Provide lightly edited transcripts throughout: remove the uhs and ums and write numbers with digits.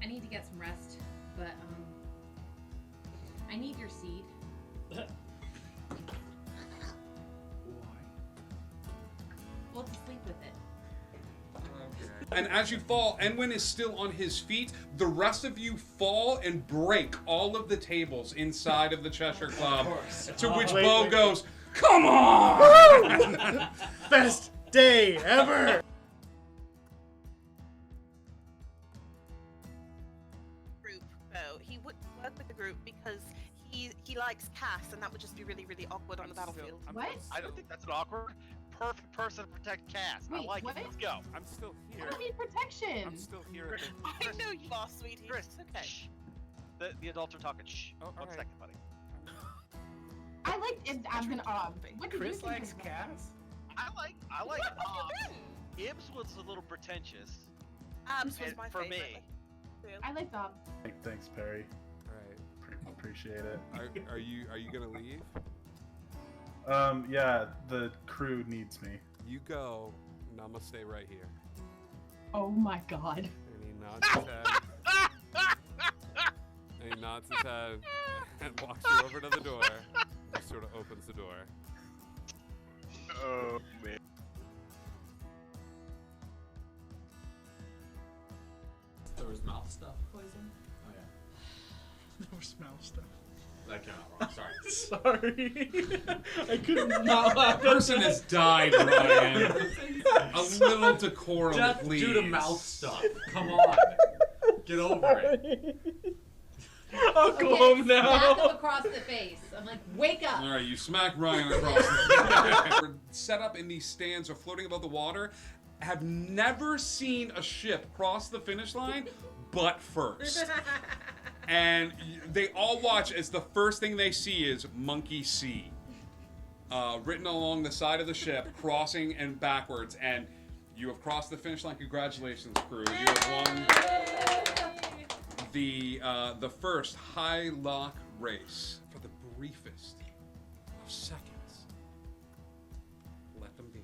I need to get some rest, but I need your seed. Why? Well, to sleep with it. And as you fall, Enwin is still on his feet. The rest of you fall and break all of the tables inside of the Cheshire Club. To which Bo goes, "Come on!" Best day ever! Group, though. He would work with the group because he likes Cass, and that would just be really, really awkward on the battlefield. What? I don't think that's an awkward. Perfect person to protect Cass. I Wait, like what? it. Let's go. I'm still I here. don't need protection. I'm still here. At the... I know you are, sweetie. Chris, It's okay. shh. The adults are talking. Shh. Oh, One alright. second, buddy. I like it. I'm gonna. What did Chris you think likes of Cass? I like. Where have you been? Ibs was a little pretentious. This was and my for favorite. me. I like Bob. Thanks, Perry. Alright. Appreciate it. Are you gonna leave? Yeah, the crew needs me. You go, and I'm gonna stay right here. Oh my god. And he nods his head. And he nods his head and walks you over to the door. And sort of opens the door. Oh man. There was mouth stuff poison? Oh yeah. No smell stuff. That came out wrong, sorry. Sorry. I could not laugh. Person has died, Ryan. A little decorum, Death please. due to mouth stuff. Come on. Get over it. I'll go home Smack now. him across the face. I'm like, wake up. All right, you smack Ryan across the We're set up in these stands or floating above the water. Have never seen a ship cross the finish line, but first. And they all watch as the first thing they see is Monkey C. Written along the side of the ship, crossing and backwards. And you have crossed the finish line. Congratulations, crew. You have won the first high lock race for the briefest of seconds. Let them be.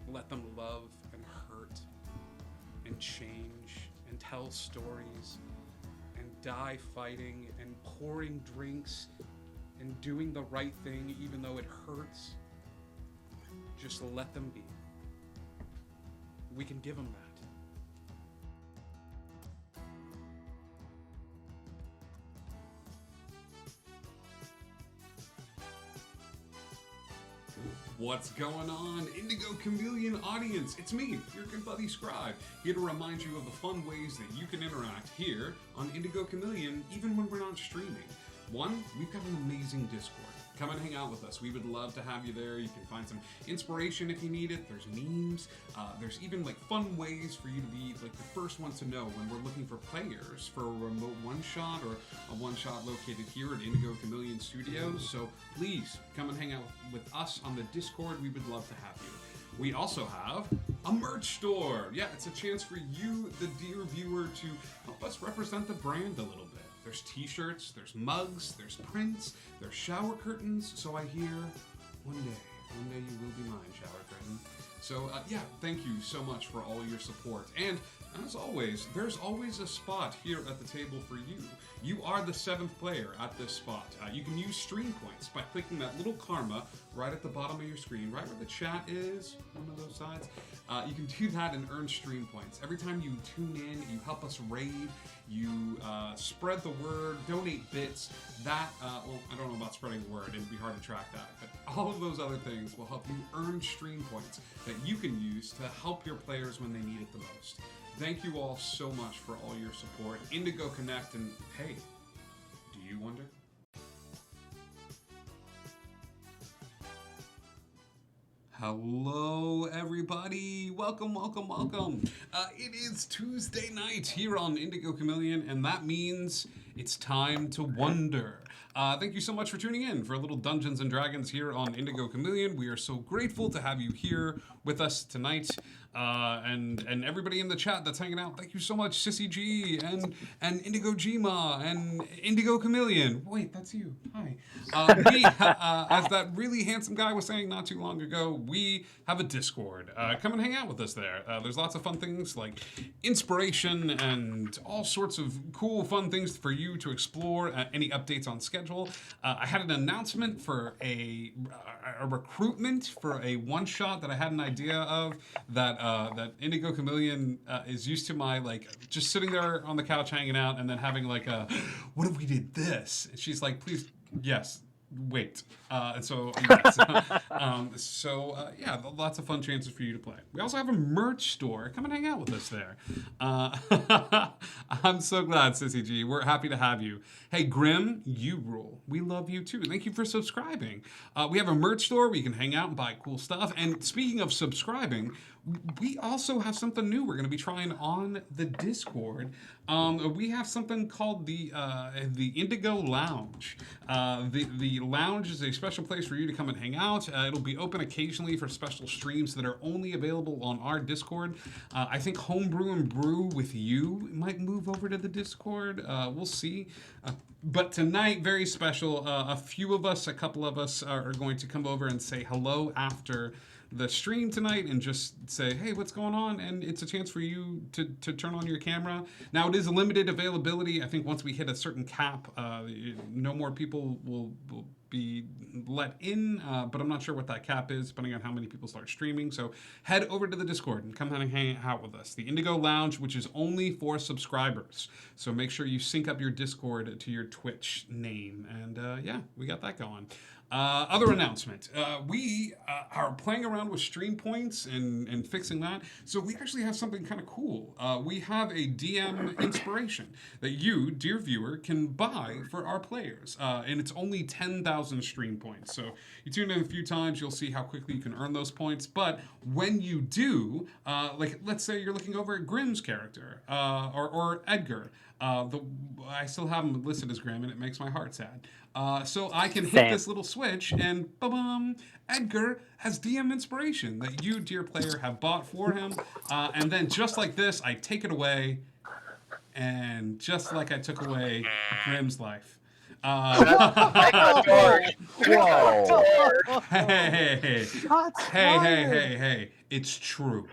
Let them love and hurt and change and tell stories and die fighting and pouring drinks and doing the right thing even though it hurts. Just let them be. We can give them that. What's going on, Indigo Chameleon audience? It's me, your good buddy Scribe, here to remind you of the fun ways that you can interact here on Indigo Chameleon, even when we're not streaming. One, we've got an amazing Discord. Come and hang out with us. We would love to have you there. You can find some inspiration if you need it. There's memes. There's even like fun ways for you to be like the first ones to know when we're looking for players for a remote one-shot or a one-shot located here at Indigo Chameleon Studios. So please come and hang out with us on the Discord. We would love to have you. We also have a merch store. Yeah, it's a chance for you, the dear viewer, to help us represent the brand a little bit. There's t-shirts, there's mugs, there's prints, there's shower curtains. So I hear one day you will be mine, shower curtain. So yeah, thank you so much for all your support. And as always, there's always a spot here at the table for you. You are the 7th player at this spot. You can use stream points by clicking that little karma right at the bottom of your screen, right where the chat is, one of those sides. You can do that and earn stream points. Every time you tune in, you help us raid, you spread the word, donate bits. That, well, I don't know about spreading the word, it'd be hard to track that, but all of those other things will help you earn stream points that you can use to help your players when they need it the most. Thank you all so much for all your support. Indigo Connect, and hey, do you wonder? Hello, everybody. Welcome. It is Tuesday night here on Indigo Chameleon, and that means it's time to wonder. Thank you so much for tuning in for a little Dungeons and Dragons here on Indigo Chameleon. We are so grateful to have you here with us tonight. And everybody in the chat that's hanging out, thank you so much, Sissy G and Indigo Gma and Indigo Chameleon. Wait, that's you. Hi. As that really handsome guy was saying not too long ago, we have a Discord. Come and hang out with us there. There's lots of fun things like inspiration and all sorts of cool, fun things for you to explore. Any updates on schedule? I had an announcement for a recruitment for a one-shot that I had an idea of that Indigo Chameleon is used to my just sitting there on the couch hanging out and then having what if we did this? And she's like, please, yes. Wait. And so, yes. Yeah, lots of fun chances for you to play. We also have a merch store. Come and hang out with us there. I'm so glad, Sissy G. We're happy to have you. Hey, Grim, you rule. We love you too. Thank you for subscribing. We have a merch store where you can hang out and buy cool stuff. And speaking of subscribing, we also have something new we're going to be trying on the Discord. We have something called the Indigo Lounge. The lounge is a special place for you to come and hang out. It'll be open occasionally for special streams that are only available on our Discord. I think Homebrew and Brew with you might move over to the Discord. We'll see. But tonight, very special. A couple of us are going to come over and say hello after the stream tonight and just say, hey, what's going on? And it's a chance for you to turn on your camera. Now, it is a limited availability. I think once we hit a certain cap, no more people will be let in, but I'm not sure what that cap is, depending on how many people start streaming. So head over to the Discord and come and hang out with us. The Indigo Lounge, which is only for subscribers. So make sure you sync up your Discord to your Twitch name. And yeah, we got that going. Other announcement. We are playing around with stream points and fixing that. So we actually have something kind of cool. We have a DM inspiration that you, dear viewer, can buy for our players. And it's only 10,000 stream points. So you tune in a few times, you'll see how quickly you can earn those points. But when you do, let's say you're looking over at Grimm's character or Edgar. I still have him listed as Grim, and it makes my heart sad. So I can hit this little switch, and ba-bum, Edgar has DM inspiration that you, dear player, have bought for him. And then just like this, I take it away, and just like I took away Grim's life. Whoa! Hey, it's true.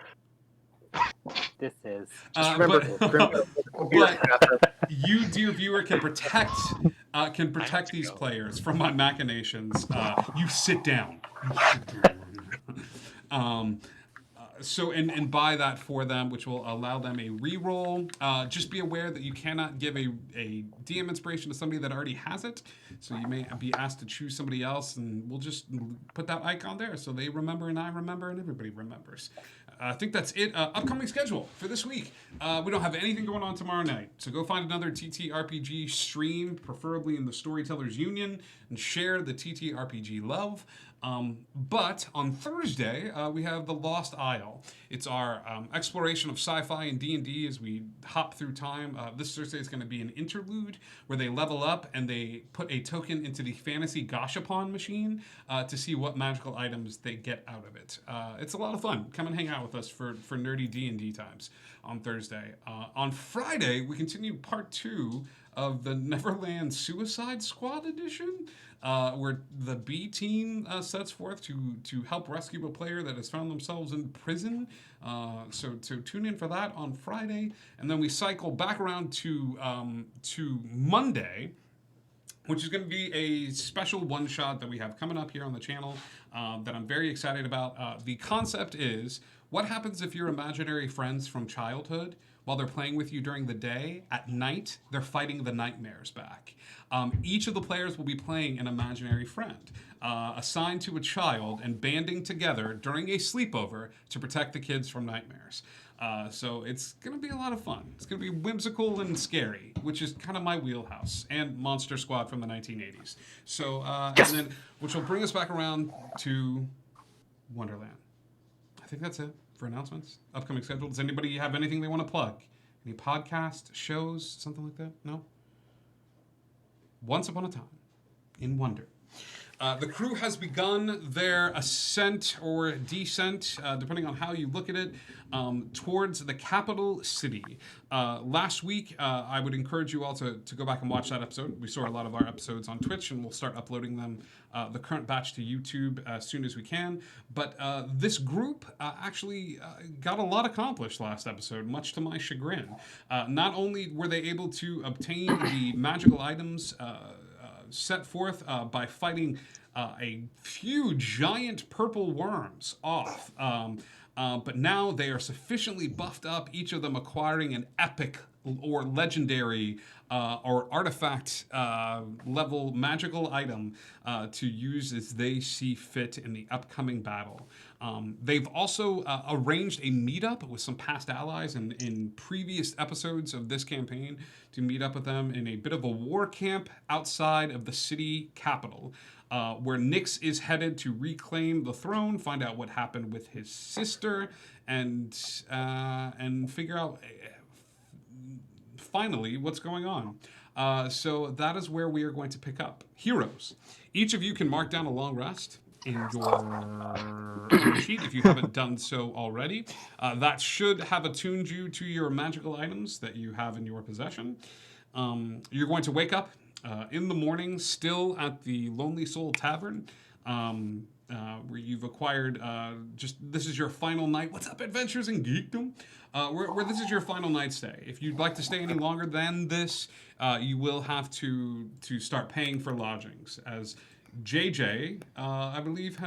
This is. But you, dear viewer, can protect these players from my machinations. You sit down. So buy that for them, which will allow them a reroll. Just be aware that you cannot give a DM inspiration to somebody that already has it. So you may be asked to choose somebody else, and we'll just put that icon there so they remember and I remember and everybody remembers. I think that's it. Upcoming schedule for this week. We don't have anything going on tomorrow night. So go find another TTRPG stream, preferably in the Storytellers Union, and share the TTRPG love. But on Thursday, we have The Lost Isle. It's our exploration of sci-fi and D&D as we hop through time. This Thursday is going to be an interlude where they level up and they put a token into the fantasy Gashapon machine to see what magical items they get out of it. It's a lot of fun. Come and hang out with us for nerdy D&D times on Thursday. On Friday, we continue part 2 of the Neverland Suicide Squad edition. Where the B team sets forth to help rescue a player that has found themselves in prison. So tune in for that on Friday, and then we cycle back around to Monday, which is going to be a special one-shot that we have coming up here on the channel that I'm very excited about. The concept is, what happens if your imaginary friends from childhood, while they're playing with you during the day, at night, they're fighting the nightmares back? Each of the players will be playing an imaginary friend, assigned to a child and banding together during a sleepover to protect the kids from nightmares. So it's going to be a lot of fun. It's going to be whimsical and scary, which is kind of my wheelhouse, and Monster Squad from the 1980s. So, yes. And then, which will bring us back around to Wonderland. I think that's it for announcements. Upcoming schedule. Does anybody have anything they want to plug? Any podcast, shows, something like that? No? Once Upon a Time. in wonder. The crew has begun their ascent or descent, depending on how you look at it, towards the capital city. Last week, I would encourage you all to go back and watch that episode. We saw a lot of our episodes on Twitch, and we'll start uploading them, the current batch, to YouTube as soon as we can. But this group actually got a lot accomplished last episode, much to my chagrin. Not only were they able to obtain the magical items set forth by fighting a few giant purple worms off. But now they are sufficiently buffed up, each of them acquiring an epic or legendary or artifact level magical item to use as they see fit in the upcoming battle. They've also arranged a meetup with some past allies in previous episodes of this campaign to meet up with them in a bit of a war camp outside of the city capital, where Nyx is headed to reclaim the throne, find out what happened with his sister, and figure out finally what's going on. So that is where we are going to pick up. Heroes. Each of you can mark down a long rest in your sheet if you haven't done so already. That should have attuned you to your magical items that you have in your possession. You're going to wake up in the morning, still at the Lonely Soul Tavern, where you've acquired this is your final night. What's up, Adventures in Geekdom? Where this is your final night stay. If you'd like to stay any longer than this, you will have to start paying for lodgings, as JJ, I believe,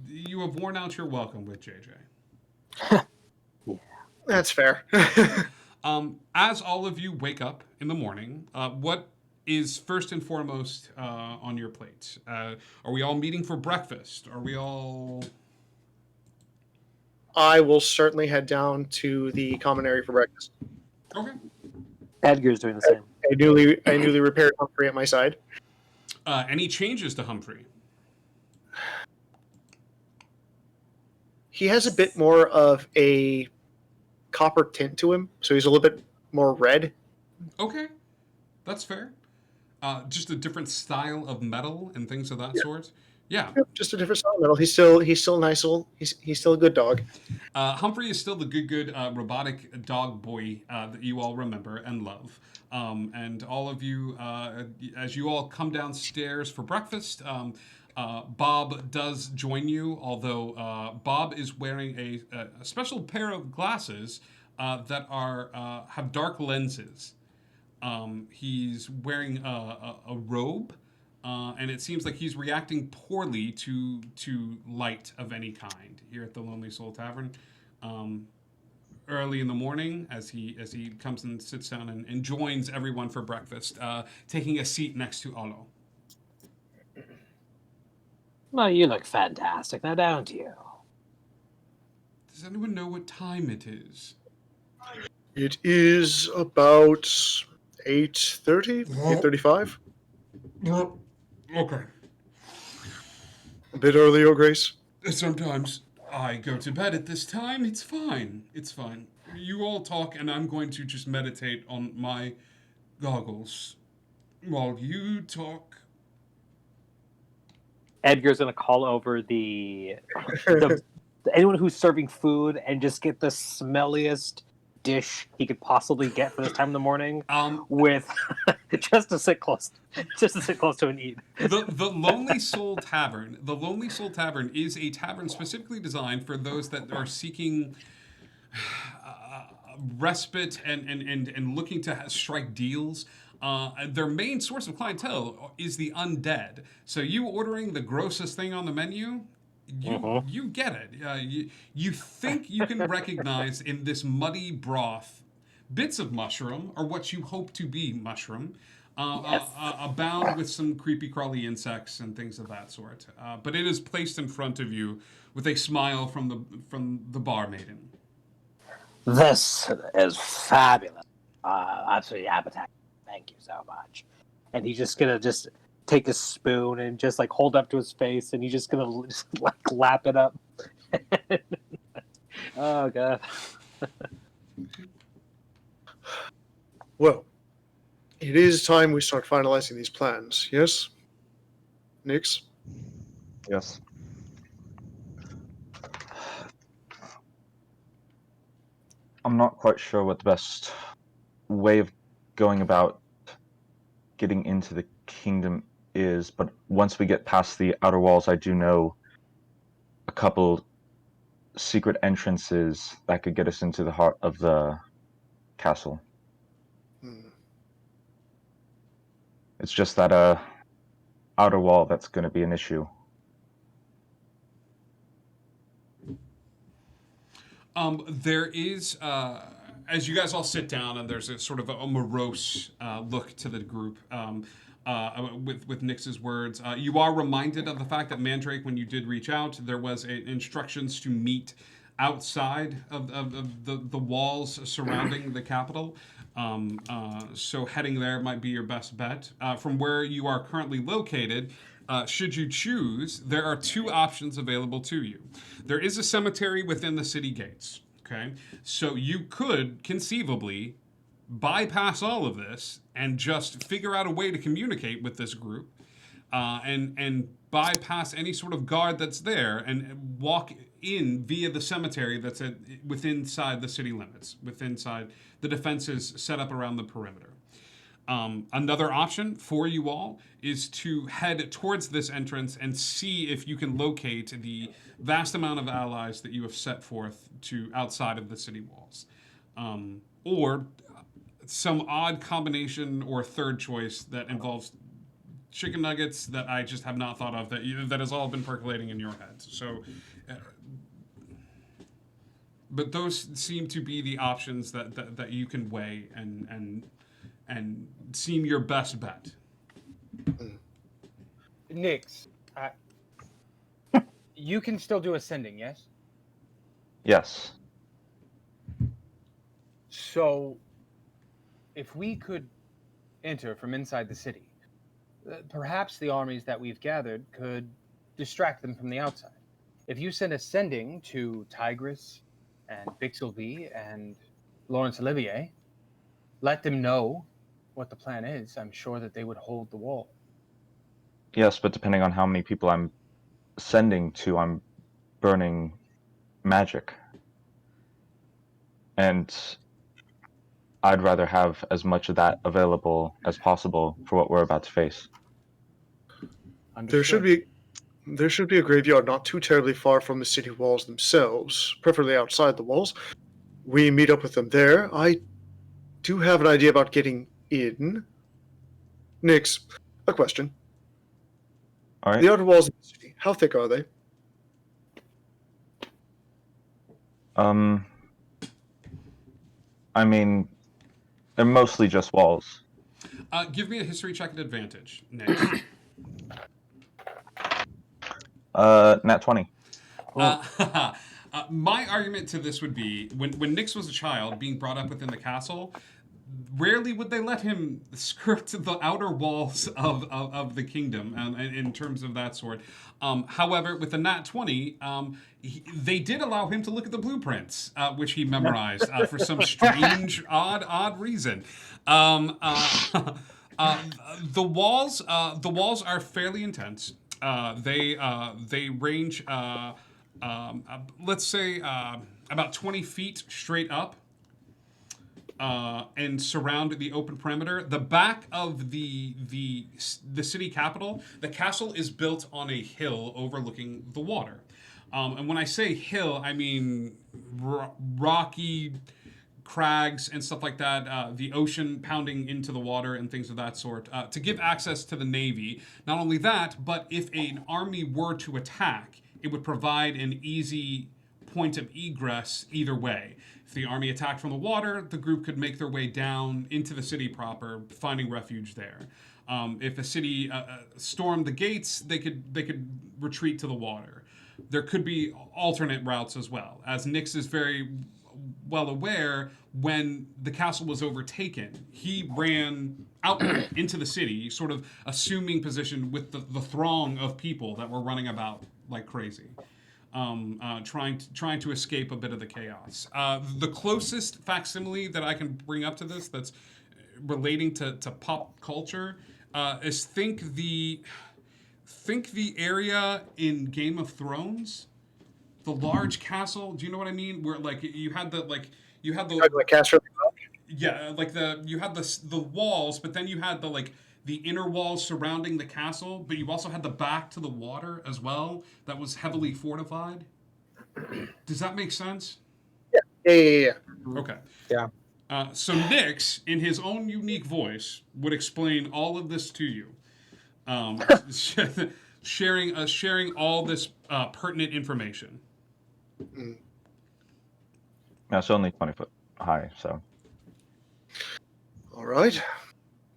you have worn out your welcome with JJ. That's fair. As all of you wake up in the morning, what is first and foremost on your plate? Are we all meeting for breakfast? Are we all... I will certainly head down to the common area for breakfast. Okay. Edgar's doing the same. I newly repaired Humphrey at my side. Any changes to Humphrey? He has a bit more of a copper tint to him, so he's a little bit more red. Okay, that's fair. Just a different style of metal and things of that sort. Yeah. Yep, just a different style of metal. He's still a nice little. He's still a good dog. Humphrey is still the good robotic dog boy that you all remember and love. And all of you, as you all come downstairs for breakfast, Bob does join you, although Bob is wearing a special pair of glasses that have dark lenses. He's wearing a robe, and it seems like he's reacting poorly to light of any kind here at the Lonely Soul Tavern. Early in the morning, as he comes and sits down and joins everyone for breakfast, taking a seat next to Olo. Well, you look fantastic. Now down to you. Does anyone know what time it is? It is about 8:30, 8:35. Okay. A bit early, Your Grace. Sometimes I go to bed at this time. It's fine. It's fine. You all talk, and I'm going to just meditate on my goggles while you talk. Edgar's gonna call over the anyone who's serving food and just get the smelliest dish he could possibly get for this time in the morning. With just to sit close to and eat. The Lonely Soul Tavern. The Lonely Soul Tavern is a tavern specifically designed for those that are seeking respite and looking to strike deals. Their main source of clientele is the undead. So you ordering the grossest thing on the menu, you get it. You think you can recognize in this muddy broth bits of mushroom, or what you hope to be mushroom, abound with some creepy crawly insects and things of that sort. But it is placed in front of you with a smile from the bar maiden. This is fabulous. Absolutely appetizing. Thank you so much. And he's just gonna take a spoon and just like hold up to his face, and he's just gonna like lap it up. Oh god. Well, it is time we start finalizing these plans. Yes, Nix. Yes. I'm not quite sure what the best way of going about getting into the kingdom is, but once we get past the outer walls, I do know a couple secret entrances that could get us into the heart of the castle. It's just that outer wall that's going to be an issue. There is, as you guys all sit down, and there's a sort of a morose look to the group with Nix's words. You are reminded of the fact that Mandrake, when you did reach out, there was instructions to meet outside of the walls surrounding the capital. So heading there might be your best bet. From where you are currently located, should you choose, there are two options available to you. There is a cemetery within the city gates, okay? So you could conceivably bypass all of this and just figure out a way to communicate with this group and bypass any sort of guard that's there and walk in via the cemetery that's within the city limits, within the defenses set up around the perimeter. Another option for you all is to head towards this entrance and see if you can locate the vast amount of allies that you have set forth to outside of the city walls. Or some odd combination or third choice that involves chicken nuggets that I just have not thought of, that has all been percolating in your head. So, but those seem to be the options that you can weigh and seem your best bet. Nix, you can still do ascending, yes? Yes. So, if we could enter from inside the city, perhaps the armies that we've gathered could distract them from the outside. If you send ascending to Tigris and Bixelby and Laurence Olivier, let them know what the plan is, I'm sure that they would hold the wall. Yes, but depending on how many people I'm sending to, I'm burning magic. And I'd rather have as much of that available as possible for what we're about to face. Understood. There should be a graveyard not too terribly far from the city walls themselves, preferably outside the walls. We meet up with them there. I do have an idea about getting in. Nix, a question. All right. The outer walls of the city, how thick are they? I mean, they're mostly just walls. Give me a history check at advantage, Nix. Nat 20. My argument to this would be, when Nix was a child, being brought up within the castle, rarely would they let him skirt the outer walls of the kingdom in terms of that sort. However, with the Nat 20, they did allow him to look at the blueprints, which he memorized for some strange, odd reason. The walls are fairly intense. They range, let's say, about 20 feet straight up. And surround the open perimeter. The back of the city capital, the castle is built on a hill overlooking the water. And when I say hill, I mean rocky crags and stuff like that, the ocean pounding into the water and things of that sort, to give access to the Navy. Not only that, but if an army were to attack, it would provide an easy point of egress either way. If the army attacked from the water, the group could make their way down into the city proper, finding refuge there. If the city stormed the gates, they could retreat to the water. There could be alternate routes as well. As Nix is very well aware, when the castle was overtaken, he ran out into the city, sort of assuming position with the throng of people that were running about like crazy. Trying to escape a bit of the chaos. The closest facsimile that I can bring up to this that's relating to pop culture is think the area in Game of Thrones, the large castle. Do you know what I mean? Where like you had the Like Casterly Rock? Yeah, like you had the walls, but then you had the inner walls surrounding the castle, but you also had the back to the water as well that was heavily fortified. Does that make sense? Yeah. Okay. Yeah. So Nyx, in his own unique voice, would explain all of this to you, sharing all this pertinent information. Yeah, it's only 20 foot high, so. All right.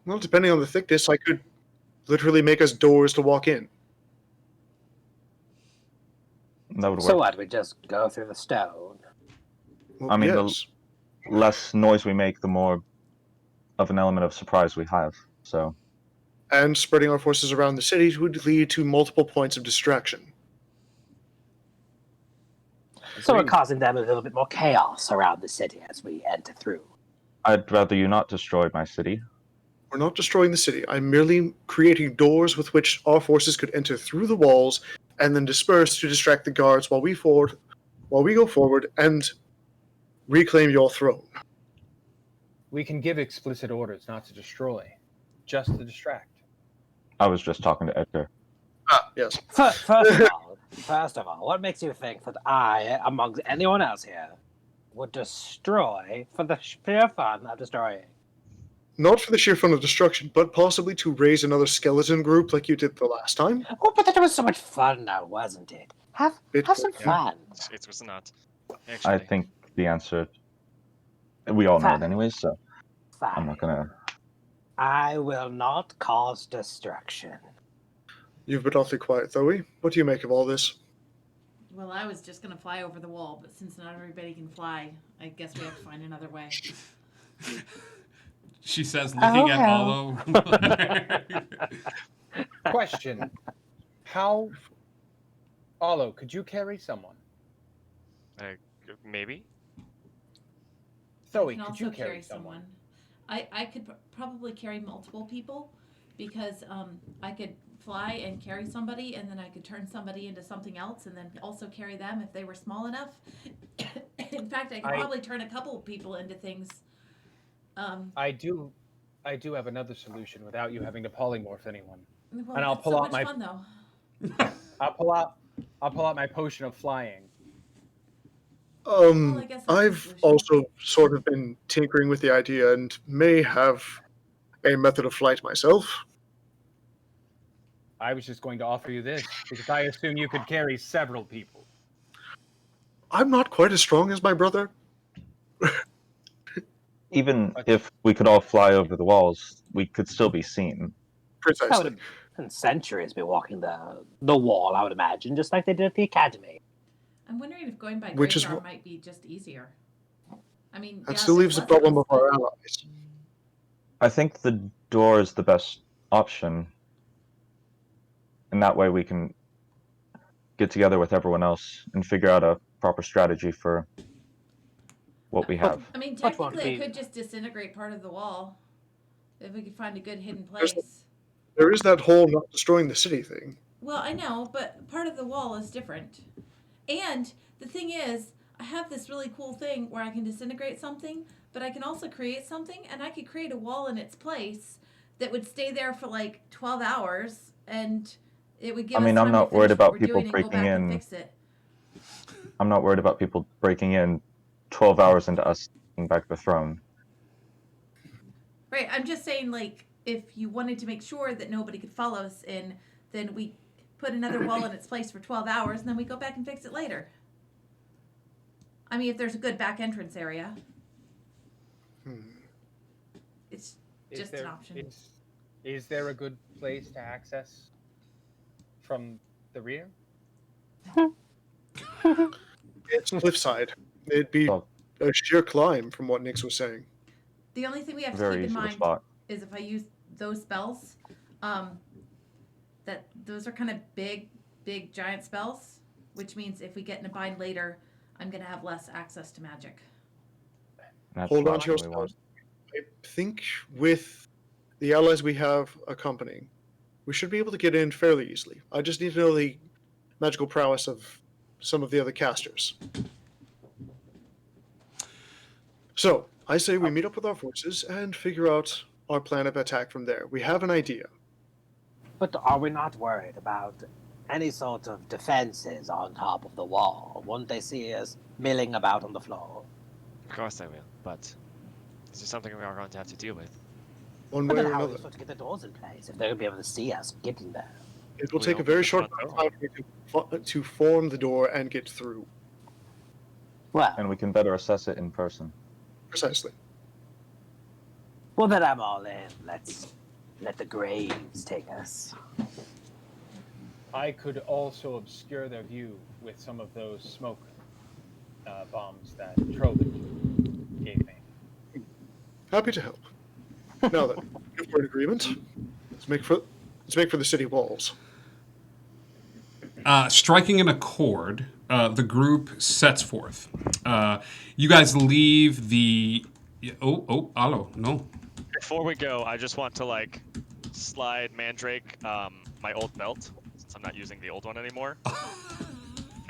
Well, depending on the thickness, I could literally make us doors to walk in. That would work. So what? We just go through the stone. Well, I mean, yes. the less noise we make, the more of an element of surprise we have. So. And spreading our forces around the city would lead to multiple points of distraction. So we're causing them a little bit more chaos around the city as we enter through. I'd rather you not destroy my city. We're not destroying the city. I'm merely creating doors with which our forces could enter through the walls and then disperse to distract the guards while we go forward and reclaim your throne. We can give explicit orders not to destroy, just to distract. I was just talking to Edgar. Ah, yes. First of all, what makes you think that I, amongst anyone else here, would destroy for the sheer fun of destroying? Not for the sheer fun of destruction, but possibly to raise another skeleton group like you did the last time. Oh, but that was so much fun now, wasn't it? Have some fun. It was not. I think the answer, we all know it anyways, so Fine. I'm not gonna. I will not cause destruction. You've been awfully quiet, Thoe. What do you make of all this? Well, I was just going to fly over the wall, but since not everybody can fly, I guess we have to find another way. She says, looking at Olo. Question. How... Olo, could you carry someone? Maybe. Zoe, I can could also you carry someone? I could probably carry multiple people because I could fly and carry somebody, and then I could turn somebody into something else, and then also carry them if they were small enough. In fact, I could probably turn a couple of people into things. I do have another solution without you having to polymorph anyone. Well, and I'll that's pull so out much my fun, though. I'll pull out my potion of flying. I guess that's a I've solution. also sort of been tinkering with the idea and may have a method of flight myself. I was just going to offer you this because I assume you could carry several people. I'm not quite as strong as my brother. Even if we could all fly over the walls, we could still be seen. Precisely. And centuries be walking the wall, I would imagine, just like they did at the academy. I'm wondering if going by Which is graveyard might be just easier. I mean, That yeah, still leaves the there's less problem us, of our allies. I think the door is the best option. And that way we can get together with everyone else and figure out a proper strategy for what we have. I mean, technically, it could just disintegrate part of the wall if we could find a good hidden place. There is that whole not destroying the city thing. Well, I know, but part of the wall is different. And the thing is, I have this really cool thing where I can disintegrate something, but I can also create something, and I could create a wall in its place that would stay there for like 12 hours, and it would give us time I'm not to worried finish what about we're people doing and go breaking back and in. fix it. I'm not worried about people breaking in 12 hours into us taking back the throne. Right, I'm just saying, like, if you wanted to make sure that nobody could follow us in, then we put another wall in its place for 12 hours, and then we go back and fix it later. I mean, if there's a good back entrance area. It's just an option. Is there a good place to access from the rear? It's cliffside. It'd be a sheer climb from what Nyx was saying. The only thing we have to Very keep in easy to mind spot. is if I use those spells, that those are kind of big, giant spells, which means if we get in a bind later, I'm going to have less access to magic. That's Hold not on to your what we want. spells. I think with the allies we have accompanying, we should be able to get in fairly easily. I just need to know the magical prowess of some of the other casters. So, I say we meet up with our forces and figure out our plan of attack from there. We have an idea. But are we not worried about any sort of defenses on top of the wall? Won't they see us milling about on the floor? Of course they will, but this is something we are going to have to deal with. One But way then or how are another. we supposed to get the doors in place if they're going to be able to see us getting there? It will We take a open very the short front amount of time to form the door and get through. Well, And we can better assess it in person. Precisely. well then I'm all in. Let's let the graves take us. I could also obscure their view with some of those smoke bombs that Trovan gave me. Happy to help. Now then, if we're in agreement, let's make for the city walls. Striking an accord, the group sets forth. You guys leave the. Hello, no. Before we go, I just want to slide Mandrake my old belt since I'm not using the old one anymore,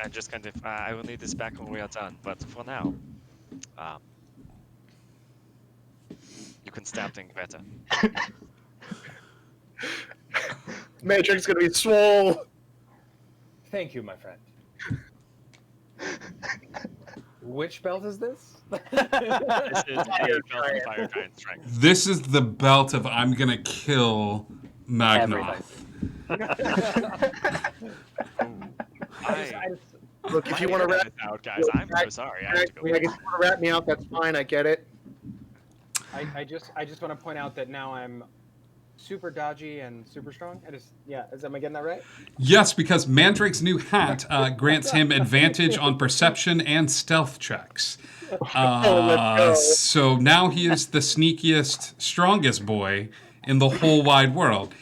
and just kind of I will need this back when we are done. But for now, you can stab things better. Matrix gonna be swole. Thank you, my friend. Which belt is this? This is the belt of Fire Giant Strength. This is the belt of I'm gonna kill Magnoth. Look, if you want to rat out, guys, I'm so sorry. I have to go. if you want to rat me out, that's fine. I get it. I just want to point out that now I'm super dodgy and super strong. Am I getting that right? Yes, because Mandrake's new hat grants him advantage on perception and stealth checks. So now he is the sneakiest, strongest boy in the whole wide world.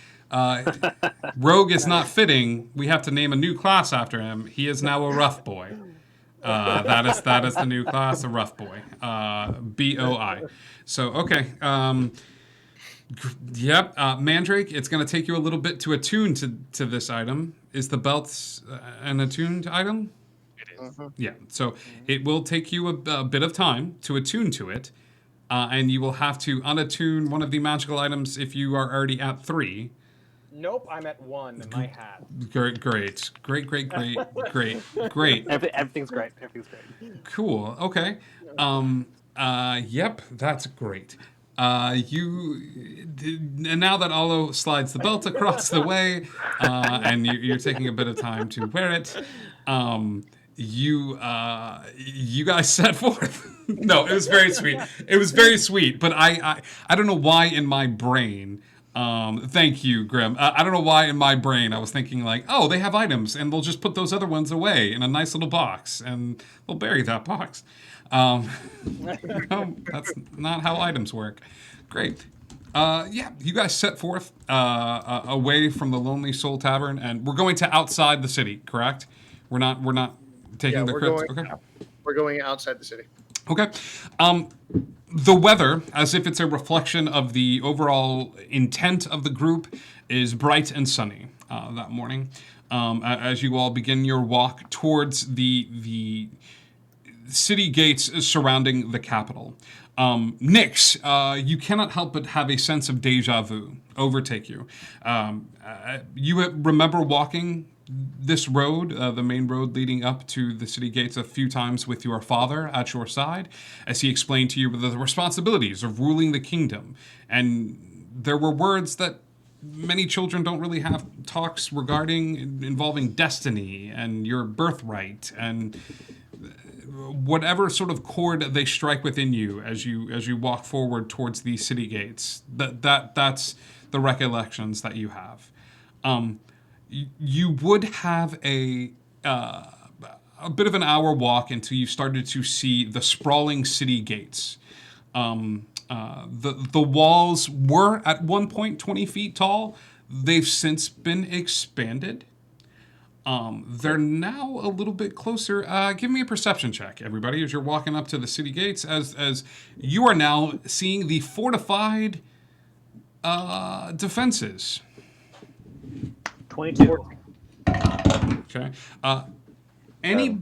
Rogue is not fitting. We have to name a new class after him. He is now a rough boy. That is the new class, a rough boy. BOI. So okay. Yep, Mandrake. It's going to take you a little bit to attune to this item. Is the belt an attuned item? It is. Yeah. So it will take you a bit of time to attune to it, and you will have to unattune one of the magical items if you are already at 3. Nope, I'm at 1 in my hat. Great. Everything's great. Everything's great. Cool. Okay. Yep, that's great. And now that Alo slides the belt across the way, and you're taking a bit of time to wear it, you guys set forth. No, it was very sweet. It was very sweet, but I don't know why in my brain. Thank you, Grim. I don't know why in my brain I was thinking they have items and they'll just put those other ones away in a nice little box and they'll bury that box. No, that's not how items work. Great. Yeah, you guys set forth away from the Lonely Soul Tavern, and we're going to outside the city. Correct? We're not taking the crypt. Okay. We're going outside the city. Okay. The weather, as if it's a reflection of the overall intent of the group, is bright and sunny that morning. As you all begin your walk towards the city gates surrounding the capital. Nyx, you cannot help but have a sense of deja vu overtake you. You remember walking this road, the main road leading up to the city gates, a few times with your father at your side, as he explained to you the responsibilities of ruling the kingdom. And there were words that many children don't really have talks regarding, involving destiny and your birthright and whatever sort of chord they strike within you as you walk forward towards the city gates. That's the recollections that you have. You would have a bit of an hour walk until you started to see the sprawling city gates. The walls were at one point 20 feet tall. They've since been expanded. They're now a little bit closer. Give me a perception check, everybody, as you're walking up to the city gates, as you are now seeing the fortified defenses. 22. Okay. Any...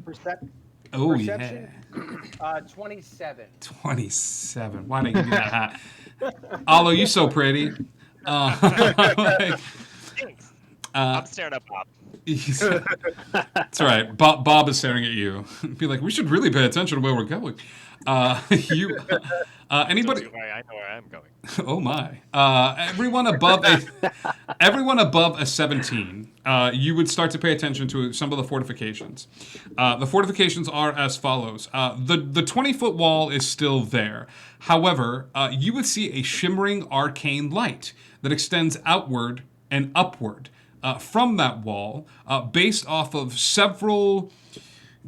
Oh, Perception? yeah. 27. 27. Why didn't you give me that hat? Alo, you so pretty. Like, I'm staring at Bob. It's all right. Bob is staring at you. Be like, we should really pay attention to where we're going. Anybody? I know where I'm going. Oh my! Everyone above a 17, you would start to pay attention to some of the fortifications. The fortifications are as follows: the 20-foot wall is still there. However, you would see a shimmering arcane light that extends outward and upward from that wall, based off of several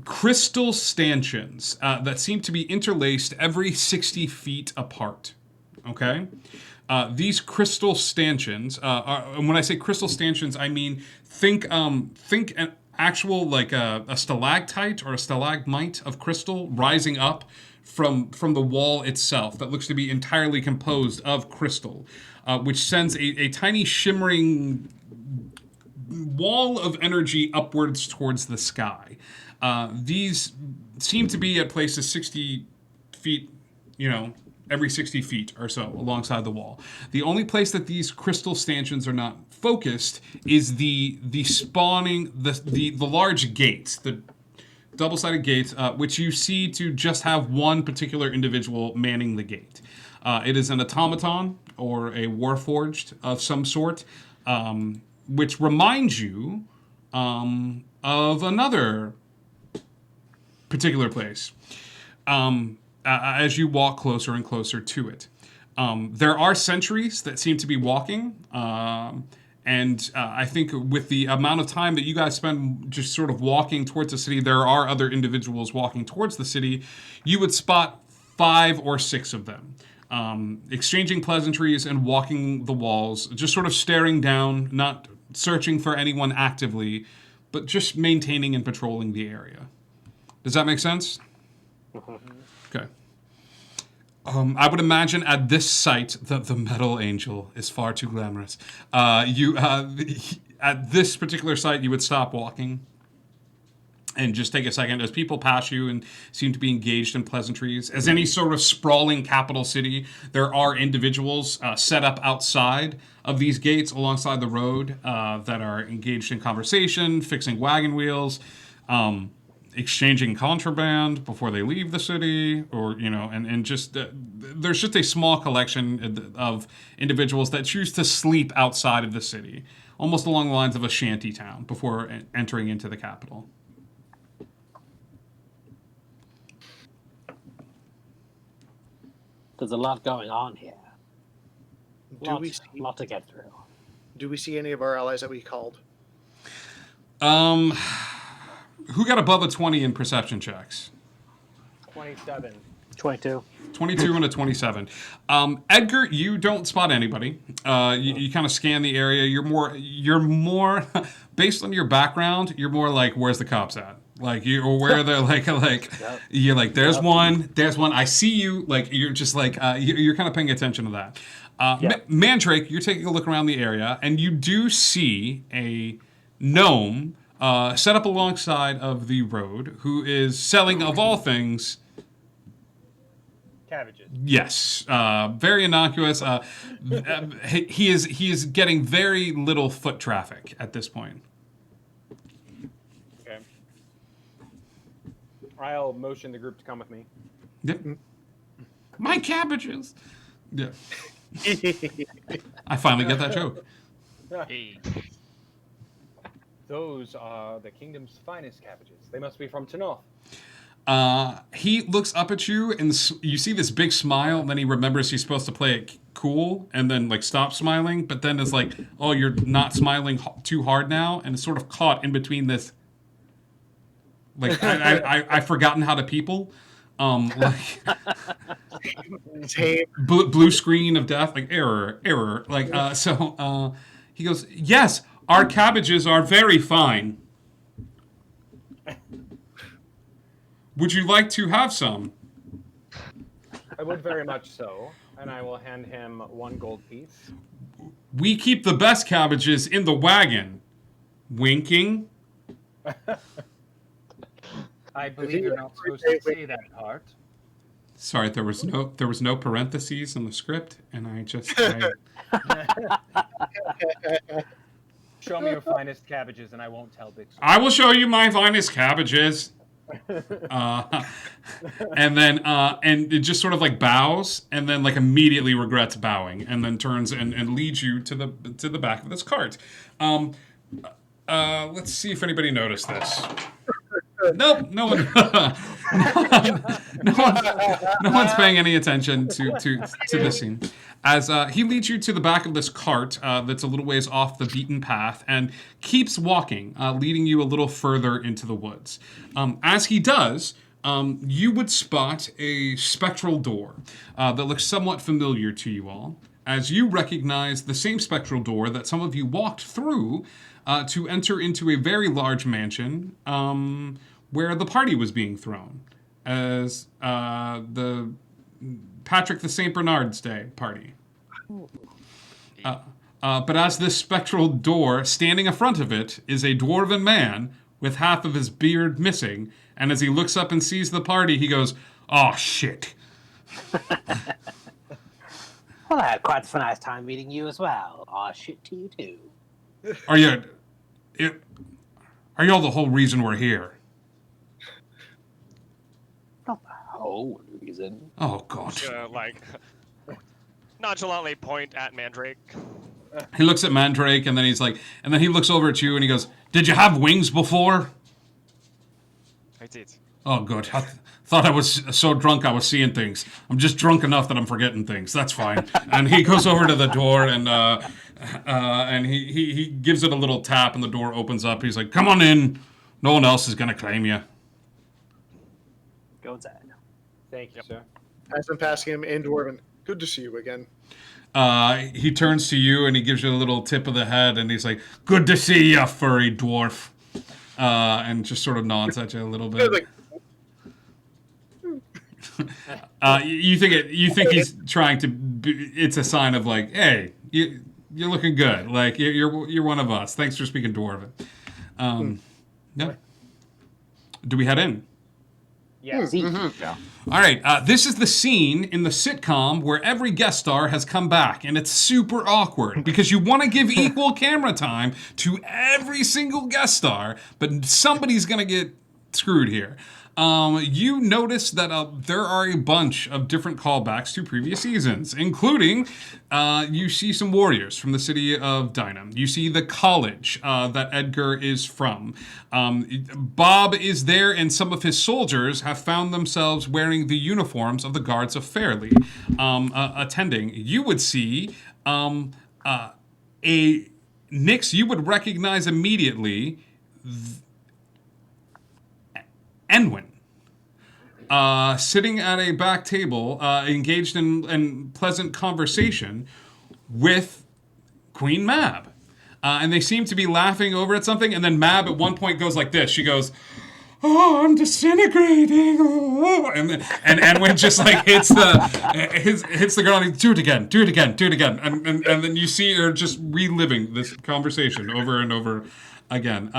crystal stanchions that seem to be interlaced every 60 feet apart. Okay? These crystal stanchions, and when I say crystal stanchions, I mean think an actual like a stalactite or a stalagmite of crystal rising up from the wall itself that looks to be entirely composed of crystal, which sends a tiny shimmering wall of energy upwards towards the sky. These seem to be at places 60 feet, every 60 feet or so alongside the wall. The only place that these crystal stanchions are not focused is the large gates, the double-sided gates, which you see to just have one particular individual manning the gate. It is an automaton or a warforged of some sort, which reminds you of another particular place as you walk closer and closer to it. There are sentries that seem to be walking, and I think with the amount of time that you guys spend just sort of walking towards the city, there are other individuals walking towards the city. You would spot 5 or 6 of them, exchanging pleasantries and walking the walls, just sort of staring down, not searching for anyone actively, but just maintaining and patrolling the area. Does that make sense? Okay. I would imagine at this site that the Metal Angel is far too glamorous. At this particular site, you would stop walking and just take a second as people pass you and seem to be engaged in pleasantries. As any sort of sprawling capital city, there are individuals set up outside of these gates alongside the road that are engaged in conversation, fixing wagon wheels, exchanging contraband before they leave the city, or and just there's just a small collection of individuals that choose to sleep outside of the city, almost along the lines of a shanty town before entering into the capital. There's a lot going on here. Do lot to get through. Do we see any of our allies that we called? Who got above a 20 in perception checks? 27. 22. 22 and a 27. Edgar, you don't spot anybody. You kind of scan the area. You're more based on your background, you're more like, where's the cops at? Like, or where they're yep. You're like, there's one, I see you. Like, you're just like, you're kind of paying attention to that. Mandrake, you're taking a look around the area, and you do see a gnome set up alongside of the road, who is selling, of all things, cabbages. Yes, very innocuous. He is getting very little foot traffic at this point. Okay. I'll motion the group to come with me. Yep. My cabbages. Yeah. I finally get that joke. Hey. Those are the kingdom's finest cabbages. They must be from Tanoth. He looks up at you, and you see this big smile, and then he remembers he's supposed to play it cool, and then stops smiling, but then is like, oh, you're not smiling too hard now, and it's sort of caught in between this, I've forgotten how to people. Blue screen of death, error. So he goes, yes, our cabbages are very fine. Would you like to have some? I would very much so, and I will hand him 1 gold piece. We keep the best cabbages in the wagon. Winking. I believe you're not supposed to say that part. Sorry, there was no parentheses in the script, and I just. Show me your finest cabbages, and I won't tell Big Sir. I will show you my finest cabbages. And then and it just sort of like bows, and then like immediately regrets bowing, and then turns and leads you to the back of this cart. Let's see if anybody noticed this. Nope, no one's paying any attention to this scene. As he leads you to the back of this cart that's a little ways off the beaten path and keeps walking, leading you a little further into the woods. As he does, you would spot a spectral door that looks somewhat familiar to you all, as you recognize the same spectral door that some of you walked through to enter into a very large mansion where the party was being thrown, as the Patrick the St. Bernard's Day party. But as this spectral door, standing in front of it, is a dwarven man with half of his beard missing, and as he looks up and sees the party, he goes, "Oh, shit." Well, I had quite a nice time meeting you as well. Aw, shit to you too. Are you all the whole reason we're here? Not the whole reason. Oh, God. Like, nonchalantly point at Mandrake. He looks at Mandrake, and then he's like, and then he looks over at you, and he goes, "Did you have wings before?" I did. Oh, good. I thought I was so drunk I was seeing things. I'm just drunk enough that I'm forgetting things. That's fine. And he goes over to the door, and he gives it a little tap, and the door opens up. He's like, "Come on in. No one else is going to claim you." Go inside. Thank you, sir. As I'm passing him in Dwarven, good to see you again. He turns to you, and he gives you a little tip of the head, and he's like, "Good to see you, furry dwarf." And just sort of nods at you a little bit. You think he's trying to? It's a sign of like, "Hey, you're looking good. Like you're one of us. Thanks for speaking dwarven." Yeah. Do we head in? Yes. Yeah. All right, this is the scene in the sitcom where every guest star has come back, and it's super awkward because you want to give equal camera time to every single guest star, but somebody's going to get screwed here. You notice that there are a bunch of different callbacks to previous seasons, including you see some warriors from the city of Dynam. You see the college that Edgar is from. Bob is there, and some of his soldiers have found themselves wearing the uniforms of the guards of Fairley, attending. You would see Nix, you would recognize immediately Enwyn. Sitting at a back table, engaged in pleasant conversation with Queen Mab. And they seem to be laughing over at something, and then Mab at one point goes like this. She goes, "Oh, I'm disintegrating." Oh. And Enwyn just like hits the girl, and he, do it again. And then you see her just reliving this conversation over and over again.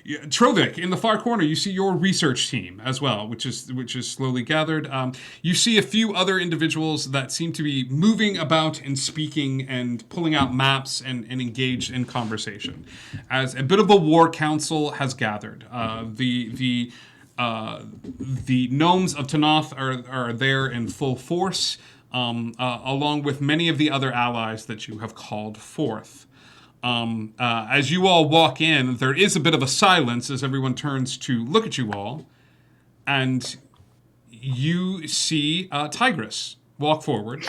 Trovik, in the far corner, you see your research team as well, which is slowly gathered. You see a few other individuals that seem to be moving about and speaking and pulling out maps and engaged in conversation. As a bit of a war council has gathered. The gnomes of Tanoth are there in full force, along with many of the other allies that you have called forth. As you all walk in, there is a bit of a silence as everyone turns to look at you all, and you see Tigress walk forward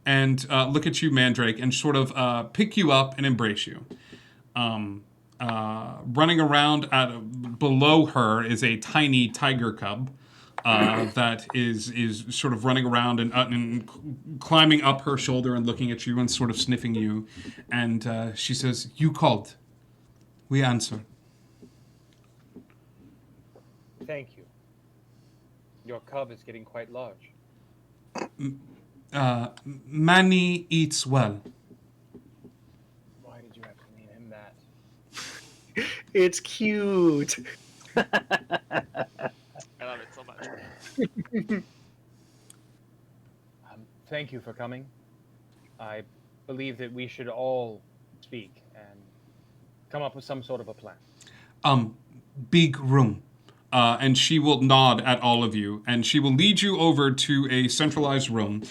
and look at you, Mandrake, and sort of pick you up and embrace you. Running around below her is a tiny tiger cub. That is sort of running around and climbing up her shoulder and looking at you and sort of sniffing you. And she says, "You called. We answer." Thank you. Your cub is getting quite large. Manny eats well. Why did you have to name him that? It's cute. I love it so much. Thank you for coming. I believe that we should all speak and come up with some sort of a plan. Big room. And she will nod at all of you, and she will lead you over to a centralized room.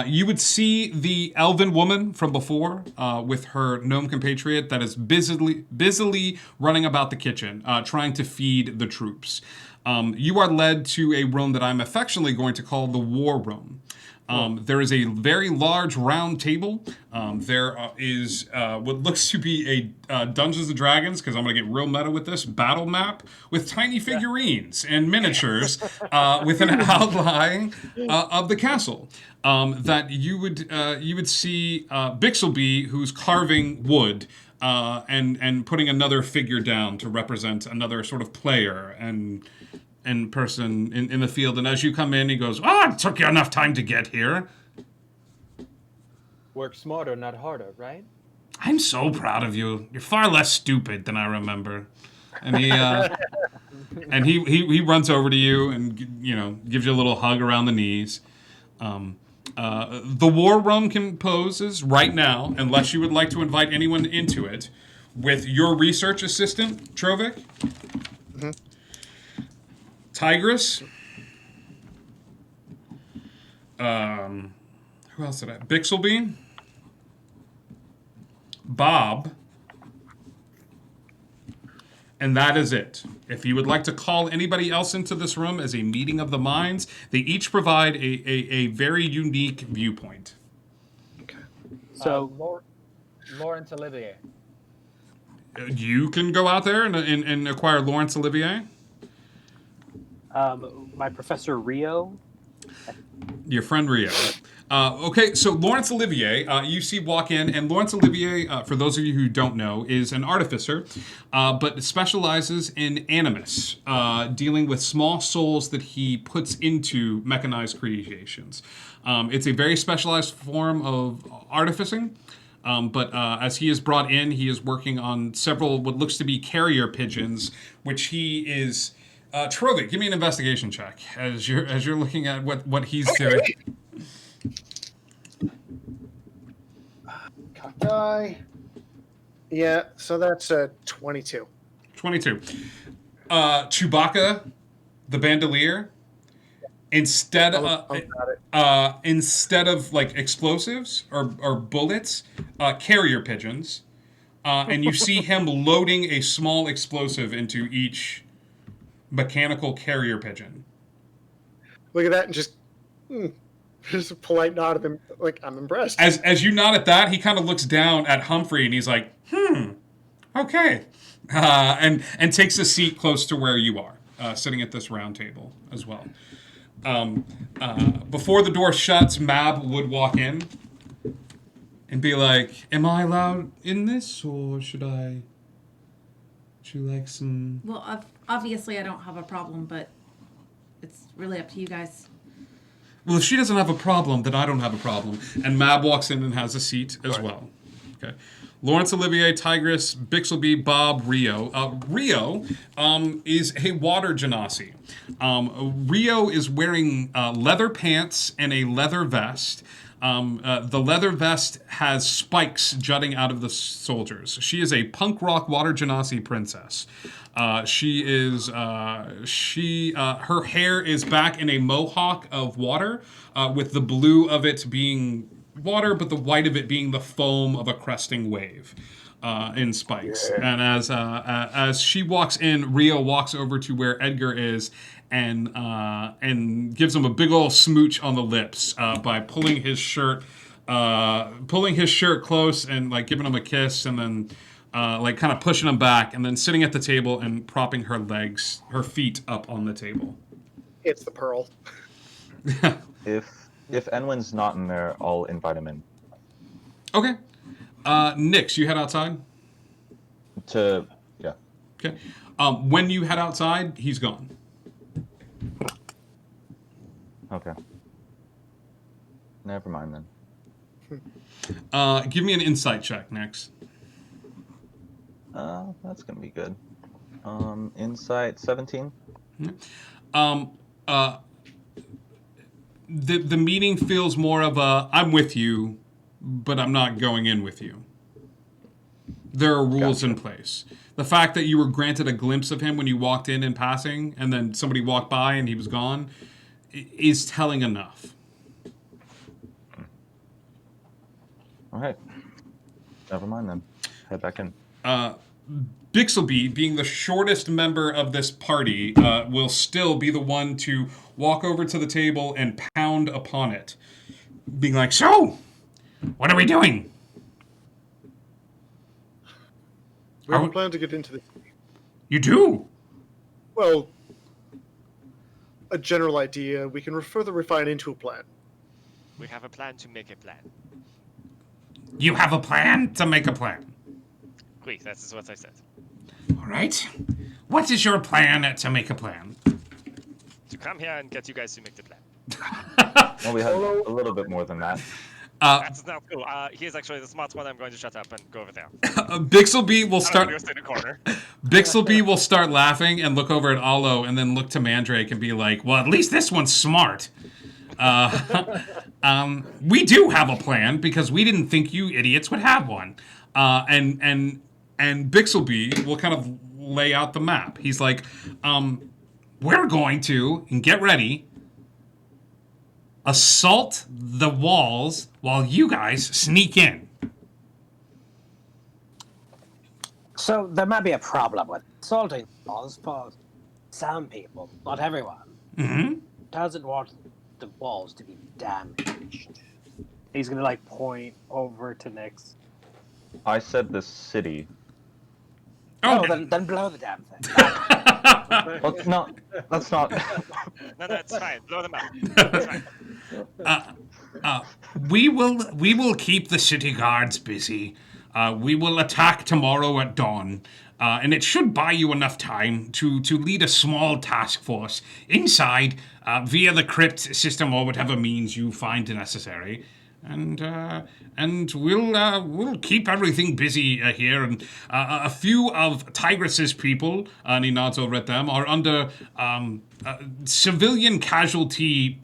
You would see the elven woman from before with her gnome compatriot that is busily running about the kitchen, trying to feed the troops. You are led to a room that I'm affectionately going to call the war room. There is a very large round table. There is what looks to be a Dungeons & Dragons, because I'm going to get real meta with this, battle map with tiny figurines and miniatures with an outline of the castle. That you would see Bixelby, who's carving wood and putting another figure down to represent another sort of player and person in the field. And as you come in, he goes, it took you enough time to get here. Work smarter, not harder, right? I'm so proud of you. You're far less stupid than I remember. And he and he runs over to you and gives you a little hug around the knees. The war room composes right now, unless you would like to invite anyone into it, with your research assistant, Trovik. Mm-hmm. Tigress. Who else did I? Bixelby. Bob. And that is it. If you would like to call anybody else into this room as a meeting of the minds, they each provide a very unique viewpoint. Okay. So, Lawrence Olivier. You can go out there and acquire Lawrence Olivier. My Professor Rio. Your friend Rio. Okay, so Lawrence Olivier, you see walk in, and Lawrence Olivier, for those of you who don't know, is an artificer, but specializes in animus, dealing with small souls that he puts into mechanized creations. It's a very specialized form of artificing, but as he is brought in, he is working on several what looks to be carrier pigeons, which he is... Trovik, give me an investigation check as you're looking at what he's doing. Die. Yeah, so that's 22. 22. Chewbacca, the bandolier, instead of like explosives or bullets, carrier pigeons, and you see him loading a small explosive into each mechanical carrier pigeon. Look at that, and just a polite nod of him, like, I'm impressed. As you nod at that, he kind of looks down at Humphrey and he's like, okay, and takes a seat close to where you are, sitting at this round table as well. Before the door shuts, Mab would walk in and be like, "Am I allowed in this, or should you like some?" Well, obviously I don't have a problem, but it's really up to you guys. Well, if she doesn't have a problem, then I don't have a problem. And Mab walks in and has a seat as well. Okay. Lawrence Olivier, Tigress, Bixelby, Bob, Rio. Rio is a water genasi. Rio is wearing leather pants and a leather vest. The leather vest has spikes jutting out of the soldiers. She is a punk rock water genasi princess. Her hair is back in a mohawk of water, with the blue of it being water, but the white of it being the foam of a cresting wave in spikes. And as she walks in, Rio walks over to where Edgar is and gives him a big old smooch on the lips by pulling his shirt close and like giving him a kiss, and then like kind of pushing him back, and then sitting at the table and propping her feet up on the table. It's the pearl. If Enwin's not in there, I'll invite him in. Okay. Nix, you head outside? Yeah. Okay. When you head outside, he's gone. Okay. Never mind then. Give me an insight check next. That's gonna be good. Insight 17. The meeting feels more of a I'm with you, but I'm not going in with you. There are rules in place. The fact that you were granted a glimpse of him when you walked in passing, and then somebody walked by and he was gone, is telling enough. All right. Never mind then. Head back in. Bixelby, being the shortest member of this party, will still be the one to walk over to the table and pound upon it, being like, "So, what are we doing?" We have a plan to get into the city. You do? Well, a general idea. We can further refine into a plan. We have a plan to make a plan. You have a plan to make a plan. Oui, that is what I said. All right. What is your plan to make a plan? To come here and get you guys to make the plan. Well, we had a little bit more than that. That's not cool. He is actually the smart one. I'm going to shut up and go over there. Bixelby will start. I'm in the corner. Bixelby will start laughing and look over at Allo and then look to Mandrake and be like, "Well, at least this one's smart." We do have a plan because we didn't think you idiots would have one. And Bixelby will kind of lay out the map. He's like, we're going to, and get ready, assault the walls while you guys sneak in. So there might be a problem with assaulting walls for some people, not everyone. Mm-hmm. Doesn't want the walls to be damaged. He's gonna like point over to Nyx. I said the city. Oh, then blow the damn thing. Well, no, that's not. No, that's fine. Blow them up. That's fine. We will keep the city guards busy. We will attack tomorrow at dawn, and it should buy you enough time to lead a small task force inside via the crypt system or whatever means you find necessary. And we'll keep everything busy here. And a few of Tigress's people, and he nods over at them, are under civilian casualty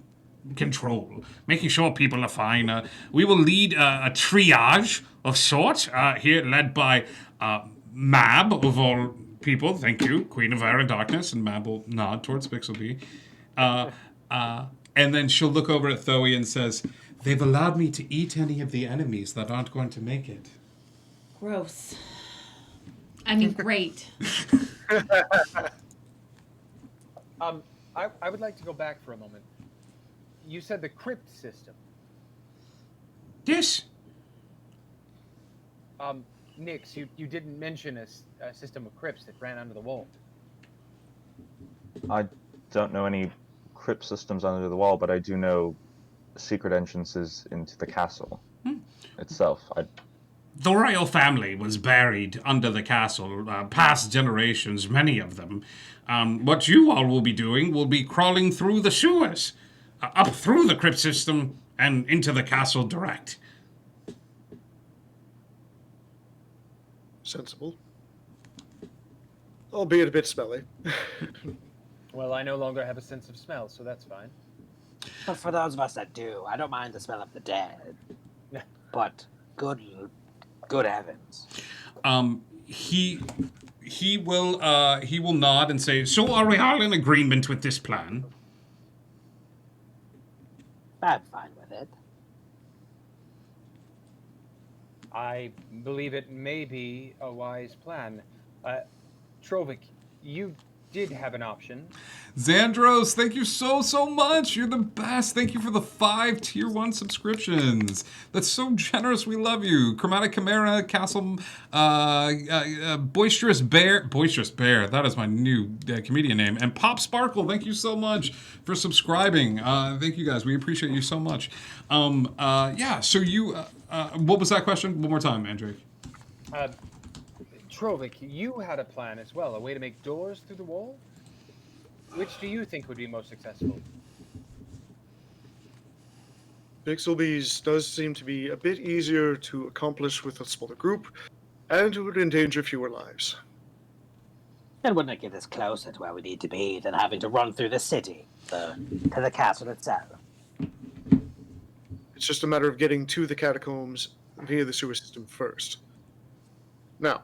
control, making sure people are fine. We will lead a triage of sorts here, led by Mab, of all people. Thank you, Queen of Air and Darkness. And Mab will nod towards Bixelby. And then she'll look over at Thoe and says, "They've allowed me to eat any of the enemies that aren't going to make it." Gross. I mean, great. I would like to go back for a moment. You said the crypt system. Yes. Nyx, you didn't mention a system of crypts that ran under the wall. I don't know any crypt systems under the wall, but I do know secret entrances into the castle itself. The royal family was buried under the castle, past generations, many of them. What you all will be doing will be crawling through the sewers, up through the crypt system, and into the castle direct. Sensible. Albeit a bit smelly. Well, I no longer have a sense of smell, so that's fine. But for those of us that do, I don't mind the smell of the dead. But good heavens. He will nod and say, "So are we all in agreement with this plan?" I'm fine with it. I believe it may be a wise plan. Trovik, you did have an option. Xandros, thank you so much. You're the best. Thank you for the 5 Tier 1 subscriptions. That's so generous. We love you. Chromatic Chimera, Castle, Boisterous Bear. That is my new comedian name. And Pop Sparkle, thank you so much for subscribing. Thank you guys. We appreciate you so much. So you, what was that question? One more time, Mandrake. Trovik, you had a plan as well, a way to make doors through the wall? Which do you think would be most successful? Bixelby's does seem to be a bit easier to accomplish with a smaller group, and it would endanger fewer lives. And wouldn't it get us closer to where we need to be than having to run through the city to the castle itself? It's just a matter of getting to the catacombs via the sewer system first. Now,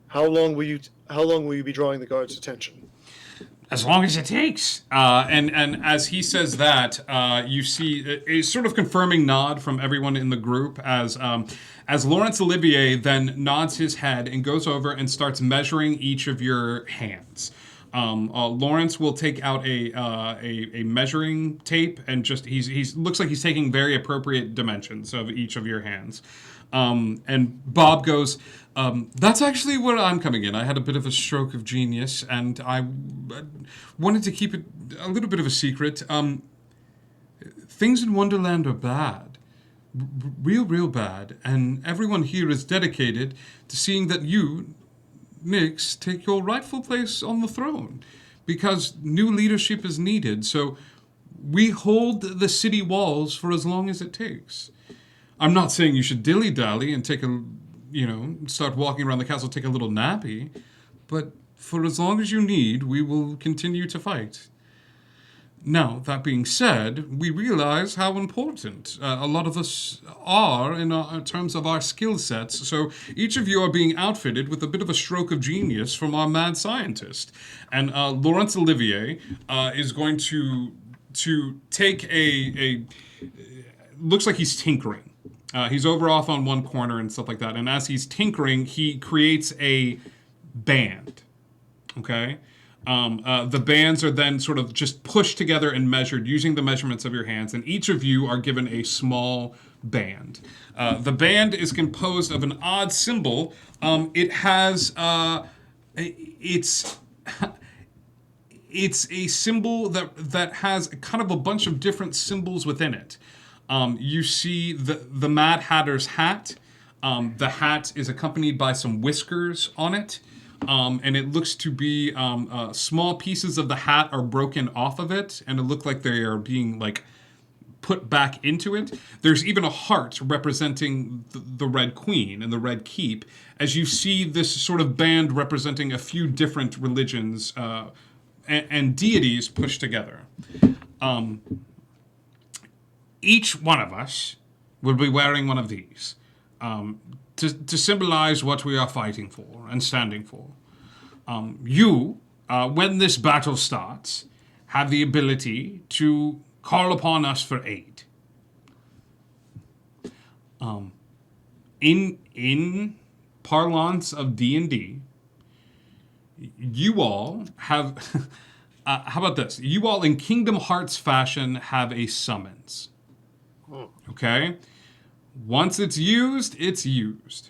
how long will you be drawing the guards' attention? As long as it takes. And as he says that, you see a sort of confirming nod from everyone in the group as Laurence Olivier then nods his head and goes over and starts measuring each of your hands. Lawrence will take out a measuring tape and just he's looks like he's taking very appropriate dimensions of each of your hands. And Bob goes, that's actually where I'm coming in. I had a bit of a stroke of genius, and I wanted to keep it a little bit of a secret. Things in Wonderland are bad. Real bad. And everyone here is dedicated to seeing that you, Nyx, take your rightful place on the throne. Because new leadership is needed, so we hold the city walls for as long as it takes. I'm not saying you should dilly-dally and start walking around the castle, take a little nappy, but for as long as you need, we will continue to fight. Now, that being said, we realize how important a lot of us are in terms of our skill sets, so each of you are being outfitted with a bit of a stroke of genius from our mad scientist. And Laurence Olivier is going to take looks like he's tinkering. He's over off on one corner and stuff like that. And as he's tinkering, he creates a band. Okay? The bands are then sort of just pushed together and measured using the measurements of your hands. And each of you are given a small band. The band is composed of an odd symbol. It has... It's a symbol that has kind of a bunch of different symbols within it. You see the Mad Hatter's hat. The hat is accompanied by some whiskers on it. And it looks to be small pieces of the hat are broken off of it, and it looks like they are being put back into it. There's even a heart representing the Red Queen and the Red Keep, as you see this sort of band representing a few different religions and deities pushed together. Each one of us will be wearing one of these to symbolize what we are fighting for and standing for. You, when this battle starts, have the ability to call upon us for aid. In parlance of D&D, you all have... how about this? You all, in Kingdom Hearts fashion, have a summons. Okay? Once it's used, it's used.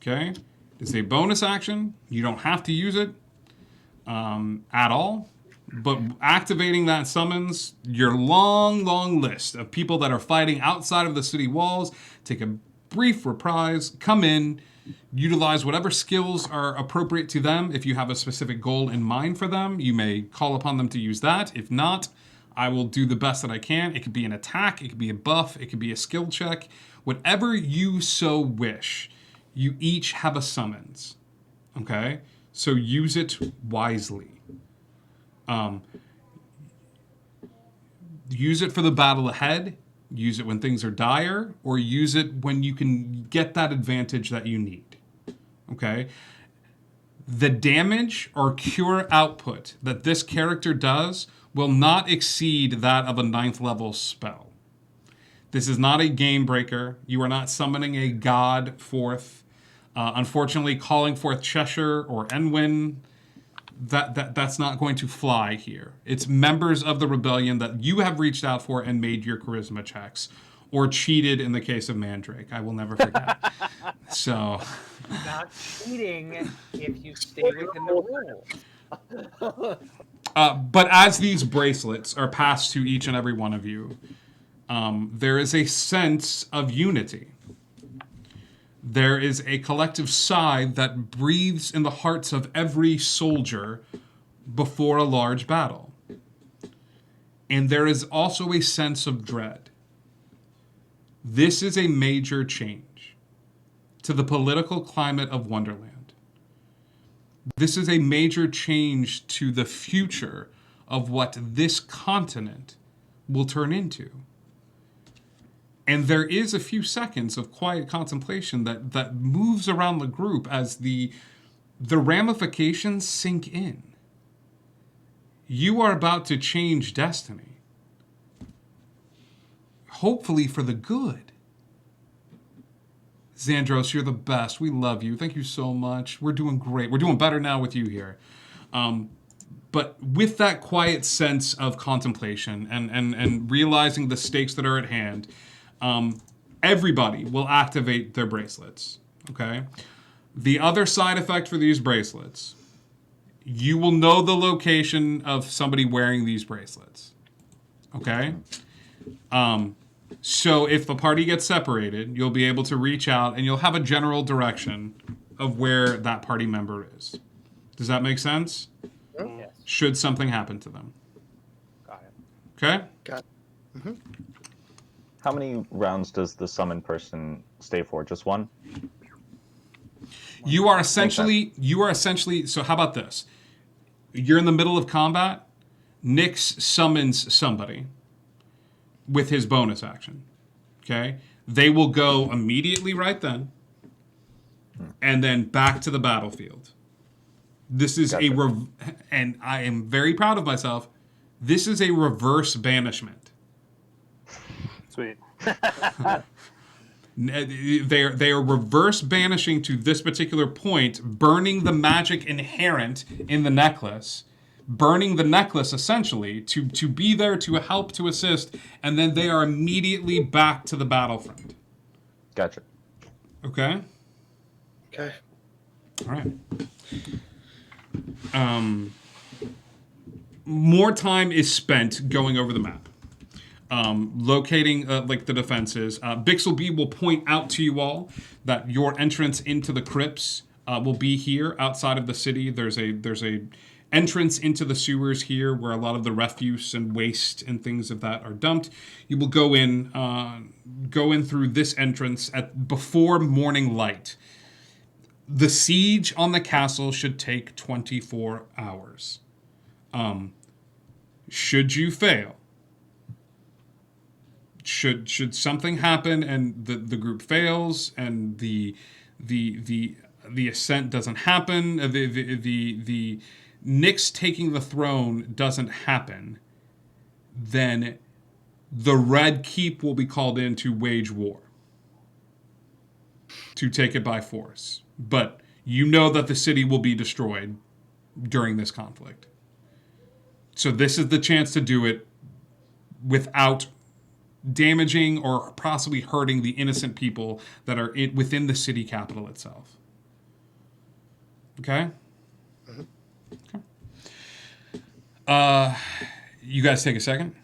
Okay? It's a bonus action. You don't have to use it at all. But activating that summons, your long list of people that are fighting outside of the city walls, take a brief reprise, come in, utilize whatever skills are appropriate to them. If you have a specific goal in mind for them, you may call upon them to use that. If not, I will do the best that I can. It could be an attack, it could be a buff, it could be a skill check. Whatever you so wish, you each have a summons. Okay? So use it wisely. Use it for the battle ahead, use it when things are dire, or use it when you can get that advantage that you need. Okay? The damage or cure output that this character does will not exceed that of a 9th level spell. This is not a game breaker. You are not summoning a god forth. Unfortunately, calling forth Cheshire or Enwyn, that's not going to fly here. It's members of the rebellion that you have reached out for and made your charisma checks, or cheated in the case of Mandrake. I will never forget. So, not cheating if you stay within the rules. But as these bracelets are passed to each and every one of you, there is a sense of unity. There is a collective sigh that breathes in the hearts of every soldier before a large battle. And there is also a sense of dread. This is a major change to the political climate of Wonderland. This is a major change to the future of what this continent will turn into. And there is a few seconds of quiet contemplation that moves around the group as the ramifications sink in. You are about to change destiny. Hopefully for the good. Xandros, you're the best. We love you. Thank you so much. We're doing great. We're doing better now with you here. But with that quiet sense of contemplation and realizing the stakes that are at hand, everybody will activate their bracelets, okay? The other side effect for these bracelets, you will know the location of somebody wearing these bracelets, okay? So if the party gets separated, you'll be able to reach out and you'll have a general direction of where that party member is. Does that make sense? Yes. Should something happen to them. Got it. Okay? Got it. Mm-hmm. How many rounds does the summoned person stay for? Just one? You are essentially, so how about this? You're in the middle of combat. Nyx summons somebody with his bonus action. Okay? They will go immediately right then and then back to the battlefield. This is and I am very proud of myself. This is a reverse banishment. Sweet. They are reverse banishing to this particular point, burning the magic inherent in the necklace, burning the necklace essentially to be there to help, to assist, and then they are immediately back to the battlefront. Gotcha. Okay? Okay. All right. More time is spent going over the map. Locating like the defenses. Bixelby will point out to you all that your entrance into the crypts will be here outside of the city. There's a entrance into the sewers here where a lot of the refuse and waste and things of that are dumped. You will go in through this entrance before morning light. The siege on the castle should take 24 hours. Should you fail, should something happen and the group fails and the ascent doesn't happen, the Nyx taking the throne doesn't happen, then the Red Keep will be called in to wage war, to take it by force. But you know that the city will be destroyed during this conflict. So this is the chance to do it without damaging or possibly hurting the innocent people that are within the city capital itself. Okay? Mm-hmm. Okay. You guys take a second.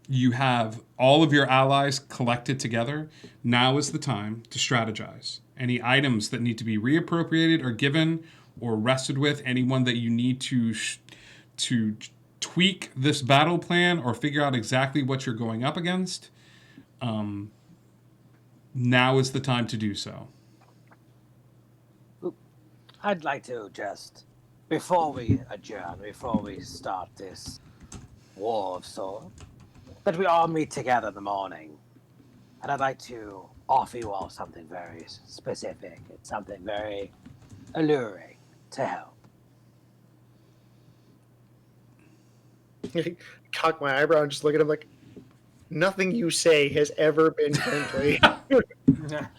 You have all of your allies collected together. Now is the time to strategize. Any items that need to be reappropriated or given or rested with, anyone that you need to tweak this battle plan or figure out exactly what you're going up against, now is the time to do so. I'd like to just, before we adjourn, before we start this war of sorts, that we all meet together in the morning. And I'd like to offer you all something very specific. It's something very alluring to help. Cock my eyebrow and just look at him like, nothing you say has ever been friendly.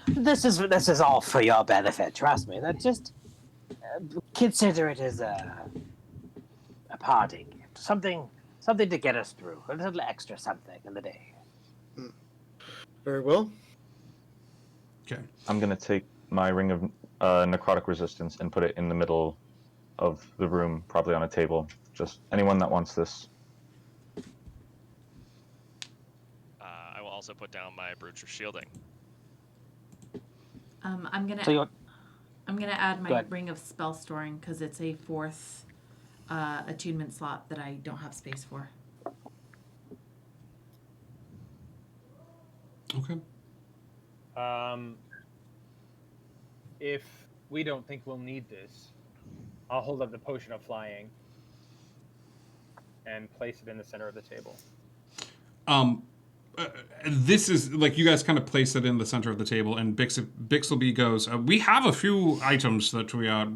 This is all for your benefit. Trust me. That just consider it as a parting gift, something to get us through, a little extra something in the day. Very well. Okay. I'm gonna take my ring of necrotic resistance and put it in the middle of the room, probably on a table. Just anyone that wants this. I will also put down my brooch of shielding. I'm gonna. So you- I'm gonna add Go my ahead. ring of spell storing because it's a 4th attunement slot that I don't have space for. Okay. If we don't think we'll need this, I'll hold up the potion of flying and place it in the center of the table. This is like you guys kind of place it in the center of the table, and Bixleby goes, "We have a few items that we are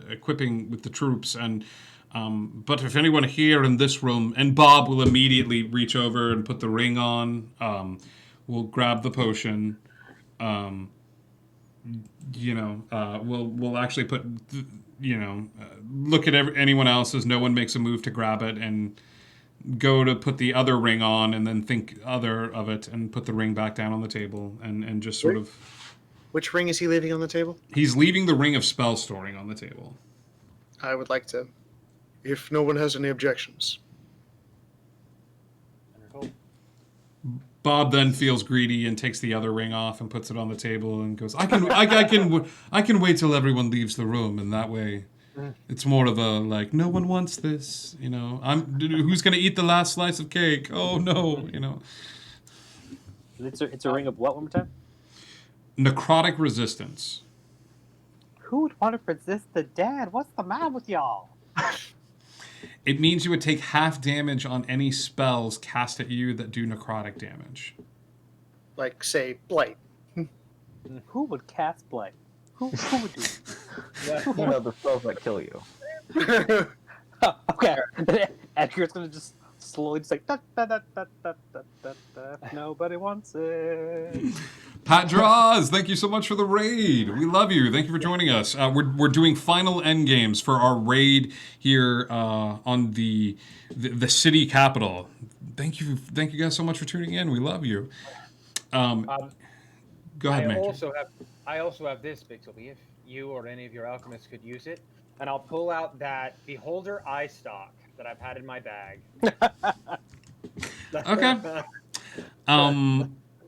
equipping with the troops, and but if anyone here in this room," and Bob will immediately reach over and put the ring on. We'll grab the potion. We'll actually put, look at anyone else's. No one makes a move to grab it, and go to put the other ring on, and then think other of it, and put the ring back down on the table, and just sort of. Which ring is he leaving on the table? He's leaving the ring of spell storing on the table. I would like to, if no one has any objections. Bob then feels greedy and takes the other ring off and puts it on the table and goes, I can wait till everyone leaves the room, and that way it's more of a like, no one wants this, who's gonna eat the last slice of cake? Oh no, It's a ring of what, one more time? Necrotic resistance. Who would want to resist the dead? What's the matter with y'all? It means you would take half damage on any spells cast at you that do necrotic damage. Like, say, Blight. Who would cast Blight? Who would do the spells that kill you. Okay. Edgar's gonna just slowly just like, da, da, da, da, da, da, da, da. Nobody wants it. Pat Draws, thank you so much for the raid. We love you. Thank you for joining us. We're doing final end games for our raid here on the city capital. Thank you guys so much for tuning in. We love you. Go ahead, man. I also have this, Bixleby. If you or any of your alchemists could use it, and I'll pull out that Beholder eye stock that I've had in my bag. Okay.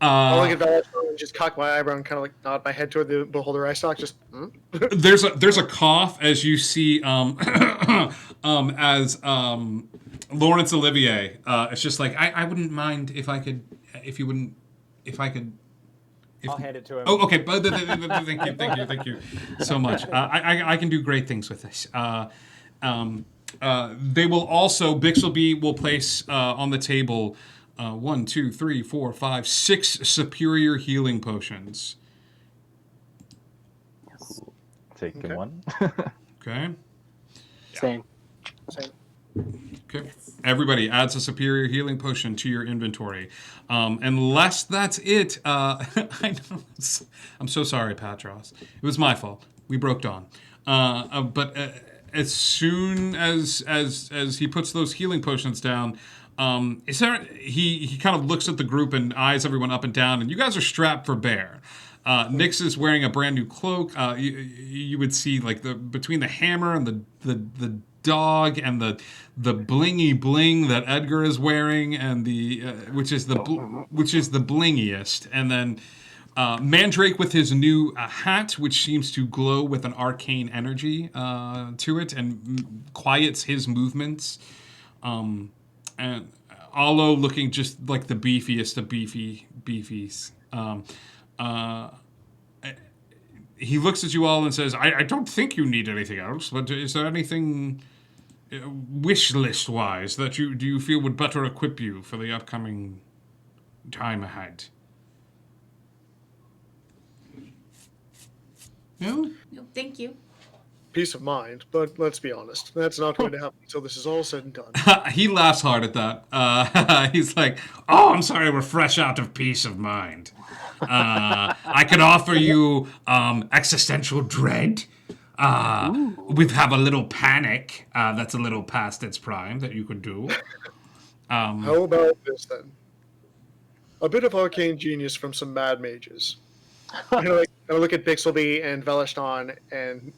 I'll look at Valentine and just cock my eyebrow and kind of like nod my head toward the beholder eye stock. Just there's a cough as you see as Laurence Olivier. It's just like I wouldn't mind if I could I'll hand it to him. Oh, okay. Thank you so much. I can do great things with this. They will also, Bixleby will place on the table 1, 2, 3, 4, 5, 6 superior healing potions. Taking one. Okay. Same. Okay. Everybody adds a superior healing potion to your inventory. Unless that's it. I know. I'm so sorry, Patros. It was my fault. We broke dawn. But as soon as he puts those healing potions down, he kind of looks at the group and eyes everyone up and down, and you guys are strapped for bear. Nyx is wearing a brand new cloak. You would see like between the hammer and the dog and the blingy bling that Edgar is wearing, and which is the blingiest, and then Mandrake with his new hat, which seems to glow with an arcane energy to it and quiets his movements. And Alo looking just like the beefiest of beefies. He looks at you all and says, I don't think you need anything else, but is there anything wish list wise that do you feel would better equip you for the upcoming time ahead? No? No, thank you. peace of mind, but let's be honest, that's not going to happen until this is all said and done. He laughs hard at that. He's like, oh, I'm sorry, we're fresh out of peace of mind. I could offer you existential dread. We have a little panic that's a little past its prime that you could do. How about this then? A bit of arcane genius from some mad mages. I look at Bixleby and Velashton and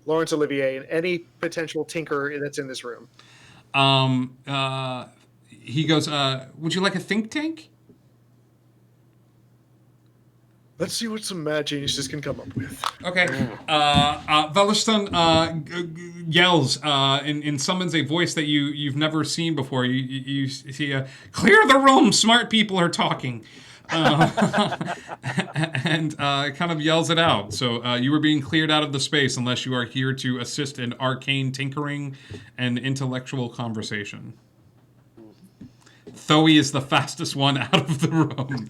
Laurence Olivier and any potential tinker that's in this room. He goes, would you like a think tank? Let's see what some mad geniuses can come up with. Okay. Veliston yells and summons a voice that you've never seen before. You see clear the room, smart people are talking. And kind of yells it out. So you are being cleared out of the space unless you are here to assist in arcane tinkering and intellectual conversation. Thoe is the fastest one out of the room.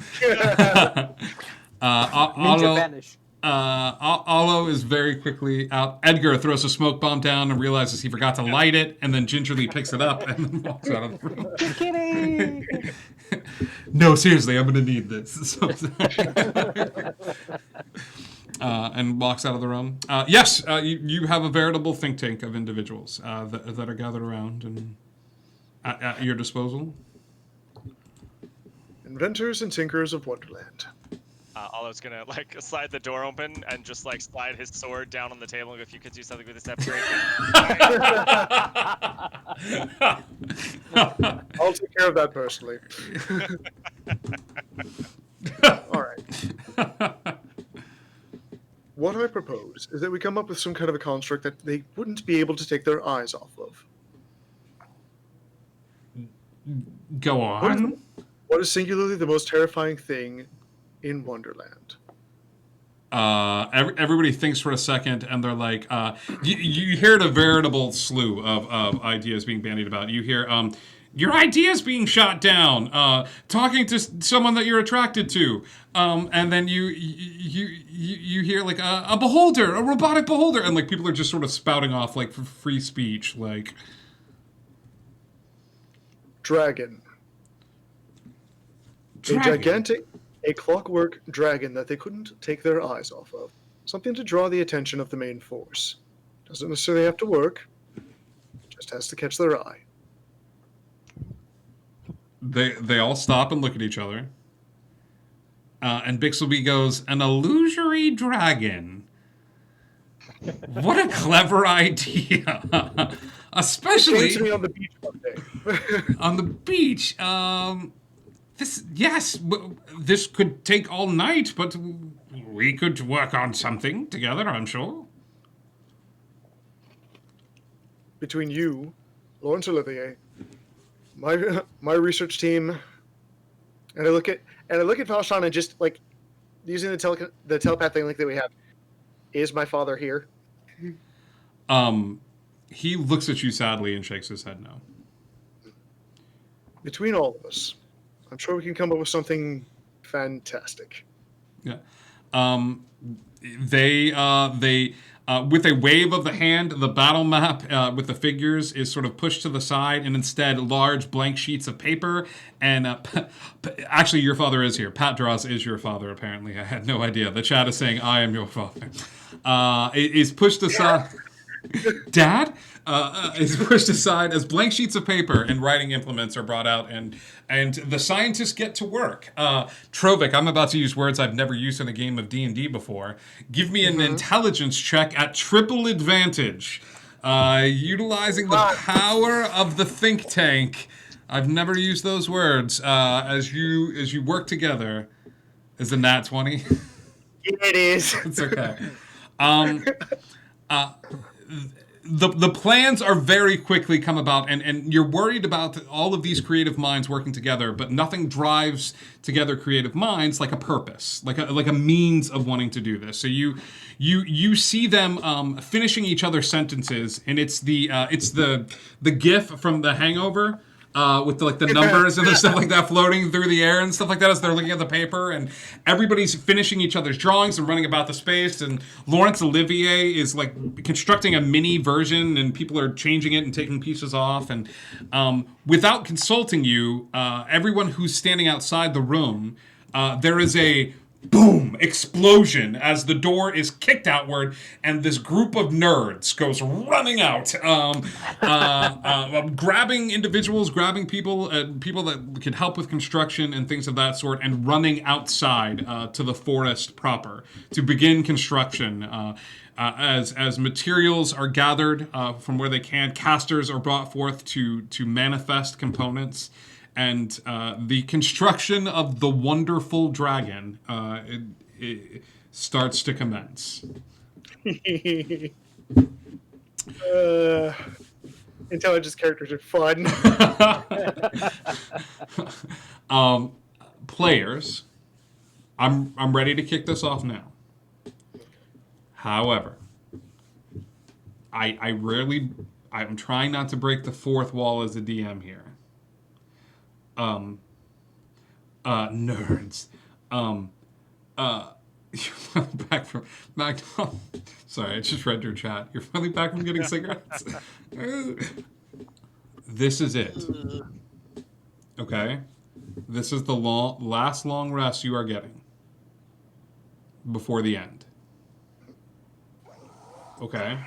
Alo is very quickly out. Edgar throws a smoke bomb down and realizes he forgot to light it, and then gingerly picks it up and then walks out of the room. Just kidding. No, seriously, I'm gonna need this. And walks out of the room. Yes, you have a veritable think tank of individuals that are gathered around and at your disposal. Inventors and tinkerers of Wonderland. Alo's gonna slide the door open and just slide his sword down on the table. And if you could do something with this, that'd be great. I'll take care of that personally. All right. What I propose is that we come up with some kind of a construct that they wouldn't be able to take their eyes off of. Go on. What is singularly the most terrifying thing in Wonderland? Everybody thinks for a second, and they're like, you hear a veritable slew of ideas being bandied about. You hear, your ideas being shot down, talking to someone that you're attracted to, and then you hear a beholder, a robotic beholder, and people are just sort of spouting off for free speech, Dragon. A clockwork dragon that they couldn't take their eyes off of. Something to draw the attention of the main force. Doesn't necessarily have to work. Just has to catch their eye. They all stop and look at each other. And Bixelby goes, an illusory dragon. What a clever idea. Especially... It came to me on the beach one day. On the beach. This could take all night, but we could work on something together, I'm sure. Between you, Laurence Olivier, my research team, and I look at Valshan and just using the telepath thing that we have. Is my father here? He looks at you sadly and shakes his head no. Between all of us, I'm sure we can come up with something fantastic. Yeah. They with a wave of the hand, the battle map with the figures is sort of pushed to the side, and instead large blank sheets of paper. And actually, your father is here. Pat Dross is your father, apparently. I had no idea. The chat is saying, I am your father. It is pushed aside. Dad? Is pushed aside as blank sheets of paper and writing implements are brought out, and the scientists get to work. Trovik, I'm about to use words I've never used in a game of D&D before. Give me an intelligence check at triple advantage. Utilizing the power of the think tank. I've never used those words. As you work together. Is the nat 20? It is. It's okay. The plans are very quickly come about, and you're worried about all of these creative minds working together, but nothing drives together creative minds like a purpose, like a means of wanting to do this. So you see them finishing each other's sentences, and it's the GIF from The Hangover. With the numbers and the stuff like that floating through the air and stuff like that as they're looking at the paper, and everybody's finishing each other's drawings and running about the space, and Laurence Olivier is constructing a mini version, and people are changing it and taking pieces off, and without consulting you, everyone who's standing outside the room, there is a boom explosion as the door is kicked outward, and this group of nerds goes running out, grabbing individuals, grabbing people that could help with construction and things of that sort, and running outside to the forest proper to begin construction. As materials are gathered from where they can, casters are brought forth to manifest components. And the construction of the wonderful dragon starts to commence. Intelligence characters are fun. Players, I'm ready to kick this off now. However, I'm trying not to break the fourth wall as a DM here. Nerds. You're finally back from McDonald's. Sorry, I just read your chat. You're finally back from getting cigarettes. This is it. Okay? This is the last long rest you are getting before the end. Okay?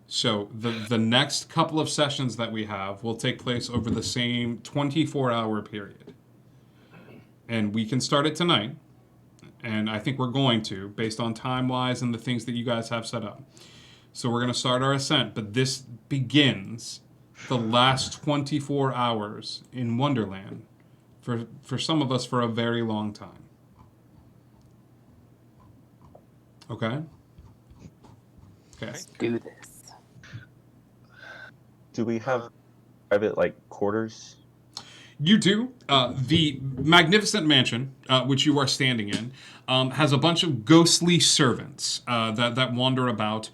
So the next couple of sessions that we have will take place over the same 24-hour period. And we can start it tonight. And I think we're going to, based on time-wise and the things that you guys have set up. So we're going to start our ascent, but this begins the last 24 hours in Wonderland for some of us for a very long time. Okay? Okay. Let's do this. Do we have private, quarters? You do. The magnificent mansion, which you are standing in, has a bunch of ghostly servants that wander about.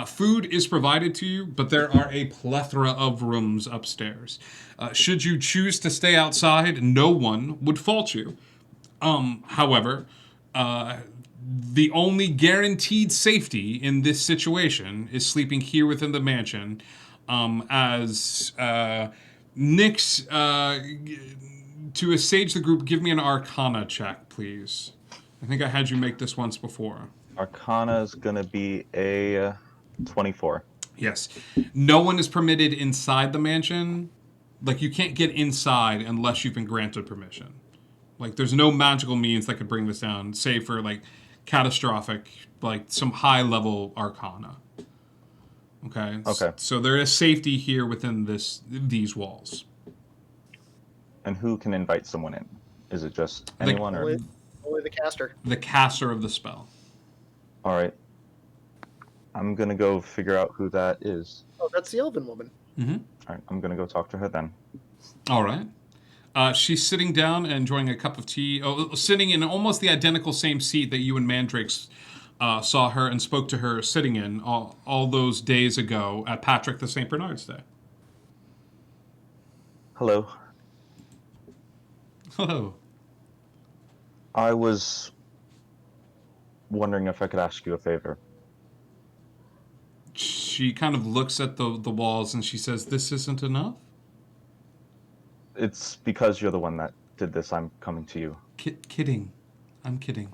Food is provided to you, but there are a plethora of rooms upstairs. Should you choose to stay outside, no one would fault you. However, the only guaranteed safety in this situation is sleeping here within the mansion, as Nyx, to assage the group, give me an Arcana check, please. I think I had you make this once before. Arcana is going to be a 24. Yes. No one is permitted inside the mansion. You can't get inside unless you've been granted permission. There's no magical means that could bring this down, save for, catastrophic, some high-level Arcana. Okay. Okay. So there is safety here within these walls. And who can invite someone in? Is it just anyone or only the caster? The caster of the spell. All right. I'm gonna go figure out who that is. Oh, that's the elven woman. Mm-hmm. All right. I'm gonna go talk to her then. All right. She's sitting down and enjoying a cup of tea, sitting in almost the identical same seat that you and Mandrake saw her and spoke to her sitting in all those days ago at Patrick the St. Bernard's Day. Hello. Hello. I was wondering if I could ask you a favor. She kind of looks at the walls and she says, "This isn't enough?" It's because you're the one that did this, I'm coming to you. Kidding. I'm kidding.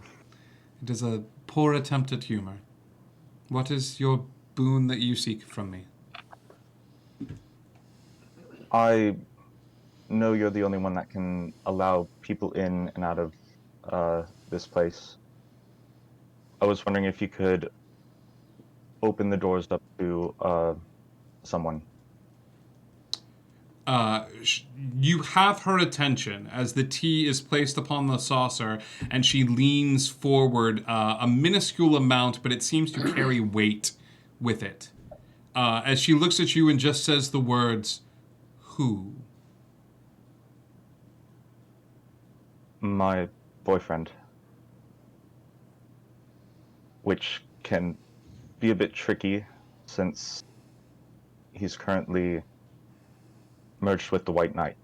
It is a poor attempt at humor. What is your boon that you seek from me? I know you're the only one that can allow people in and out of this place. I was wondering if you could open the doors up to someone. You have her attention as the tea is placed upon the saucer, and she leans forward a minuscule amount, but it seems to carry weight with it. As she looks at you and just says the words, "Who?" My boyfriend. Which can be a bit tricky since he's currently merged with the White Knight.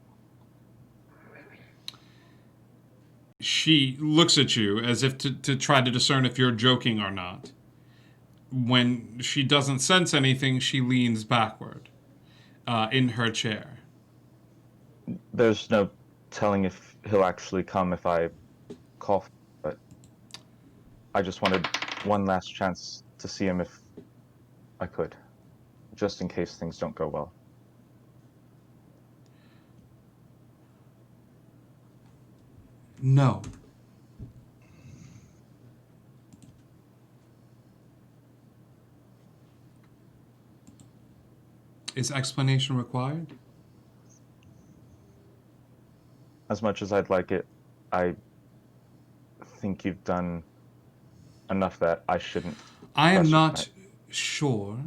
She looks at you as if to try to discern if you're joking or not. When she doesn't sense anything, she leans backward in her chair. There's no telling if he'll actually come if I call, but I just wanted one last chance to see him if I could, just in case things don't go well. No. Is explanation required? As much as I'd like it, I think you've done enough that I shouldn't. I am question not it. sure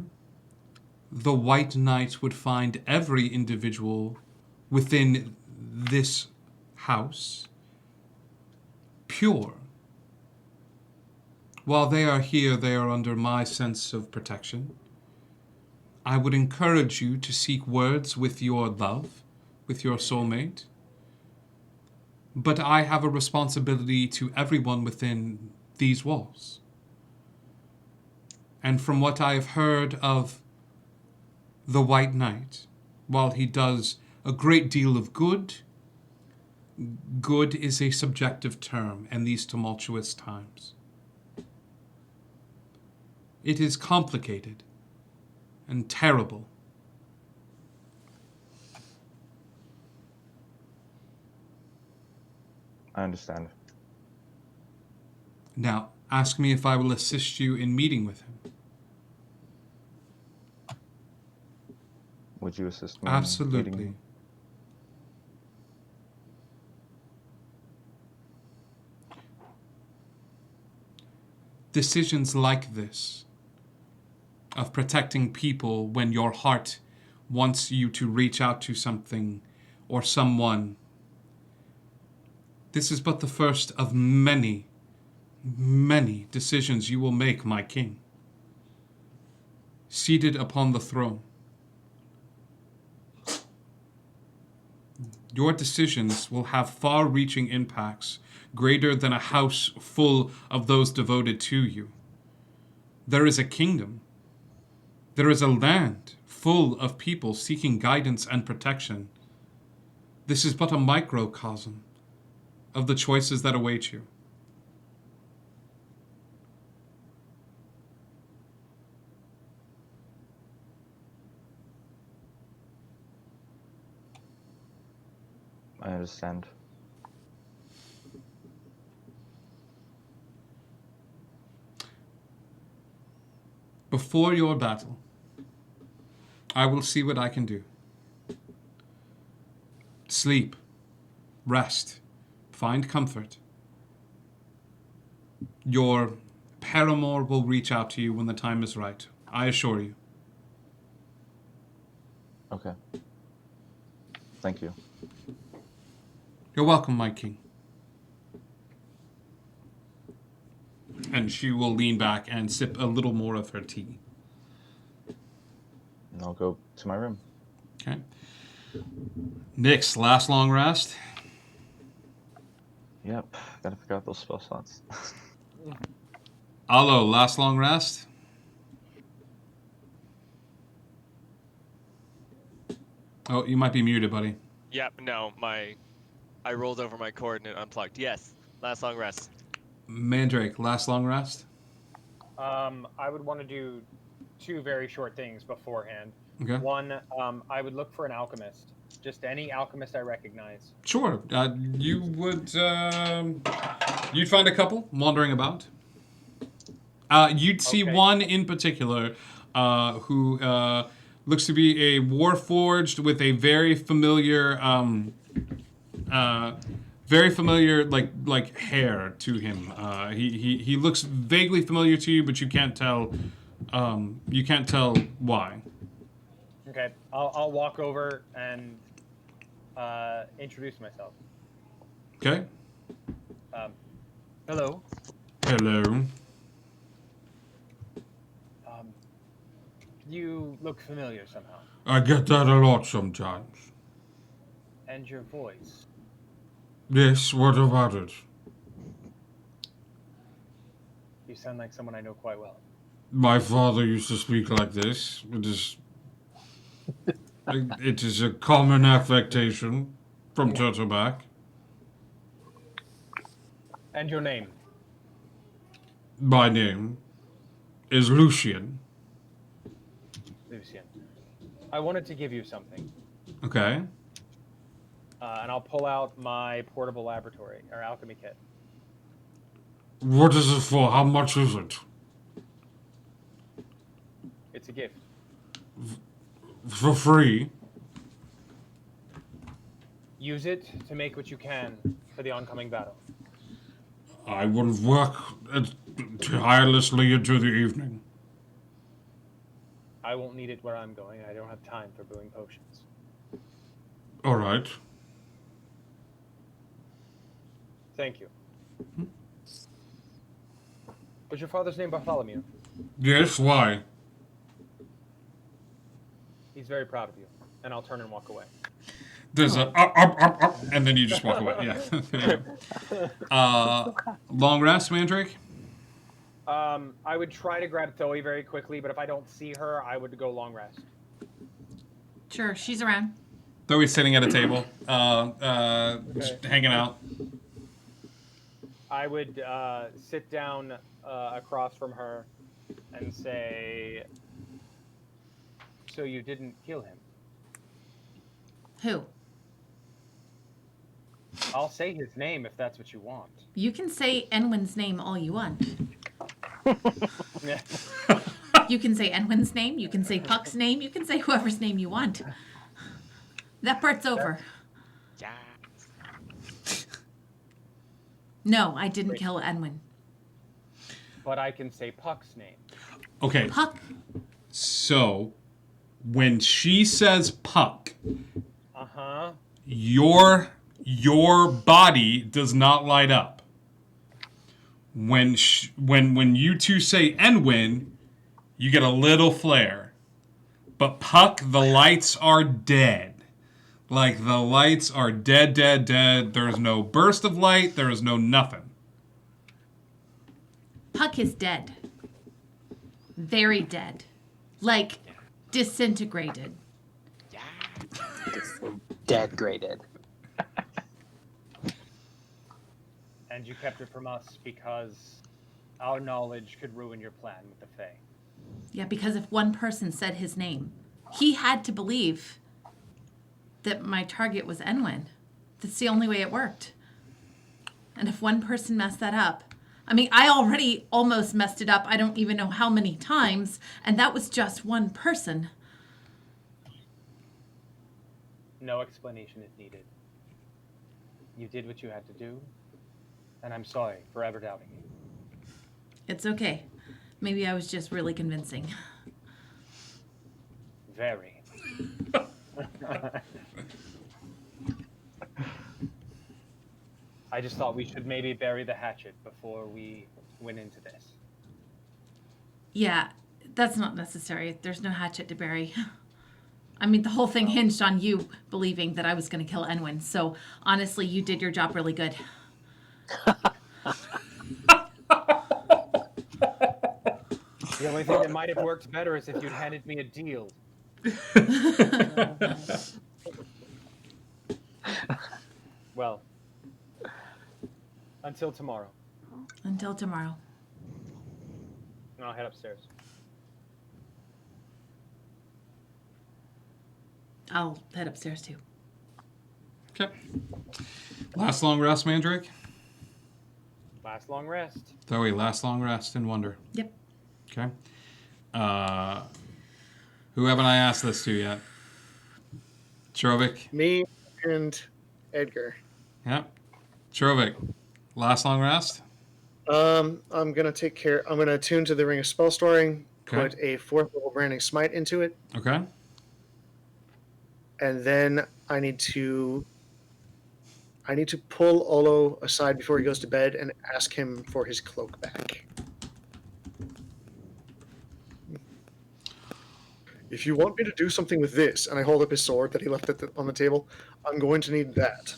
the White Knight would find every individual within this house pure. While they are here, they are under my sense of protection. I would encourage you to seek words with your love, with your soulmate. But I have a responsibility to everyone within these walls. And from what I have heard of the White Knight, while he does a great deal of good, good is a subjective term in these tumultuous times. It is complicated and terrible. I understand. Now, ask me if I will assist you in meeting with him. Would you assist me? In Absolutely. meeting? Decisions like this, of protecting people when your heart wants you to reach out to something or someone, this is but the first of many, many decisions you will make, my king. Seated upon the throne. Your decisions will have far-reaching impacts greater than a house full of those devoted to you. There is a kingdom. There is a land full of people seeking guidance and protection. This is but a microcosm of the choices that await you. I understand. Before your battle, I will see what I can do. Sleep, rest, find comfort. Your paramour will reach out to you when the time is right. I assure you. Okay. Thank you. You're welcome, my king. And she will lean back and sip a little more of her tea. And I'll go to my room. Okay. Nyx, last long rest? Yep. Gotta figure out those spell slots. Alo, last long rest? Oh, you might be muted, buddy. Yep, no, I rolled over my cord and it unplugged. Yes, last long rest. Mandrake, last long rest? I would want to do two very short things beforehand. Okay. One, I would look for an alchemist. Just any alchemist I recognize. Sure. You would, you'd find a couple wandering about. You'd see one in particular who looks to be a warforged with a very familiar like hair to him. He looks vaguely familiar to you, but you can't tell why. Okay, I'll walk over and introduce myself. Okay. Hello. Hello. You look familiar somehow. I get that a lot sometimes. And your voice. Yes, what about it? You sound like someone I know quite well. My father used to speak like this. It is a common affectation from Turtleback. And your name? My name is Lucian. Lucian. I wanted to give you something. Okay. And I'll pull out my portable laboratory, or alchemy kit. What is it for? How much is it? It's a gift. For free? Use it to make what you can for the oncoming battle. I will work tirelessly into the evening. I won't need it where I'm going. I don't have time for brewing potions. All right. Thank you. Was your father's name Bartholomew? Yes, why? He's very proud of you. And I'll turn and walk away. There's a up, and then you just walk away. Yeah. Long rest, Mandrake? I would try to grab Zoe very quickly, but if I don't see her, I would go long rest. Sure, she's around. Zoe's sitting at a table, just hanging out. I would sit down across from her and say, "So you didn't kill him?" Who? I'll say his name if that's what you want. You can say Enwyn's name all you want. Yeah. You can say Enwyn's name, you can say Puck's name, you can say whoever's name you want. That part's over. Yeah. No, I didn't kill Enwyn. But I can say Puck's name. Okay. Puck. So, when she says Puck, Uh-huh. your body does not light up. When you two say Enwyn, you get a little flare. But Puck, the lights are dead. Like, the lights are dead. There's no burst of light. There is no nothing. Puck is dead. Very dead. Like, disintegrated. Dead graded. And you kept it from us because our knowledge could ruin your plan with the Fae. Yeah, because if one person said his name, he had to believe that my target was Enwyn. That's the only way it worked. And if one person messed that up, I mean, I already almost messed it up. I don't even know how many times, and that was just one person. No explanation is needed. You did what you had to do, and I'm sorry for ever doubting you. It's okay. Maybe I was just really convincing. Very. I just thought we should maybe bury the hatchet before we went into this. Yeah, that's not necessary. There's no hatchet to bury. I mean, the whole thing hinged on you believing that I was going to kill Enwyn. So, honestly, you did your job really good. The only thing that might have worked better is if you'd handed me a deal. Well, until tomorrow. Until tomorrow. And I'll head upstairs. I'll head upstairs too. Okay. Last long rest, Mandrake? Last long rest. Zoe, last long rest in Wonder. Yep. Okay. Who haven't I asked this to yet? Chovik? Me and Edgar. Yep. Chovik, last long rest? I'm gonna attune to the Ring of Spell Storing, Okay. put a 4th level Branding Smite into it, Okay. and then I need to pull Olo aside before he goes to bed and ask him for his cloak back. If you want me to do something with this, and I hold up his sword that he left on the table, I'm going to need that.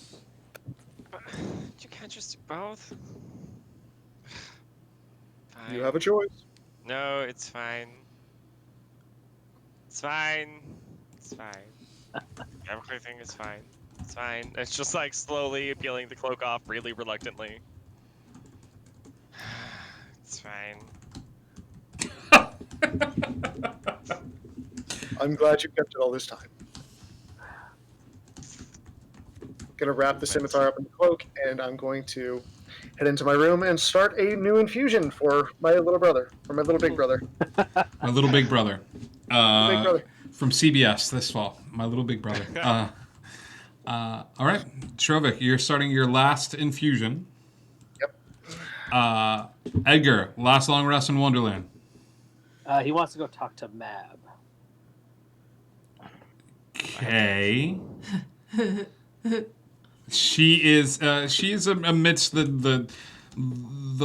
You can't just do both. Fine. You have a choice. No, it's fine. It's fine. It's fine. Everything is fine. It's fine. It's just like slowly peeling the cloak off really reluctantly. It's fine. I'm glad you kept it all this time. Gonna wrap the scimitar up in the cloak, and I'm going to head into my room and start a new infusion for my little brother, or my little big brother. My little big brother. Big brother. From CBS this fall. My little big brother. All right. Chovik, you're starting your last infusion. Yep. Edgar, last long rest in Wonderland. He wants to go talk to Mab. Okay. She is amidst the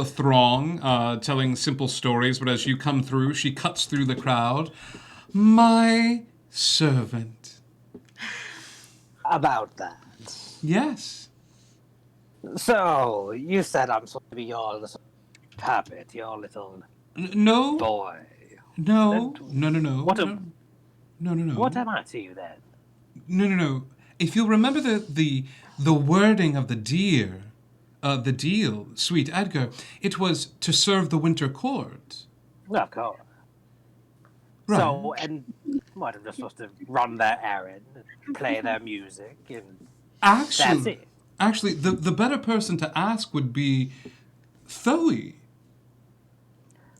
throng, telling simple stories. But as you come through, she cuts through the crowd. My servant. About that. Yes. So, you said I'm supposed to be your little puppet, your little No. boy. No. What No. What am I to you then? No. If you'll remember the wording of the deal, sweet Edgar, it was to serve the Winter Court. Of course. Right. So, and what, I'm just supposed to run their errand, and play their music, and that's it. Actually, the better person to ask would be Thoe.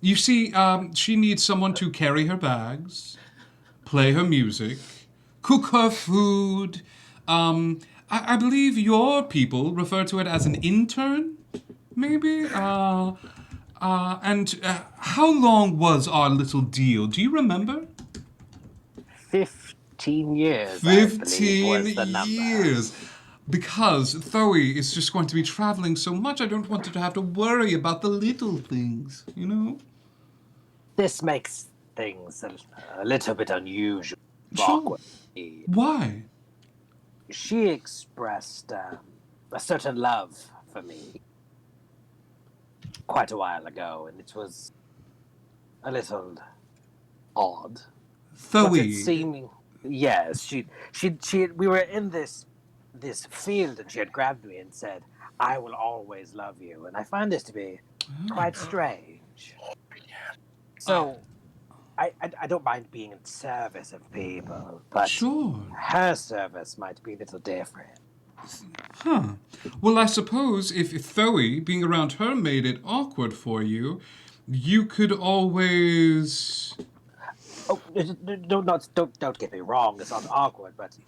You see, she needs someone to carry her bags, play her music, cook her food. I believe your people refer to it as an intern, maybe? And how long was our little deal? Do you remember? 15 years. 15 years. Because Thoe is just going to be traveling so much, I don't want her to have to worry about the little things, you know? This makes things a little bit unusual. Sure. Awkward. Why? She expressed a certain love for me quite a while ago, and it was a little odd. Thoe. But it seeming, yes, she. We were in this field, and she had grabbed me and said, "I will always love you," and I find this to be quite strange. So, I don't mind being in service of people, but sure, her service might be a little different. Huh. Well, I suppose if Thoe, being around her, made it awkward for you, you could always... Oh, don't get me wrong, it's not awkward, but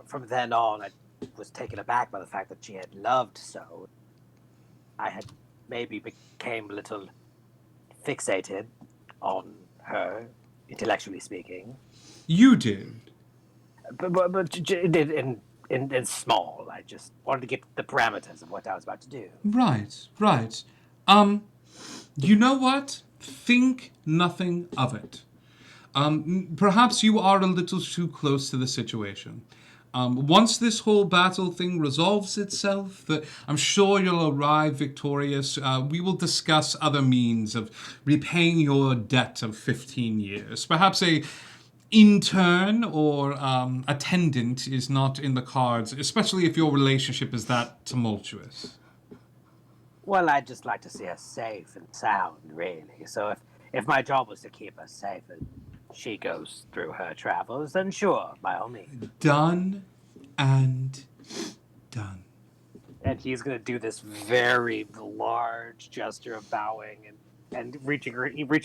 from then on, I was taken aback by the fact that she had loved so. I had maybe became a little fixated on her, intellectually speaking. You did? But in small. I just wanted to get the parameters of what I was about to do. Right. You know what? Think nothing of it. Perhaps you are a little too close to the situation. Once this whole battle thing resolves itself, I'm sure you'll arrive victorious. We will discuss other means of repaying your debt of 15 years. Perhaps a intern or attendant is not in the cards, especially if your relationship is that tumultuous. Well, I'd just like to see her safe and sound, really. So if my job was to keep her safe and she goes through her travels, then sure, by all means. Done and done. And he's going to do this very large gesture of bowing and reaching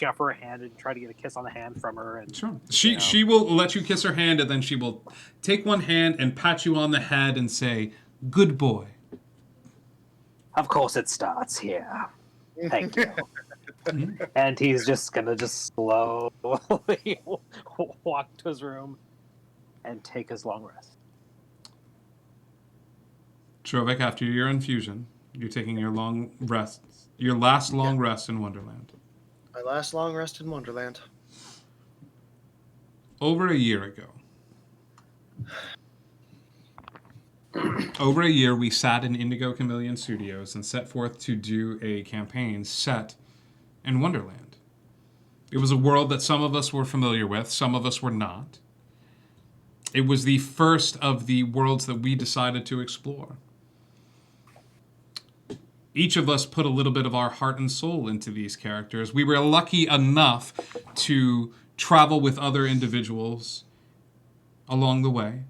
out for her hand and try to get a kiss on the hand from her. And sure. She will let you kiss her hand, and then she will take one hand and pat you on the head and say, "Good boy." Of course it starts here. Thank you. And he's just going to slowly walk to his room and take his long rest. Trovek, after your infusion, you're taking your long rest, your last long rest in Wonderland. My last long rest in Wonderland. Over a year ago. Over a year, we sat in Indigo Chameleon Studios and set forth to do a campaign set in Wonderland. It was a world that some of us were familiar with, some of us were not. It was the first of the worlds that we decided to explore. Each of us put a little bit of our heart and soul into these characters. We were lucky enough to travel with other individuals along the way.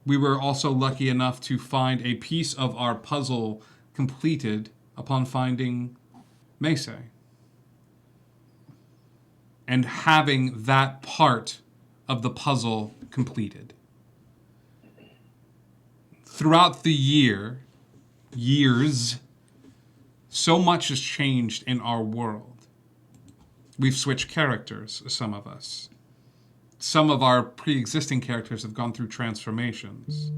We were also lucky enough to find a piece of our puzzle completed upon finding Maysay. And having that part of the puzzle completed. Throughout the years, So much has changed in our world. We've switched characters, some of us. Some of our pre-existing characters have gone through transformations.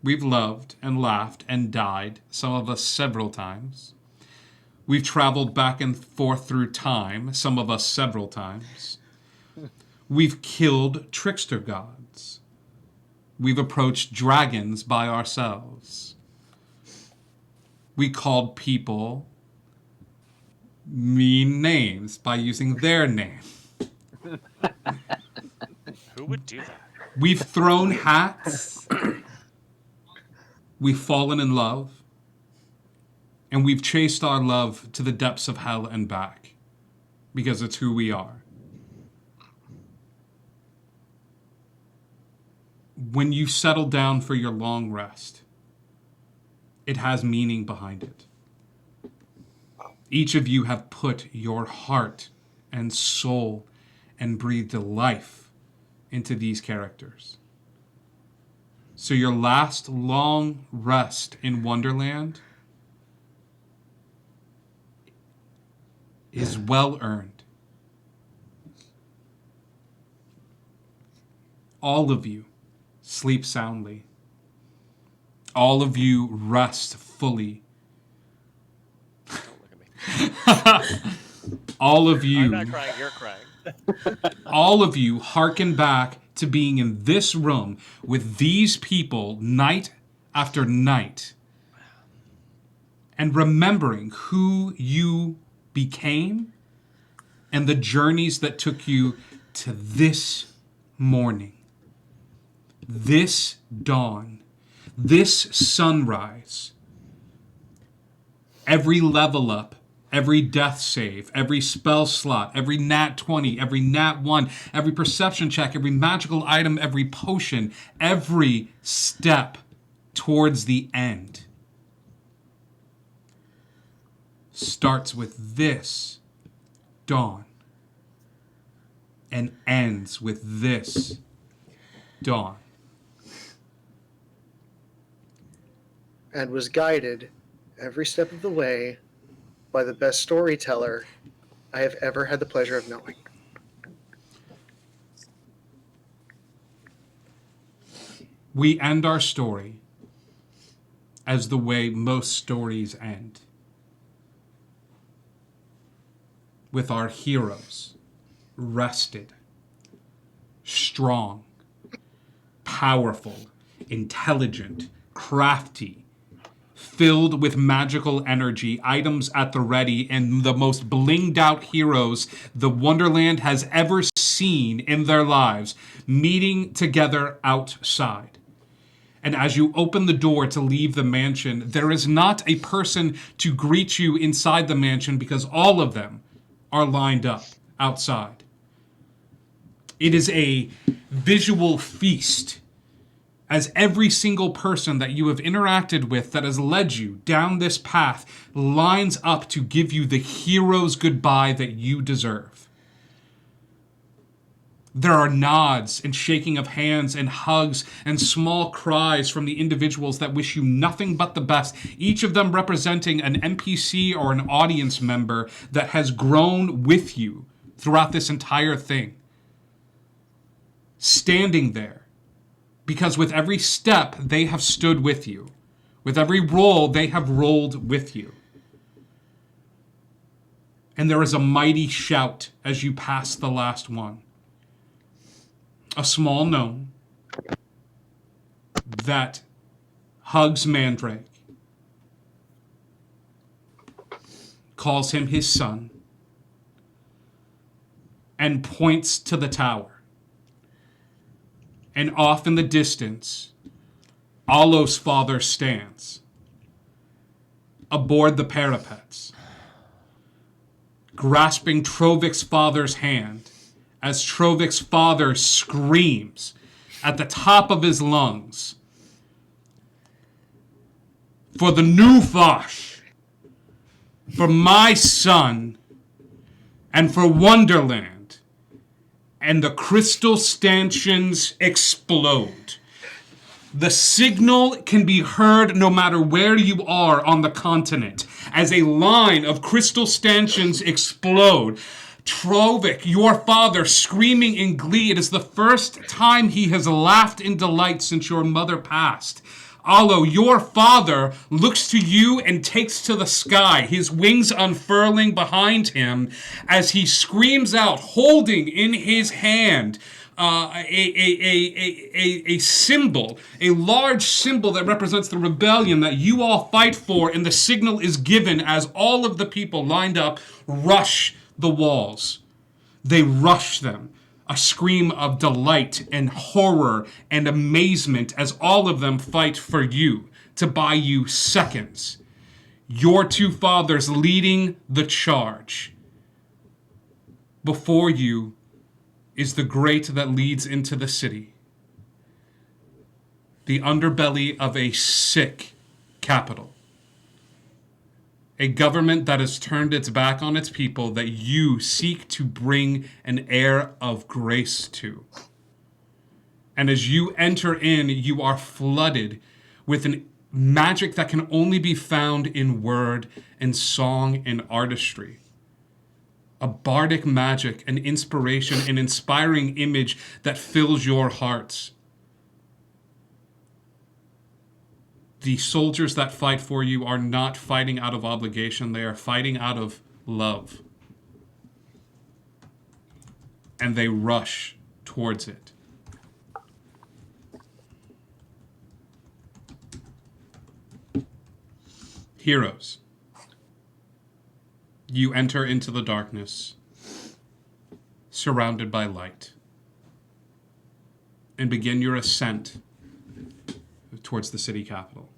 We've loved and laughed and died, some of us several times. We've traveled back and forth through time, some of us several times. We've killed trickster gods. We've approached dragons by ourselves. We called people mean names by using their name. Who would do that? We've thrown hats. We've fallen in love. And we've chased our love to the depths of hell and back. Because it's who we are. When you settle down for your long rest, it has meaning behind it. Each of you have put your heart and soul and breathed life into these characters. So your last long rest in Wonderland is well earned. All of you sleep soundly. All of you rest fully. Don't look at me. All of you. I'm not crying, you're crying. All of you hearken back to being in this room with these people night after night and remembering who you became and the journeys that took you to this morning, this dawn, this sunrise. Every level up, every death save, every spell slot, every nat 20, every nat 1, every perception check, every magical item, every potion, every step towards the end starts with this dawn and ends with this dawn. And was guided every step of the way by the best storyteller I have ever had the pleasure of knowing. We end our story as the way most stories end. With our heroes rested, strong, powerful, intelligent, crafty, filled with magical energy, items at the ready, and the most blinged out heroes the Wonderland has ever seen in their lives, meeting together outside. And as you open the door to leave the mansion, there is not a person to greet you inside the mansion because all of them are lined up outside. It is a visual feast as every single person that you have interacted with that has led you down this path lines up to give you the hero's goodbye that you deserve. There are nods and shaking of hands and hugs and small cries from the individuals that wish you nothing but the best, each of them representing an NPC or an audience member that has grown with you throughout this entire thing. Standing there, because with every step, they have stood with you. With every roll, they have rolled with you. And there is a mighty shout as you pass the last one. A small gnome that hugs Mandrake, calls him his son, and points to the tower. And off in the distance, Alo's father stands aboard the parapets, grasping Trovik's father's hand as Trovik's father screams at the top of his lungs, "For the new Vosh, for my son, and for Wonderland." And the crystal stanchions explode. The signal can be heard no matter where you are on the continent, as a line of crystal stanchions explode. Trovik, your father, screaming in glee. It is the first time he has laughed in delight since your mother passed. Alo, your father, looks to you and takes to the sky, his wings unfurling behind him as he screams out, holding in his hand a symbol, a large symbol that represents the rebellion that you all fight for, and the signal is given as all of the people lined up rush the walls. They rush them. A scream of delight and horror and amazement as all of them fight for you, to buy you seconds. Your two fathers leading the charge. Before you is the grate that leads into the city. The underbelly of a sick capital. A government that has turned its back on its people that you seek to bring an air of grace to. And as you enter in, you are flooded with an magic that can only be found in word and song and artistry. A bardic magic, an inspiration, an inspiring image that fills your hearts. The soldiers that fight for you are not fighting out of obligation. They are fighting out of love. And they rush towards it. Heroes, you enter into the darkness, surrounded by light, and begin your ascent towards the city capital.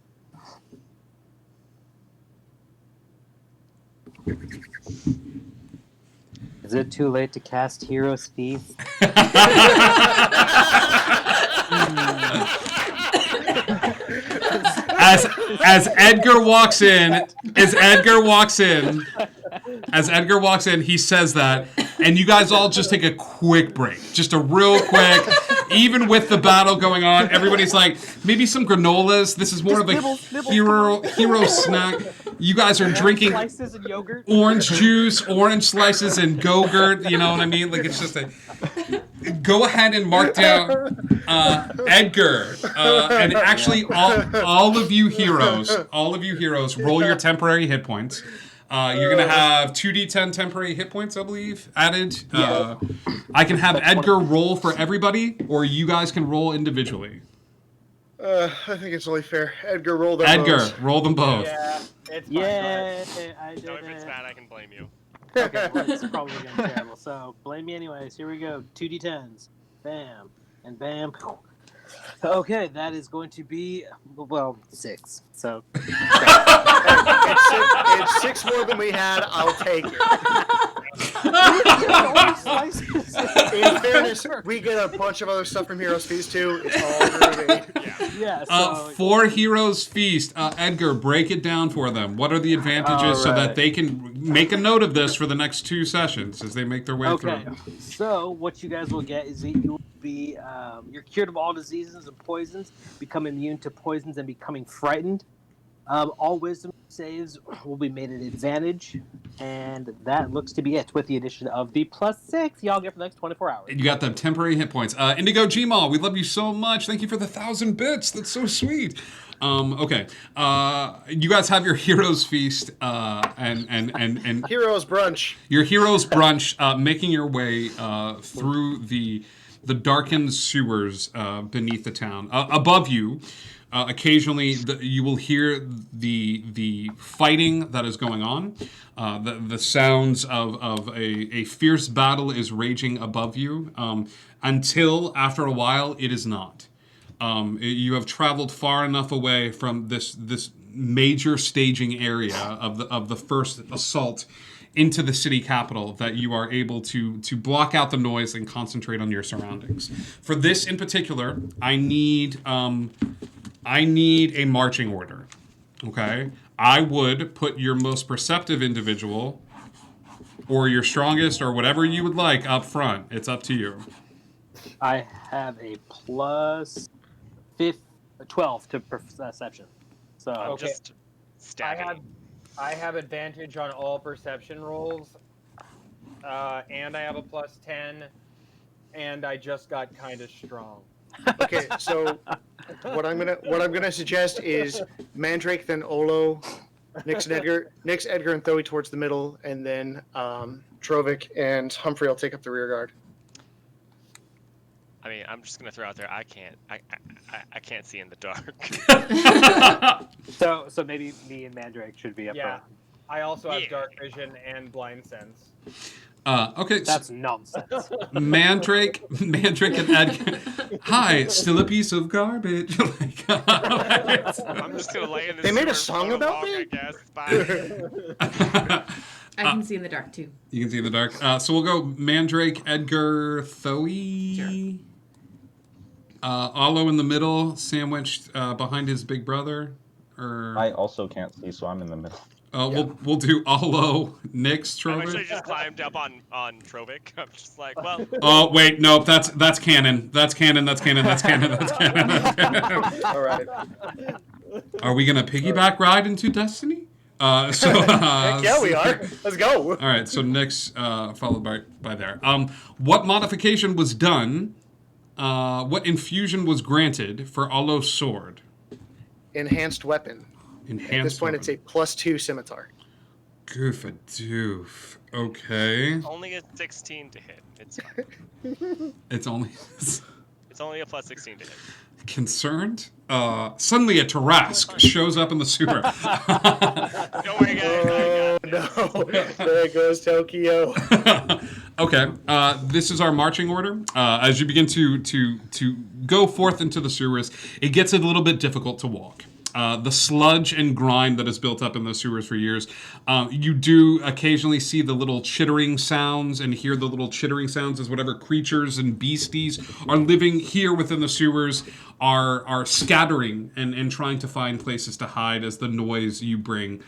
Is it too late to cast Heroes Feast? As Edgar walks in, he says that, and you guys all just take a quick break. Just a real quick, even with the battle going on, everybody's like, maybe some granolas. This is more of a hero snack. You guys are drinking slices and yogurt, orange juice, orange slices, and Go-Gurt. You know what I mean? Like, it's just a... Go ahead and mark down Edgar. And actually, all of you heroes, roll your temporary hit points. You're going to have 2d10 temporary hit points, I believe, added. I can have Edgar roll for everybody, or you guys can roll individually. I think it's only fair. Edgar, roll them Edgar, both. roll them both. Yeah, it's fine. I did No, if it's bad, I can blame you. Okay, well, it's probably going to be terrible. So, blame me anyways. Here we go. 2d10s. Bam. And bam. Okay, that is going to be, well, 6. So. It's 6 more than we had. I'll take it. In fairness, we get a bunch of other stuff from Heroes Feast too. It's all groovy. Yeah. So, for Heroes Feast, Edgar, break it down for them. What are the advantages so that they can make a note of this for the next 2 sessions as they make their way through? Okay, so what you guys will get is that you will be, you're cured of all diseases and poisons, become immune to poisons, and becoming frightened. All wisdom saves will be made an advantage, and that looks to be it with the addition of the +6 y'all get for the next 24 hours. You got them temporary hit points. Indigo Gmaul, we love you so much. Thank you for the 1,000 bits. That's so sweet. Okay. You guys have your Heroes Feast and Heroes Brunch. Your Heroes Brunch, making your way through the darkened sewers beneath the town. Above you, occasionally you will hear the fighting that is going on. The sounds of a fierce battle is raging above you until after a while it is not. You have traveled far enough away from this major staging area of the first assault into the city capital that you are able to block out the noise and concentrate on your surroundings. For this in particular, I need a marching order. Okay? I would put your most perceptive individual or your strongest or whatever you would like up front. It's up to you. I have a +12 to perception. So I'm just staggering. I have advantage on all perception rolls, and I have a +10, and I just got kind of strong. Okay, so what I'm gonna suggest is Mandrake, then Olo, Nix, Edgar, and Thoey towards the middle, and then Trovic and Humphrey will take up the rear guard. I mean, I'm just gonna throw out there. I can't see in the dark. So maybe me and Mandrake should be up Yeah, front. I also have dark vision and blind sense. Okay. That's nonsense. Mandrake and Edgar. Hi, still a piece of garbage. I'm just gonna lay in this. They made a sewer song for about long, me? I guess. Bye. I can see in the dark too. You can see in the dark. So we'll go Mandrake, Edgar, Thoey. Olo in the middle, sandwiched behind his big brother. Or I also can't see, so I'm in the middle. we'll do Olo, Nix, I actually Trovic. just climbed up on Trovic. I'm just like, well. Oh wait, no, that's canon. That's canon. That's canon. That's canon. That's canon. That's canon. All right. Are we gonna piggyback ride into Destiny? Heck yeah, we are. Let's go. All right, so Nix followed by there. What modification was done? What infusion was granted for Olo's sword? Enhanced weapon. Enhanced At this point, weapon. it's a +2 scimitar. Goof a doof. Okay. Only a 16 to hit. It's fine. It's only It's only a +16 to hit. concerned. Suddenly a Tarask shows up in the sewer. Don't worry, guys. Oh no! There goes Tokyo. Okay, this is our marching order. As you begin to go forth into the sewers, it gets a little bit difficult to walk. The sludge and grime that has built up in those sewers for years. You do occasionally see the little chittering sounds and hear the little chittering sounds as whatever creatures and beasties are living here within the sewers are scattering and trying to find places to hide as the noise you bring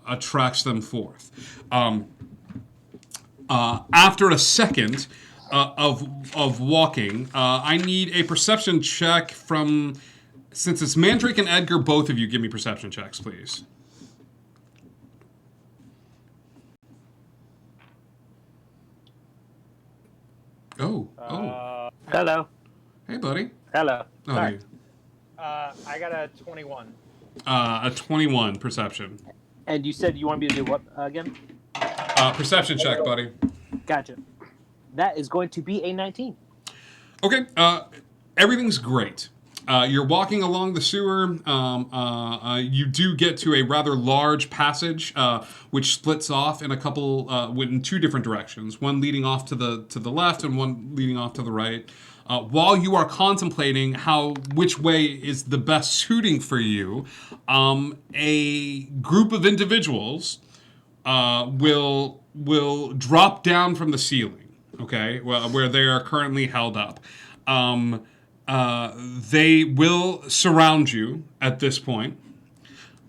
attracts them forth. After a second of walking, I need a perception check from... Since it's Mandrake and Edgar, both of you give me perception checks, please. Oh. Hello. Hey, buddy. Hello. Oh, Sorry. I got a 21. A 21 perception. And you said you want me to do what again? Perception check, buddy. Gotcha. That is going to be a 19. Okay. Everything's great. You're walking along the sewer. You do get to a rather large passage, which splits off in a couple, in two different directions. One leading off to the left, and one leading off to the right. While you are contemplating which way is the best suiting for you, a group of individuals will drop down from the ceiling. Okay, where they are currently held up. They will surround you at this point.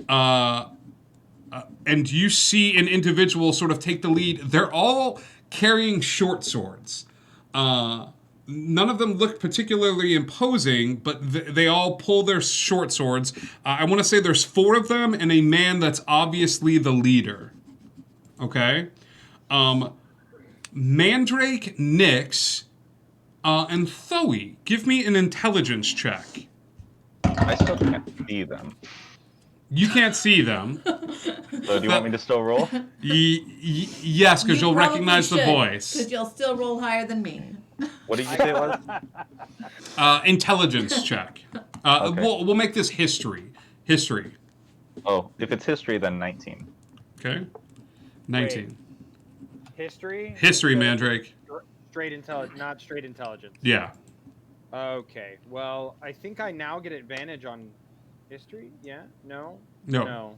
And you see an individual sort of take the lead. They're all carrying short swords. None of them look particularly imposing, but they all pull their short swords. I want to say there's 4 of them and a man that's obviously the leader. Okay? Mandrake, Nix, and Thoey, give me an intelligence check. I still can't see them. You can't see them. So do you want me to still roll? Yes, because you'll recognize the voice. Because you'll still roll higher than me. What did you say it was? Intelligence check. Okay. We'll make this history. History. Oh, if it's history, then 19. Okay. 19. Wait. History? History, Mandrake. Not straight intelligence. Yeah. Okay. Well, I think I now get advantage on history. Yeah? No. No.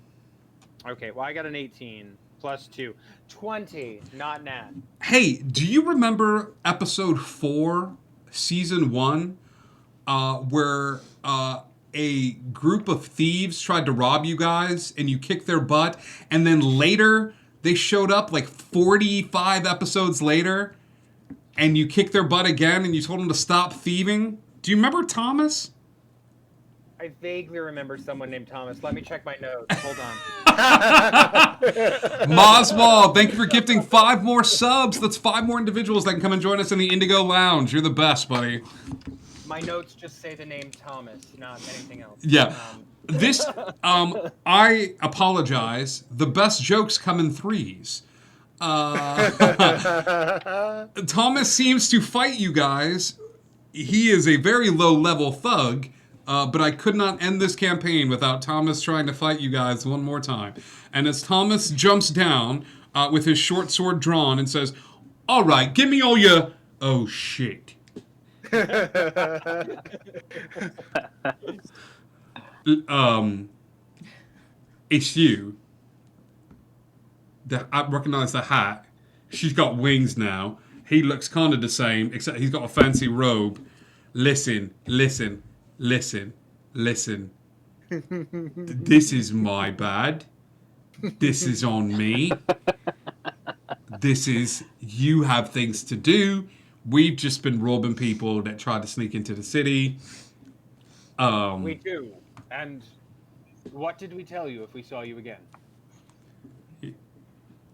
Okay. Well, I got an 18 plus 2, 20. Not nat. Hey, do you remember episode 4, season 1, where a group of thieves tried to rob you guys and you kicked their butt, and then later they showed up like 45 episodes later and you kicked their butt again and you told them to stop thieving? Do you remember Thomas? I vaguely remember someone named Thomas. Let me check my notes. Hold on. Moswald, thank you for gifting 5 more subs. That's 5 more individuals that can come and join us in the Indigo Lounge. You're the best, buddy. My notes just say the name Thomas, not anything else. Yeah. This, I apologize. The best jokes come in 3s. Thomas seems to fight you guys. He is a very low-level thug, but I could not end this campaign without Thomas trying to fight you guys one more time. And as Thomas jumps down with his short sword drawn and says, "All right, give me all your..." Oh, shit. It's you. I recognize the hat. She's got wings now. He looks kind of the same, except he's got a fancy robe. Listen. This is my bad. This is on me. This is, you have things to do. We've just been robbing people that try to sneak into the city. We do. And what did we tell you if we saw you again?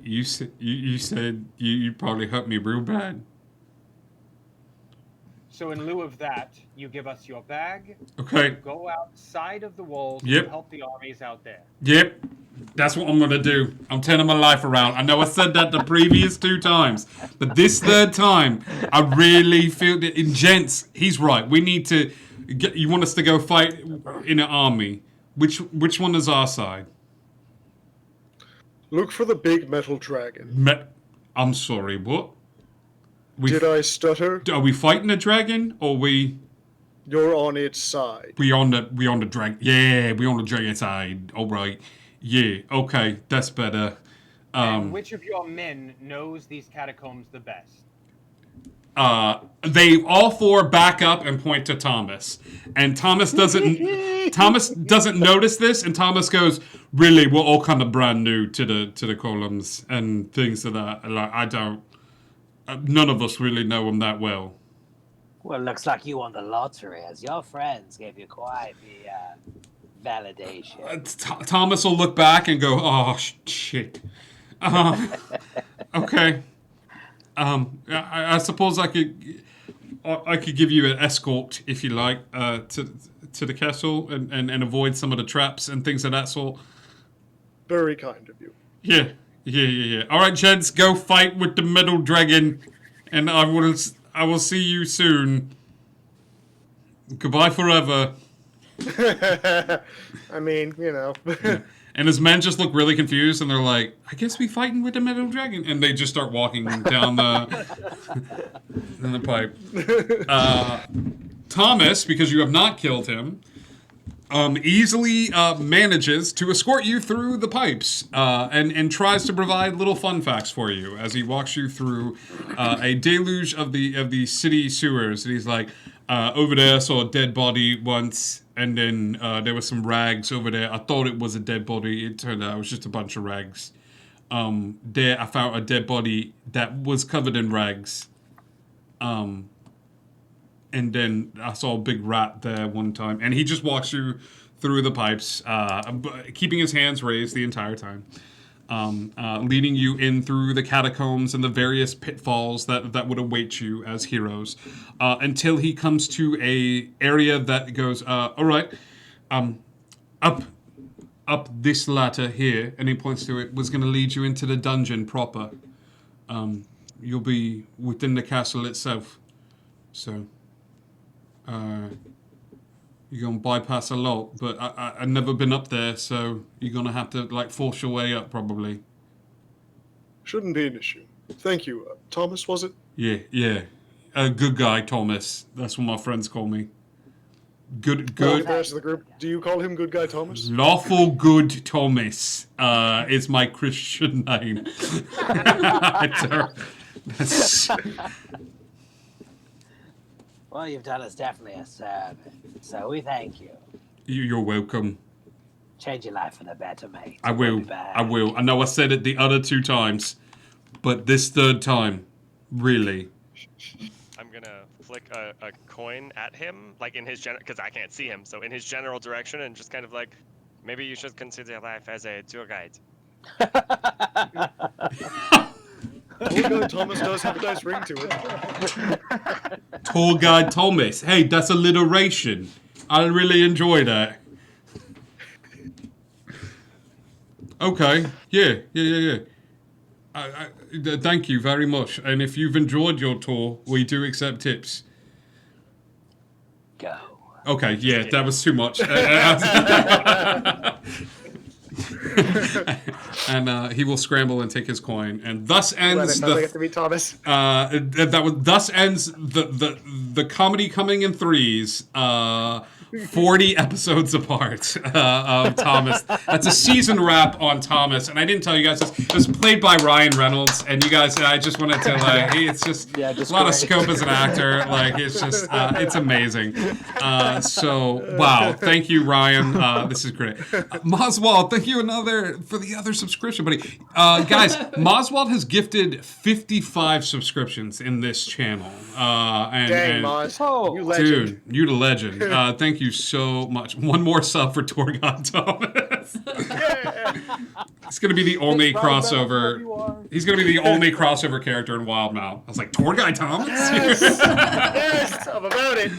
You said you probably hurt me real bad. So in lieu of that, you give us your bag. Okay. You go outside of the walls Yep. and help the armies out there. Yep. That's what I'm gonna do. I'm turning my life around. I know I said that the previous 2 times, but this 3rd time, I really feel that. In gents, he's right. We need to. You want us to go fight in an army? Which one is our side? Look for the big metal dragon. I'm sorry. What? Did I stutter? Are we fighting a dragon, or we? You're on its side. We on the dragon. Yeah, we on the dragon side. All right. Yeah. Okay, that's better. And which of your men knows these catacombs the best? They all 4 back up and point to Thomas, and Thomas doesn't notice this, and Thomas goes, "Really, we're all kind of brand new to the columns and things of that. Like, I don't. None of us really know them that well." Well, it looks like you won the lottery, as your friends gave you quite the validation. Thomas will look back and go, "Oh shit." Okay. I suppose I could give you an escort if you like to the castle and avoid some of the traps and things of that sort. Very kind of you. Yeah. All right, gents, go fight with the metal dragon, and I will see you soon. Goodbye forever. I mean, you know. Yeah. And his men just look really confused, and they're like, "I guess we fighting with the metal dragon," and they just start walking down the pipe. Thomas, because you have not killed him, easily manages to escort you through the pipes and tries to provide little fun facts for you as he walks you through a deluge of the city sewers. And he's like, "Over there, I saw a dead body once. And then there were some rags over there. I thought it was a dead body. It turned out it was just a bunch of rags. There, I found a dead body that was covered in rags. And then I saw a big rat there one time." And he just walks you through the pipes, keeping his hands raised the entire time. Leading you in through the catacombs and the various pitfalls that would await you as heroes, until he comes to a area that goes, "All right, up this ladder here," and he points to it, was going to lead you into the dungeon proper. You'll be within the castle itself, so you're going to bypass a lot, but I've never been up there, so you're going to have to, like, force your way up, probably. Shouldn't be an issue. Thank you. Thomas, was it? Yeah. Good guy, Thomas. That's what my friends call me. Good. The rest of the group, do you call him Good Guy Thomas? Lawful Good Thomas is my Christian name. Well, you've done us definitely a service, so we thank you. You're welcome. Change your life for the better, mate. I will. I know I said it the other 2 times, but this 3rd time, really. I'm gonna flick a coin at him, like in his because I can't see him, so in his general direction, and just kind of like, maybe you should consider life as a tour guide. Tour Guide Thomas does have a nice ring to it. Tour Guide Thomas. Hey, that's alliteration. I really enjoy that. Okay. Yeah. Thank you very much. And if you've enjoyed your tour, we do accept tips. Go. Okay, yeah, that was too much. And he will scramble and take his coin, and thus ends Thomas. Thus ends the comedy coming in threes. 40 episodes apart of Thomas. That's a season wrap on Thomas, and I didn't tell you guys this. It was played by Ryan Reynolds, and you guys, I just wanted to it's just a lot of scope as an actor. Like it's just it's amazing. So wow, thank you, Ryan. This is great. Moswald, thank you for the other subscription, buddy. Guys, Moswald has gifted 55 subscriptions in this channel. Dang, Moz, you legend. Dude, you the legend. Thank you so much. One more sub for Tour Guide Thomas. It's gonna be the only crossover. He's gonna be the only crossover character in Wild Mouth. I was like, Tour Guide Thomas? Yes, I'm about it.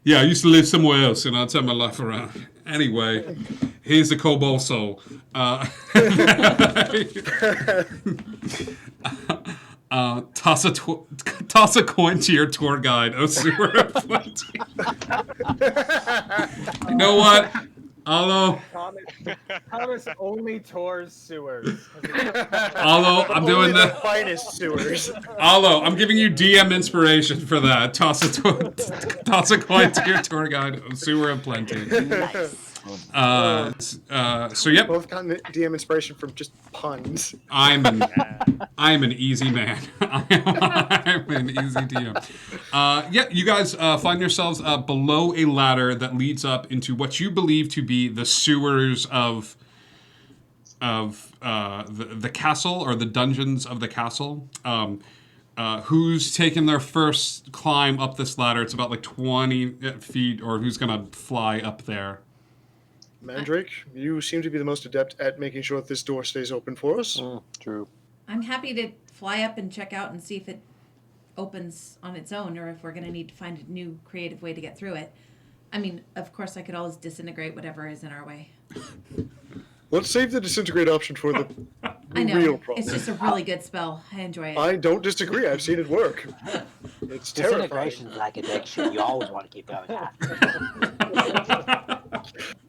Yeah, I used to live somewhere else, and I turned my life around. Anyway, here's the Cobalt Soul. Toss a coin to your tour guide, Sewer of Plenty. You know what? Thomas only tours sewers. Although I'm doing the finest sewers. Although I'm giving you DM inspiration for that. Toss a coin to your tour guide, Sewer of Plenty. Nice. So yep. Both gotten DM inspiration from just puns. I'm an easy man. I'm an easy DM. Yeah, you guys find yourselves below a ladder that leads up into what you believe to be the sewers of the castle, or the dungeons of the castle. Who's taken their first climb up this ladder? It's about like 20 feet, or who's gonna fly up there? Mandrake, you seem to be the most adept at making sure that this door stays open for us. True. I'm happy to fly up and check out and see if it opens on its own, or if we're going to need to find a new creative way to get through it. I mean, of course, I could always disintegrate whatever is in our way. Let's save the disintegrate option for the I know. real problem. It's just a really good spell. I enjoy it. I don't disagree. I've seen it work. It's terrifying. Disintegration's like addiction. You always want to keep going at.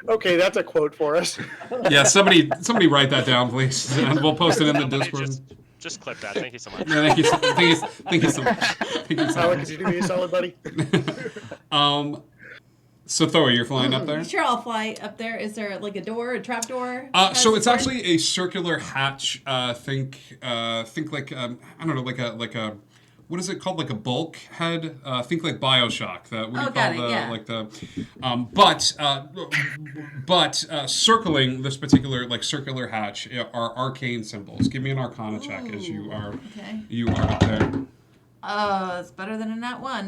Okay, that's a quote for us. Yeah, somebody write that down, please, and we'll post it in the Discord. Just clip that. Thank you so much. Yeah, thank you so much. Alec, could you do me a solid, buddy? So Thor, you're flying up there? Sure, I'll fly up there. Is there like a door, a trap door? So it's actually a circular hatch. Think like I don't know, like a what is it called? Like a bulkhead? Think like BioShock. But circling this particular like circular hatch are arcane symbols. Give me an Arcana check as you are up there. It's better than a nat 1.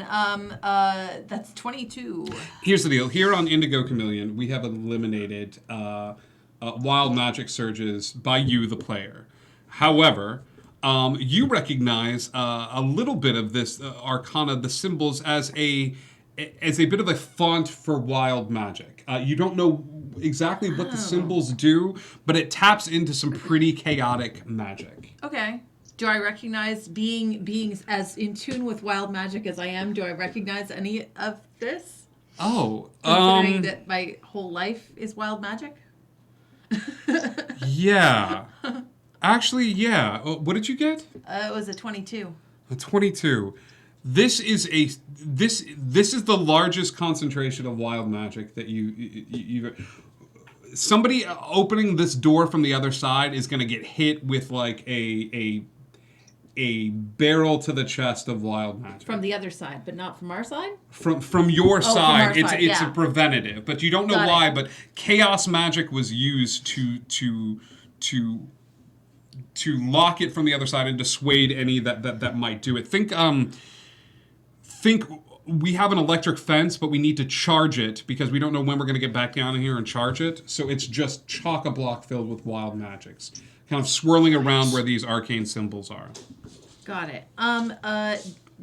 That's 22. Here's the deal. Here on Indigo Chameleon, we have eliminated wild magic surges by you, the player. However, you recognize a little bit of this Arcana, the symbols, as a bit of a font for wild magic. You don't know exactly what the symbols do, but it taps into some pretty chaotic magic. Okay. Do I recognize being as in tune with wild magic as I am? Do I recognize any of this? Oh, considering that my whole life is wild magic. Yeah, actually, yeah. What did you get? It was a 22. A 22. This is the largest concentration of wild magic that you somebody opening this door from the other side is going to get hit with like a barrel to the chest of wild magic. From the other side, but not from our side? From your side. From our side, it's a preventative, but you don't know why, but chaos magic was used to lock it from the other side and dissuade any that might do it. Think we have an electric fence, but we need to charge it because we don't know when we're going to get back down in here and charge it. So it's just chock-a-block filled with wild magics, kind of swirling around where these arcane symbols are. Got it.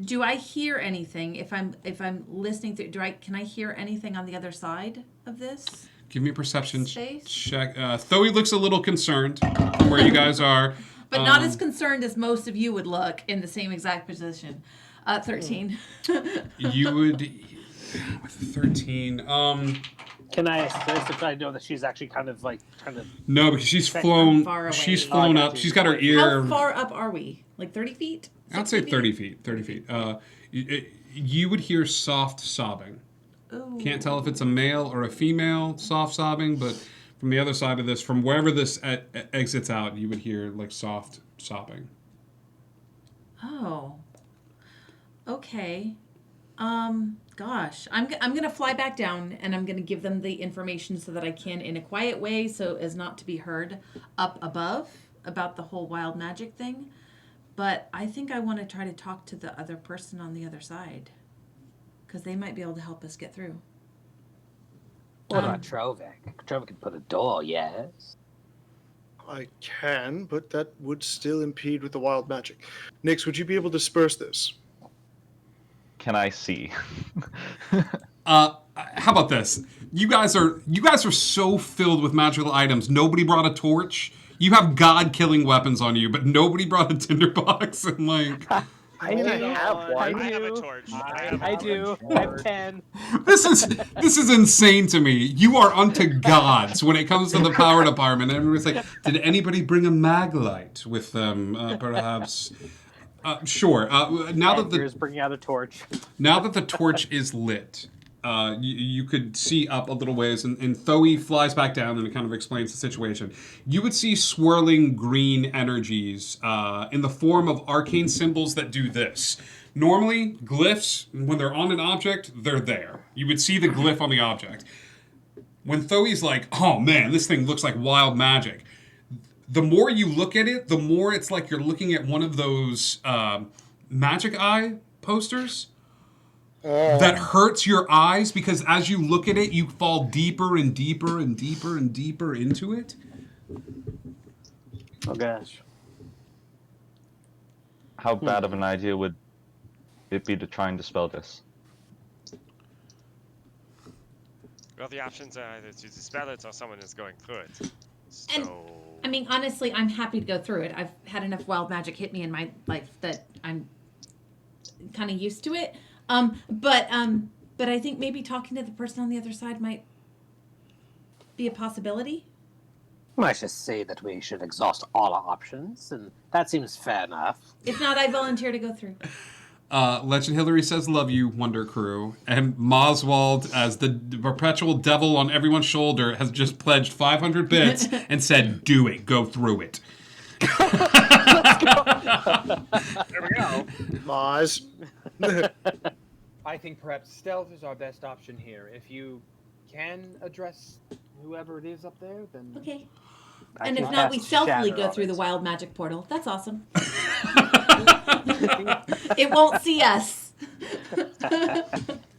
Do I hear anything if I'm listening through? Can I hear anything on the other side of this? Give me a perception Space? check. Thoe looks a little concerned from where you guys are. But not as concerned as most of you would look in the same exact position. 13. You would with 13. Can I assist if I know that she's actually kind of like trying to? No, because she's Far flown. away. She's flown up. She's got her ear. How far up are we? Like 30 feet? I'd say 30 feet. 30 feet. You would hear soft sobbing. Ooh. Can't tell if it's a male or a female soft sobbing, but from the other side of this, from wherever this exits out, you would hear like soft sobbing. Oh. Okay. Gosh. I'm going to fly back down and I'm going to give them the information so that I can, in a quiet way, so as not to be heard up above about the whole wild magic thing. But I think I want to try to talk to the other person on the other side, because they might be able to help us get through. What about Trovik? Trovik can put a door, yes. I can, but that would still impede with the wild magic. Nyx, would you be able to disperse this? Can I see? How about this? You guys are so filled with magical items. Nobody brought a torch. You have god-killing weapons on you, but nobody brought a tinderbox and like. I have one. I have a torch. I do. I have 10. This is insane to me. You are unto gods when it comes to the power department. Everyone's like, did anybody bring a maglite with them? Perhaps. Sure. Now that Edgar's bringing out a torch. Now that the torch is lit, you could see up a little ways, and Thoe flies back down and it kind of explains the situation. You would see swirling green energies in the form of arcane symbols that do this. Normally, glyphs, when they're on an object, they're there. You would see the glyph on the object. When Thoe's like, oh man, this thing looks like wild magic, the more you look at it, the more it's like you're looking at one of those Magic Eye posters. That hurts your eyes because as you look at it, you fall deeper and deeper and deeper and deeper into it. Oh gosh. How bad of an idea would it be to try and dispel this? Well, the options are either to dispel it or someone is going through it. So... And, I mean, honestly, I'm happy to go through it. I've had enough wild magic hit me in my life that I'm kind of used to it. But I think maybe talking to the person on the other side might be a possibility. Might just say that we should exhaust all our options, and that seems fair enough. If not, I volunteer to go through. Legend Hillary says, love you, Wonder Crew. And Moswald, as the perpetual devil on everyone's shoulder, has just pledged 500 bits and said, do it, go through it. There we go. Moz. I think perhaps stealth is our best option here. If you can address whoever it is up there, then... Okay. And if not, we stealthily go through the wild magic portal. That's awesome. It won't see us.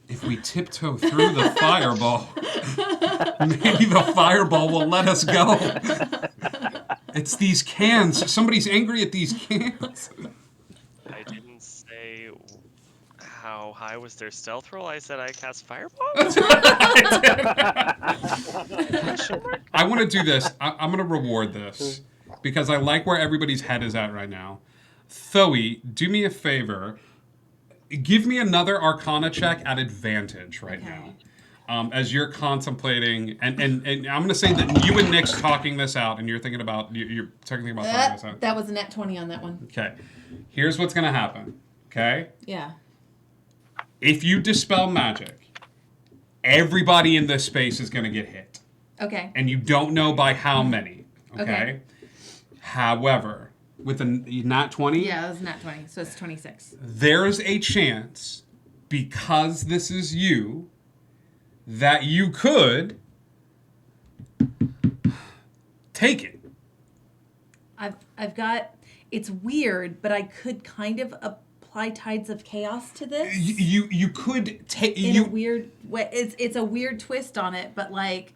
If we tiptoe through the fireball, maybe the fireball will let us go. It's these cans. Somebody's angry at these cans. I didn't say how high was their stealth roll. I said I cast fireball. I want to do this. I'm going to reward this because I like where everybody's head is at right now. Thoe, do me a favor. Give me another Arcana check at advantage right now. As you're contemplating, and I'm going to say that you and Nyx talking this out, and you're thinking about talking about talking this out. That was a nat 20 on that one. Okay, here's what's going to happen. Okay. Yeah. If you dispel magic, everybody in this space is going to get hit. Okay. And you don't know by how many. Okay. However, with a nat 20, Yeah, it was nat 20, so it's 26. there's a chance, because this is you, that you could take it. I've got. It's weird, but I could kind of apply Tides of Chaos to this. You could take in a weird way. It's a weird twist on it, but like,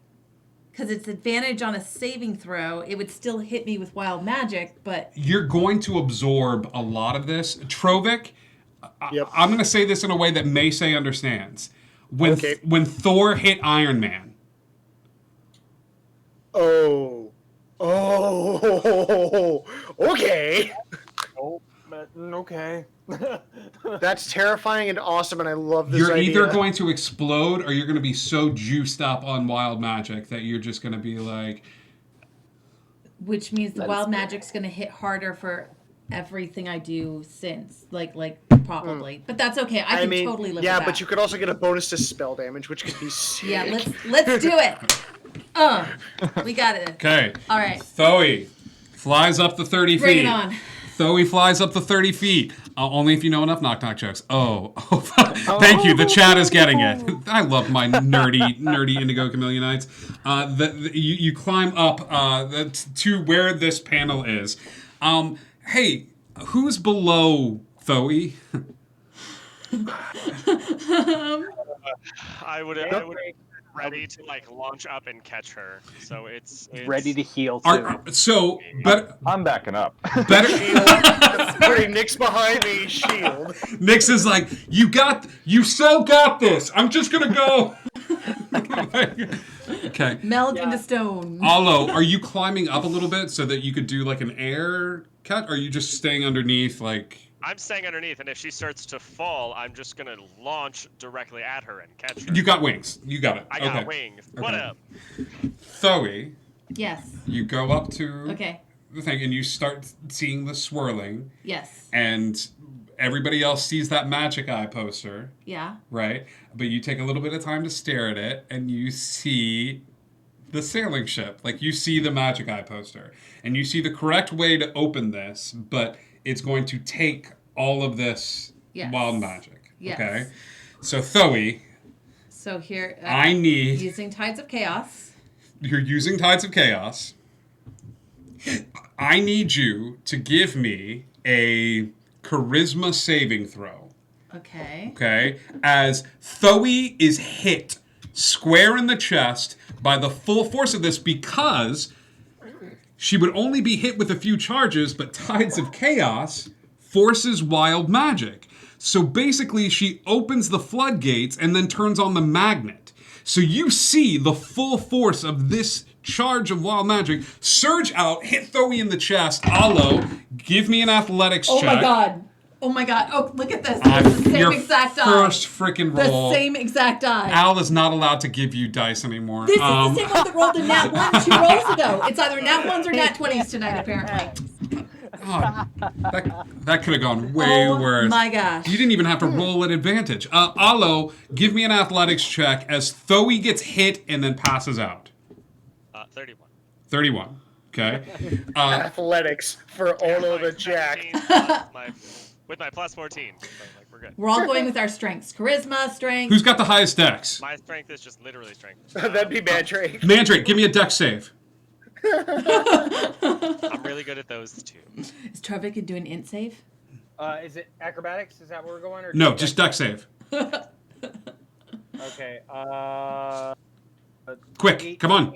because it's advantage on a saving throw, it would still hit me with wild magic. But you're going to absorb a lot of this. Trovik, I'm going to say this in a way that Mace understands. When Thor hit Iron Man. Oh, okay. Oh, okay. That's terrifying and awesome, and I love this You're idea. either going to explode or you're going to be so juiced up on wild magic that you're just going to be like... Which means the wild magic's going to hit harder for everything I do since. Like probably. But that's okay. I can totally live with that. Yeah, but you could also get a bonus to spell damage, which could be sick. Yeah, let's do it. We got it. Okay. All right. Thoe flies up the 30 feet. Bring it on. Thoe flies up the 30 feet. Only if you know enough knock-knock jokes. Thank you. The chat is getting it. I love my nerdy Indigo Chameleonites. You climb up to where this panel is. Hey, who's below Thoe? I would ready to like launch up and catch her. So it's ready to heal too. I'm backing up. Better. Putting Nyx behind me, shield. Nyx is like, you so got this. I'm just gonna go. Okay. Meld into stone. Allo, are you climbing up a little bit so that you could do like an air cut? Or are you just staying underneath like? I'm staying underneath, and if she starts to fall, I'm just gonna launch directly at her and catch her. You got wings. You got it. I got wings. What up? Thoe. Yes. You go up to the thing, and you start seeing the swirling. Yes. And everybody else sees that magic eye poster. Yeah. Right? But you take a little bit of time to stare at it, and you see the sailing ship. Like, you see the magic eye poster. And you see the correct way to open this, but it's going to take all of this wild magic. Yes. Okay? So, Thoe. So here, I need... using Tides of Chaos. You're using Tides of Chaos. I need you to give me a charisma saving throw. Okay. Okay? As Thoe is hit square in the chest by the full force of this, because she would only be hit with a few charges, but Tides of Chaos forces wild magic. So basically, she opens the floodgates and then turns on the magnet. So you see the full force of this charge of wild magic surge out, hit Thoe in the chest. Allo, give me an athletics check. Oh my god. Oh, look at this. It's the same exact die. First freaking roll. The same exact die. Al is not allowed to give you dice anymore. This is the same one that rolled a nat 1 2 rolls ago. It's either nat 1s or nat 20s tonight, apparently. Oh, that could have gone way worse. Oh my gosh. You didn't even have to roll at advantage. Allo, give me an athletics check as Thoe gets hit and then passes out. 31. 31. Okay. Athletics for Olo the Jack. With my plus 14. So, like, we're good. We're all going with our strengths. Charisma, strength. Who's got the highest dex? My strength is just literally strength. That'd be Mandrake. Mandrake, give me a dex save. I'm really good at those two. Is Trovik gonna do an int save? Is it acrobatics? Is that where we're going? Or No, just dex save. Okay. Quick, 18, come on.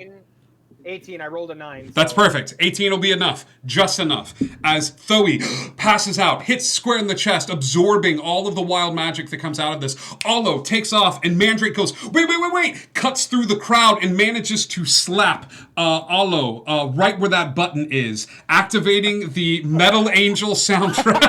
18. I rolled a 9. That's so- perfect. 18 will be enough. Just enough. As Thoe passes out, hits square in the chest, absorbing all of the wild magic that comes out of this. Allo takes off, and Mandrake goes, wait! Cuts through the crowd and manages to slap Allo right where that button is, activating the Metal Angel soundtrack.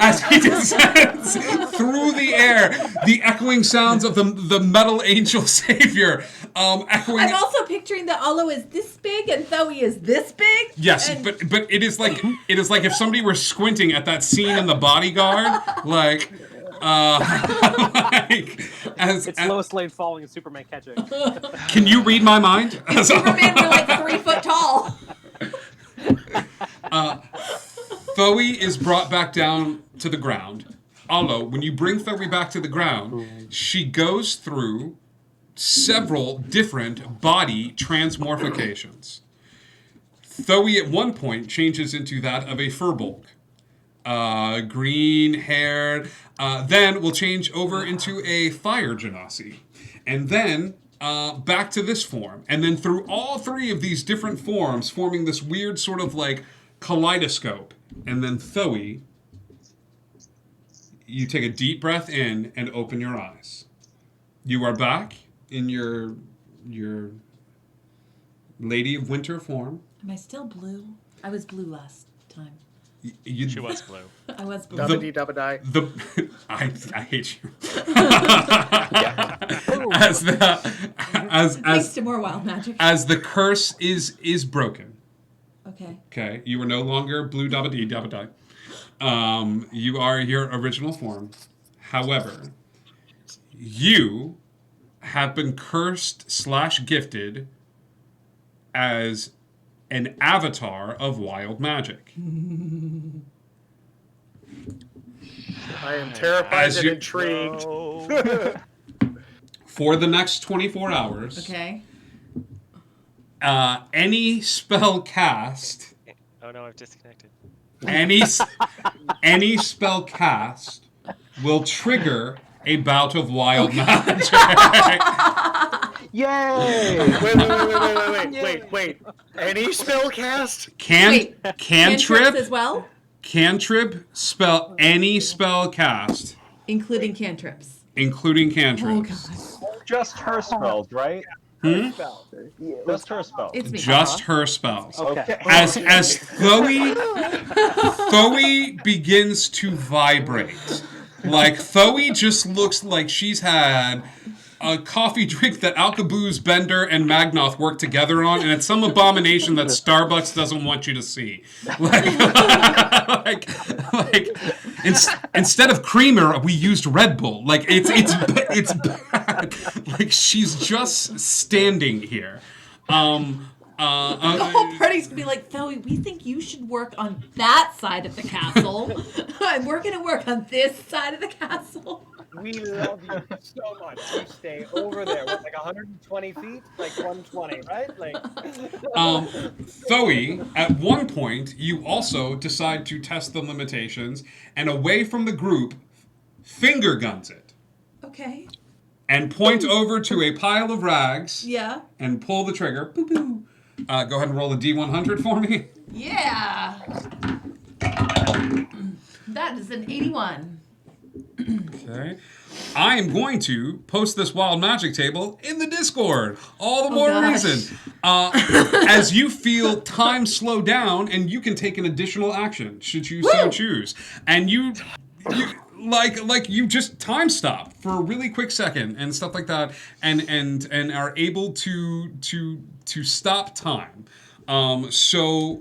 as he descends through the air, the echoing sounds of the Metal Angel Savior echoing. I'm also picturing that Allo is this big and Thoe is this big. Yes, and... but it is like if somebody were squinting at that scene in The Bodyguard, like. It's Lois Lane falling and Superman catching. Can you read my mind? Superman, you're like 3 foot tall. Thoe is brought back down to the ground. Allo, when you bring Thoe back to the ground, she goes through several different body transmorphications. Thoey at one point changes into that of a Furbolg. Green haired. Then we'll change over into a Fire Genasi. And then back to this form. And then through all three of these different forms, forming this weird sort of like kaleidoscope. And then Thoey, you take a deep breath in and open your eyes. You are back in your Lady of Winter form. Am I still blue? I was blue last time. She was blue. I was blue. Dabba-dee-dabba-die. I hate you. Thanks to more wild magic. As the curse is broken. Okay. Okay, you are no longer blue dabba dee dabba die. You are your original form. However, you have been cursed / gifted as an avatar of wild magic. I am terrified and intrigued. For the next 24 hours, Okay. Any spell cast, Oh no, I've disconnected. any spell cast will trigger a bout of wild magic. Yay! Wait. Any spell cast? Cantrip as well? Cantrip spell any spell cast, Including cantrips. including Oh, cantrips. God. Just her spells, right? Just her spells. It's me. Just her spells. Okay. As Thoey begins to vibrate, like Thoey just looks like she's had a coffee drink that Alcabooz, Bender, and Magnoth work together on, and it's some abomination that Starbucks doesn't want you to see. Instead of creamer, we used Red Bull. Like it's bad. Like she's just standing here. The whole party's gonna be like, Thoey, we think you should work on that side of the castle. And we're gonna work on this side of the castle. We love you so much. You stay over there with like 120 feet, like 120, right? Like. Thoey, at one point, you also decide to test the limitations, and away from the group, finger guns it. Okay. And point over to a pile of rags. Yeah. And pull the trigger. Boop, boop. Go ahead and roll a D100 for me. Yeah. That is an 81. Okay. I am going to post this wild magic table in the Discord. All the more gosh. reason. As you feel time slow down, and you can take an additional action should you so choose. And you you just time stop for a really quick second and stuff like that, and are able to stop time. So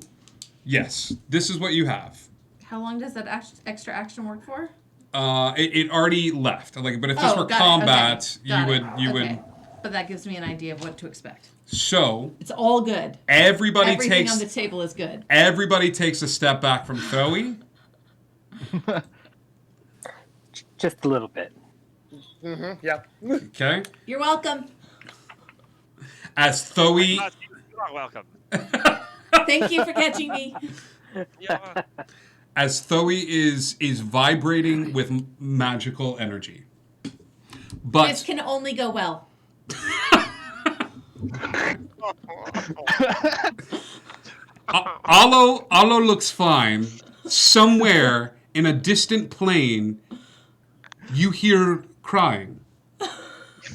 yes, this is what you have. How long does that extra action work for? It already left. But if this were got it. combat, Okay. you Okay. would. But that gives me an idea of what to expect. So It's all good. everybody Everything takes on the table is good. everybody takes a step back from Thoey. Just a little bit. Mm-hmm. Yeah. Okay. You're welcome. As Thoey. You're not welcome. Thank you for catching me. As Thoey is vibrating with magical energy. But This can only go well. Alo looks fine. Somewhere in a distant plane, you hear crying. Is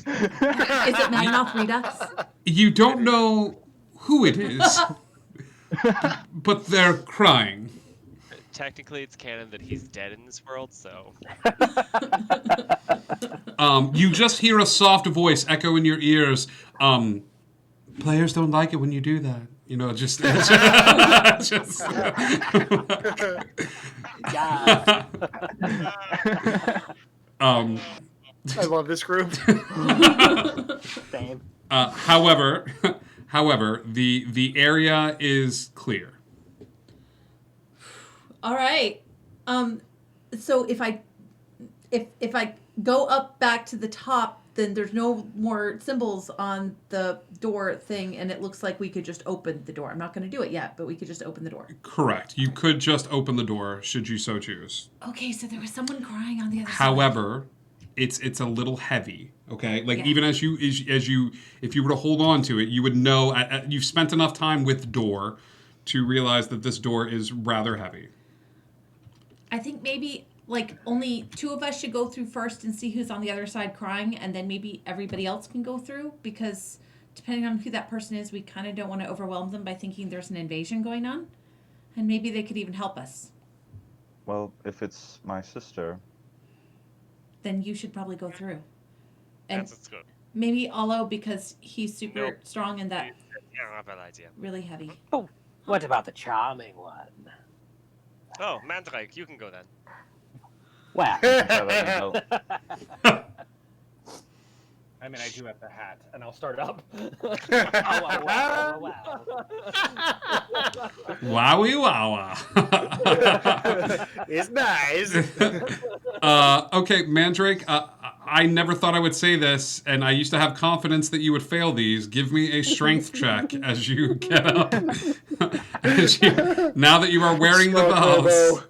it Magnoth Redux? You don't know who it is, but they're crying. Technically, it's canon that he's dead in this world, so. You just hear a soft voice echo in your ears. Players don't like it when you do that. Just. I love this group. Same. However, the area is clear. All right. So if I go up back to the top then there's no more symbols on the door thing, and it looks like we could just open the door. I'm not going to do it yet, but we could just open the door. Correct. You could just open the door should you so choose. Okay, so there was someone crying on the other side. However, it's a little heavy. Okay, like Yeah. even as you if you were to hold on to it, you would know you've spent enough time with door to realize that this door is rather heavy. I think maybe like only 2 of us should go through first and see who's on the other side crying, and then maybe everybody else can go through, because depending on who that person is, we kind of don't want to overwhelm them by thinking there's an invasion going on, and maybe they could even help us. Well, if it's my sister, Then you should probably go through. And That's good. maybe Olo, because he's super Nope. strong and that Yeah, not a bad idea. really heavy. Oh, what about the charming one? Oh, Mandrake, you can go then. Well, I mean, I do have the hat, and I'll start up. Wowie wawa. It's nice. Okay, Mandrake, I never thought I would say this, and I used to have confidence that you would fail these. Give me a strength check as you get up. Now that you are wearing the bells.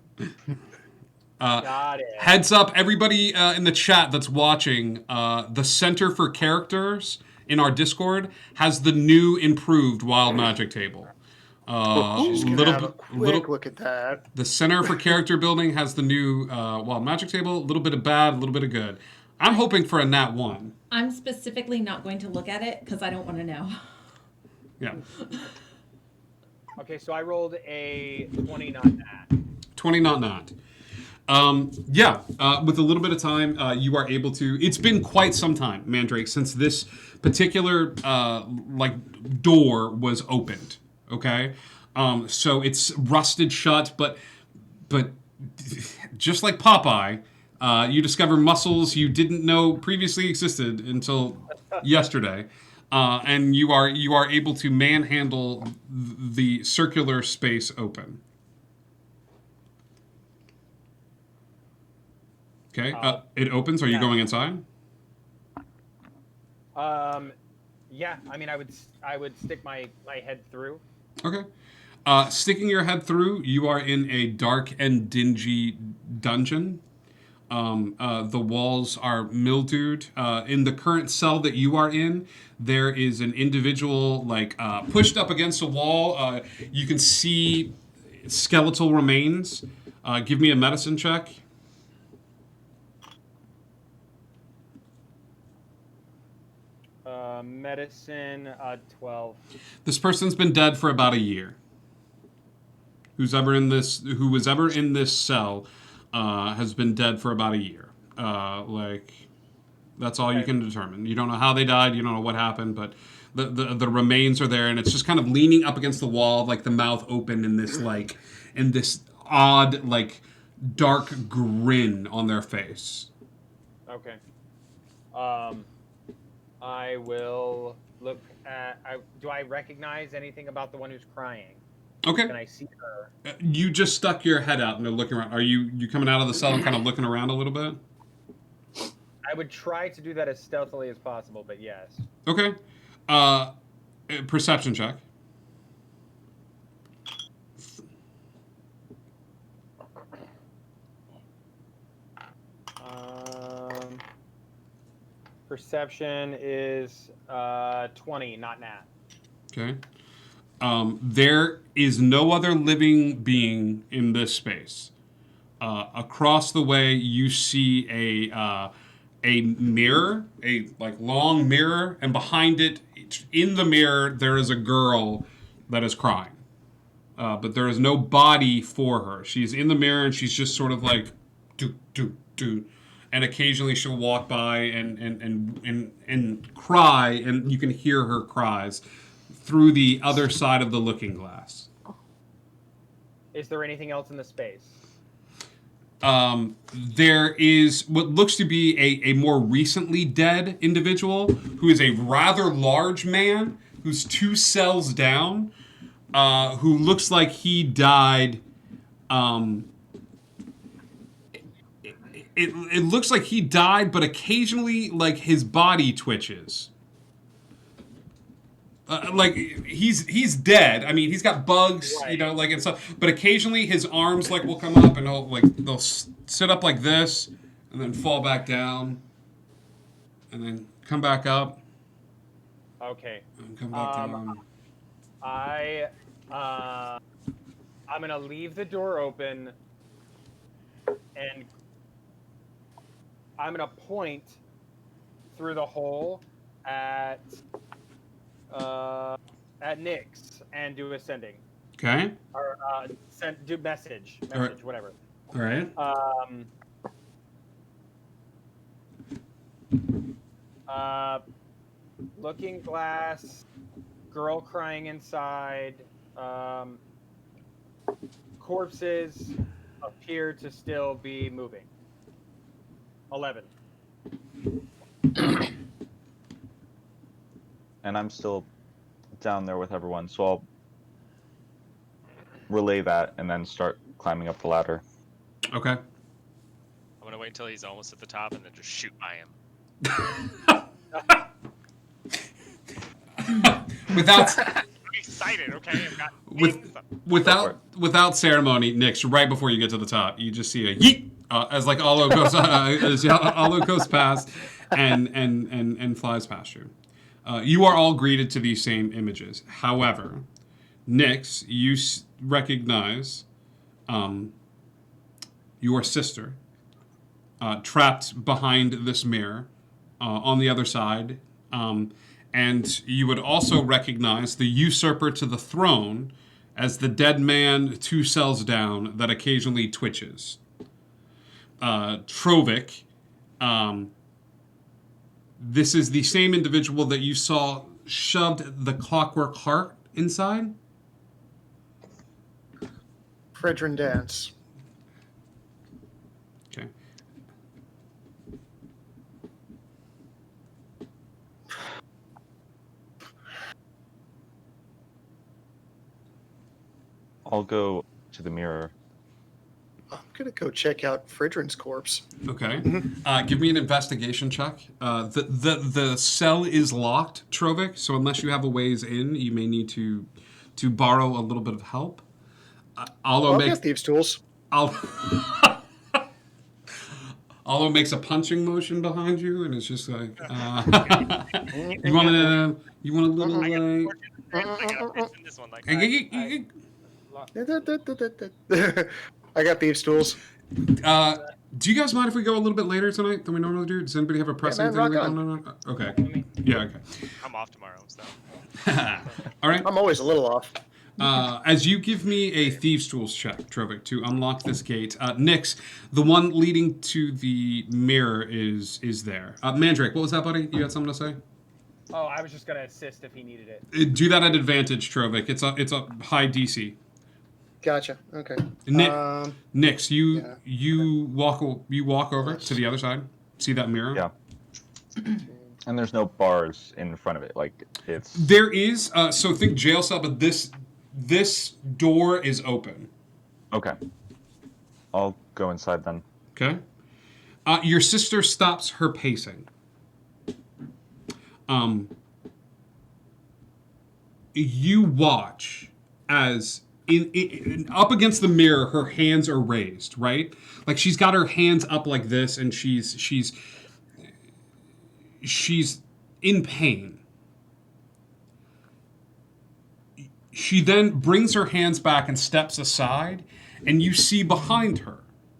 Got it. Heads up, everybody in the chat that's watching, the Center for Characters in our Discord has the new improved Wild Magic table. Just gonna have a quick look at that. The Center for Character Building has the new Wild Magic table. A little bit of bad, a little bit of good. I'm hoping for a nat 1. I'm specifically not going to look at it because I don't want to know. Yeah. Okay, so I rolled a 20, not that. 20 not. With a little bit of time, you are able to. It's been quite some time, Mandrake, since this particular door was opened. Okay, so it's rusted shut, but just like Popeye, you discover muscles you didn't know previously existed until yesterday, and you are able to manhandle the circular space open. Okay, it opens. Are you going inside? Yeah. I mean, I would stick my head through. Okay. Sticking your head through, you are in a dark and dingy dungeon. The walls are mildewed. In the current cell that you are in, there is an individual pushed up against a wall. You can see skeletal remains. Give me a medicine check. Medicine, 12. This person's been dead for about a year. Who was ever in this cell has been dead for about a year. That's all you can determine. You don't know how they died. You don't know what happened, but the remains are there, and it's just kind of leaning up against the wall, like the mouth open in this odd dark grin on their face. Okay. I will look at. Do I recognize anything about the one who's crying? Okay. Can I see her? You just stuck your head out and are looking around. Are you coming out of the cell and kind of looking around a little bit? I would try to do that as stealthily as possible, but yes. Okay. Perception check. Perception is 20, not nat. Okay. There is no other living being in this space. Across the way, you see a mirror, a long mirror, and behind it, in the mirror, there is a girl that is crying. But there is no body for her. She's in the mirror and she's just sort of like, do do do. And occasionally she'll walk by and cry, and you can hear her cries through the other side of the looking glass. Is there anything else in the space? There is what looks to be a more recently dead individual who is a rather large man who's 2 cells down, who looks like he died it looks like he died, but occasionally, like, his body twitches. Like, he's dead. I mean, he's got bugs, Right. you know, like, and stuff. But occasionally his arms, like, will come up and they'll sit up like this and then fall back down and then come back up Okay. and come back down. I'm gonna leave the door open, and I'm gonna point through the hole at Nyx and do ascending. Okay. Or do message, Alright. whatever. All right. Looking glass, girl crying inside. Corpses appear to still be moving. 11. And I'm still down there with everyone, so I'll relay that and then start climbing up the ladder. Okay. I'm gonna wait until he's almost at the top and then just shoot by him. Without I'm excited, okay? I've got without ceremony, Nyx, right before you get to the top, you just see a yeet as like Alo goes as Alo goes past and flies past you. You are all greeted to these same images. However, Nyx, you recognize your sister trapped behind this mirror on the other side. And you would also recognize the usurper to the throne as the dead man 2 cells down that occasionally twitches. Trovik, this is the same individual that you saw shoved the clockwork heart inside. Fredrin Dance. Okay. I'll go to the mirror. I'm gonna go check out Fredrin's corpse. Okay. Give me an investigation check. The cell is locked, Trovik, so unless you have a ways in, you may need to borrow a little bit of help. I'll get thieves' tools. Alo makes a punching motion behind you, and it's just like, you want a little like. This one, like, I got thieves' tools. Do you guys mind if we go a little bit later tonight than we normally do? Does anybody have a pressing man, thing? rock On? Okay. Yeah. Okay. I'm off tomorrow, so. All right. I'm always a little off. As you give me a thieves' tools check, Trovik, to unlock this gate, Nyx, the one leading to the mirror is there. Mandrake, what was that, buddy? You had something to say? Oh, I was just gonna assist if he needed it. Do that at advantage, Trovik. It's a high DC. Gotcha. Okay. Nyx, you walk over to the other side. See that mirror? Yeah. And there's no bars in front of it, like it's. There is. So think jail cell, but this door is open. Okay. I'll go inside then. Okay. Your sister stops her pacing. You watch as in up against the mirror, her hands are raised, right? Like she's got her hands up like this, and she's in pain. She then brings her hands back and steps aside, and you see behind her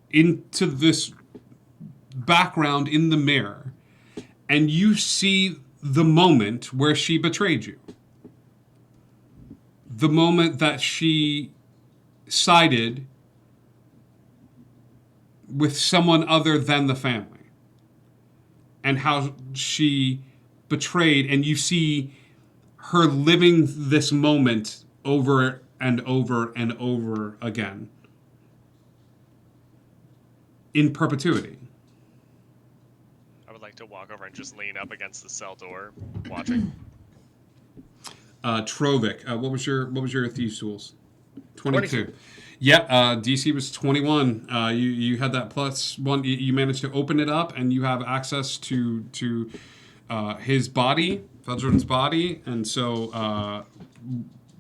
into this background in the mirror, and you see the moment where she betrayed you. The moment that she sided with someone other than the family, and how she betrayed, and you see her living this moment over and over and over again in perpetuity. I would like to walk over and just lean up against the cell door, watching. Trovik, what was your thieves' tools? 22. Yeah, DC was 21. You had that +1. You managed to open it up, and you have access to his body, Feldrin's body, and so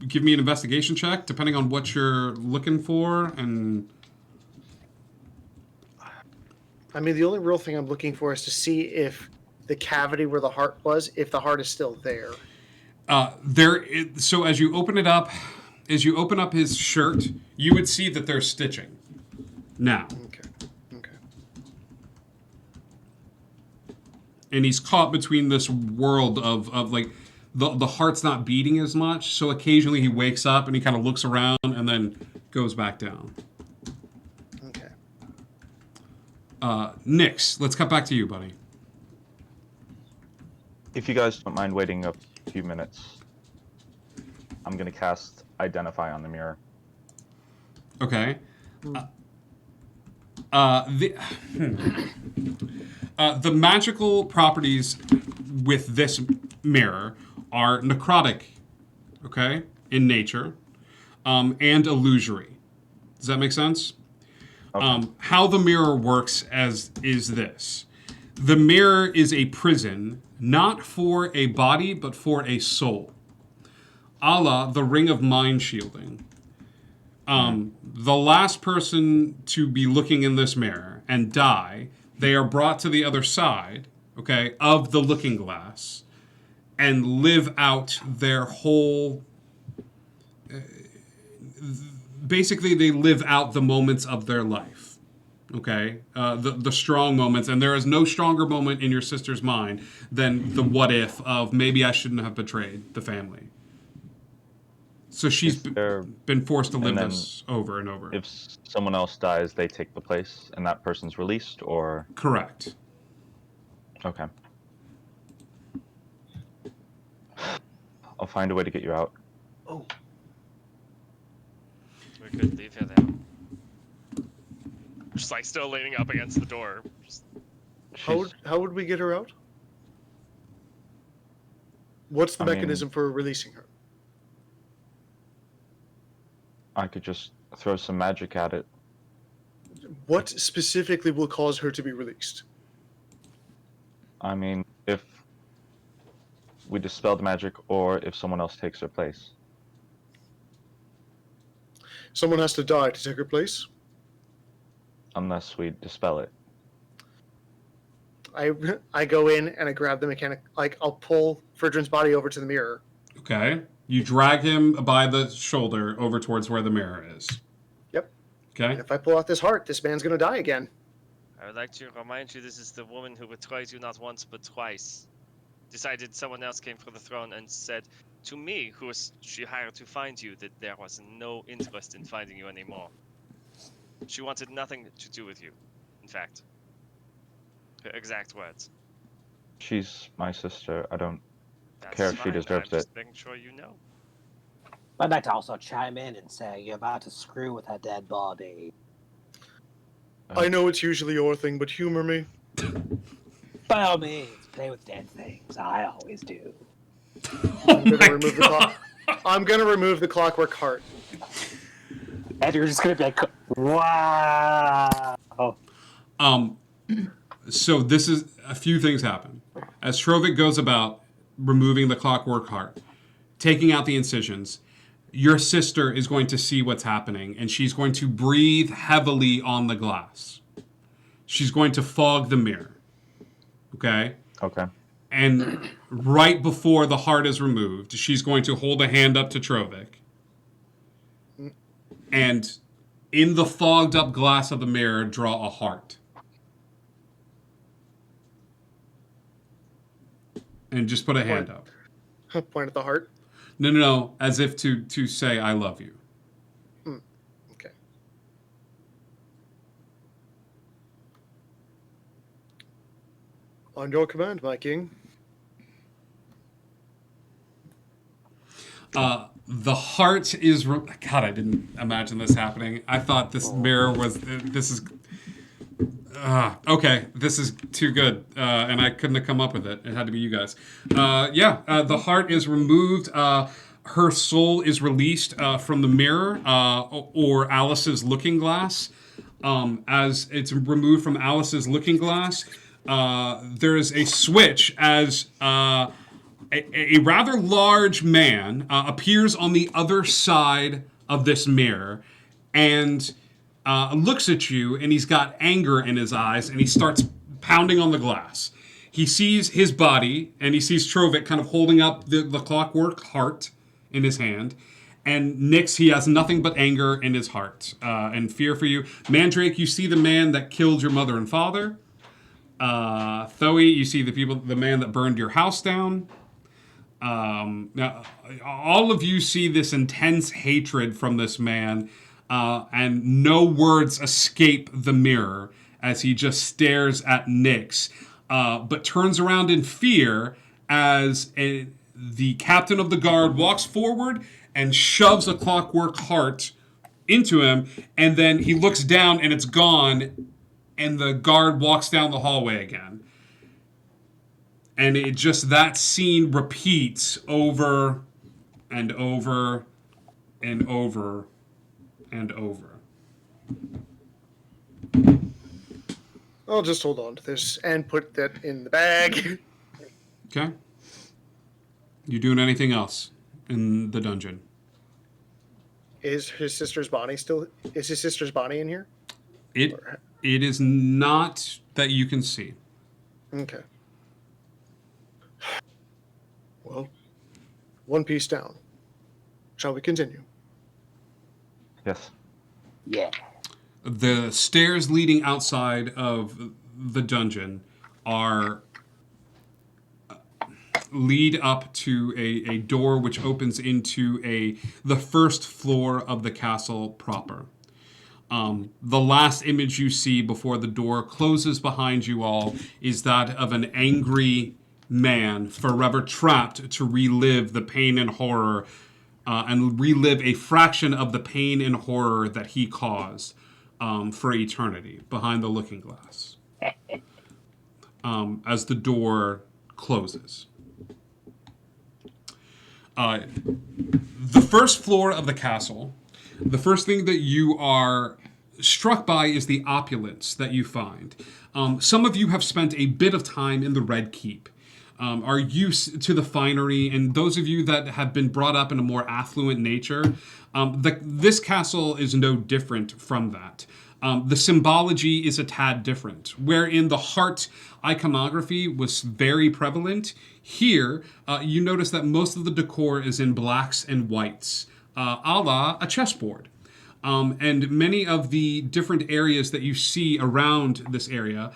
give me an investigation check, depending on what you're looking for, and. I mean, the only real thing I'm looking for is to see if the cavity where the heart was, if the heart is still there. So as you open it up, as you open up his shirt, you would see that there's stitching. Now. Okay. And he's caught between this world of like, the heart's not beating as much, so occasionally he wakes up and he kind of looks around and then goes back down. Okay. Nyx, let's cut back to you, buddy. If you guys don't mind waiting a few minutes, I'm going to cast Identify on the mirror. Okay. The magical properties with this mirror are necrotic, okay, in nature, and illusory. Does that make sense? Okay. How the mirror works is this. The mirror is a prison, not for a body, but for a soul. A la the Ring of Mind Shielding. The last person to be looking in this mirror and die, they are brought to the other side, okay, of the looking glass, and live out their whole... basically, they live out the moments of their life, okay? The strong moments, and there is no stronger moment in your sister's mind than the what if of maybe I shouldn't have betrayed the family. So she's been forced to live this over and over. If someone else dies, they take the place, and that person's released, or? Correct. Okay. I'll find a way to get you out. Oh. We could leave her there. Just like still leaning up against the door. How would we get her out? What's the mechanism for releasing her? I could just throw some magic at it. What specifically will cause her to be released? I mean, if we dispel the magic or if someone else takes her place. Someone has to die to take her place? Unless we dispel it. I go in and I grab the mechanic, like I'll pull Fridrin's body over to the mirror. Okay. You drag him by the shoulder over towards where the mirror is. Yep. Okay. And if I pull out this heart, this man's gonna die again. I would like to remind you this is the woman who betrayed you not once but twice. Decided someone else came for the throne and said to me, who was she hired to find you, that there was no interest in finding you anymore. She wanted nothing to do with you, in fact. Her exact words. She's my sister. I don't care if she deserves I'm it. just making sure you know. I'd like to also chime in and say you're about to screw with her dead body. I know it's usually your thing, but humor me. By all means, play with dead things. I always do. I'm gonna remove the clockwork heart. And you're just gonna be like, wow. So this is a few things happen. As Trovik goes about removing the clockwork heart, taking out the incisions, your sister is going to see what's happening, and she's going to breathe heavily on the glass. She's going to fog the mirror. Okay? Okay. And right before the heart is removed, she's going to hold a hand up to Trovik. And in the fogged up glass of the mirror, draw a heart. And just put a hand up. Point at the heart? No. As if to say, I love you. Okay. On your command, my king. The heart is... God, I didn't imagine this happening. I thought this mirror was... This is... okay, this is too good, and I couldn't have come up with it. It had to be you guys. The heart is removed. her soul is released from the mirror or Alice's looking glass. As it's removed from Alice's looking glass, there is a switch as a rather large man appears on the other side of this mirror and looks at you, and he's got anger in his eyes, and he starts pounding on the glass. He sees his body, and he sees Trovik kind of holding up the clockwork heart in his hand. And Nyx, he has nothing but anger in his heart and fear for you. Mandrake, you see the man that killed your mother and father. Thoe, you see the man that burned your house down. Now, all of you see this intense hatred from this man, and no words escape the mirror as he just stares at Nyx, but turns around in fear as the captain of the guard walks forward and shoves a clockwork heart into him, and then he looks down and it's gone, and the guard walks down the hallway again. And it just, that scene repeats over and over and over and over. I'll just hold on to this and put that in the bag. Okay. You doing anything else in the dungeon? Is his sister's Bonnie in here? It is not that you can see. Okay. Well, one piece down. Shall we continue? Yes. Yeah. The stairs leading outside of the dungeon lead up to a door which opens into the first floor of the castle proper. The last image you see before the door closes behind you all is that of an angry man forever trapped to relive the pain and horror and relive a fraction of the pain and horror that he caused for eternity behind the looking glass as the door closes. The first floor of the castle, the first thing that you are struck by is the opulence that you find. Some of you have spent a bit of time in the Red Keep, are used to the finery, and those of you that have been brought up in a more affluent nature, this castle is no different from that. The symbology is a tad different. Wherein the heart iconography was very prevalent, here you notice that most of the decor is in blacks and whites, a la a chessboard. And many of the different areas that you see around this area,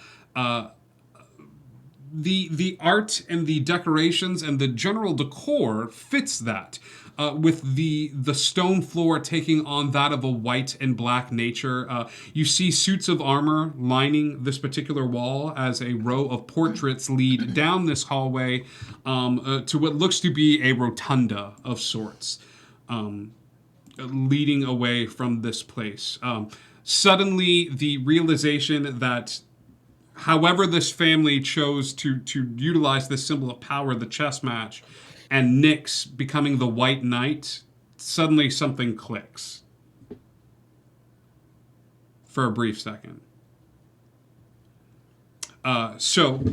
the art and the decorations and the general decor fits that, with the stone floor taking on that of a white and black nature. You see suits of armor lining this particular wall as a row of portraits lead down this hallway to what looks to be a rotunda of sorts, leading away from this place. Suddenly, the realization that however this family chose to utilize this symbol of power, the chess match, and Nyx becoming the White Knight, suddenly something clicks. For a brief second. So,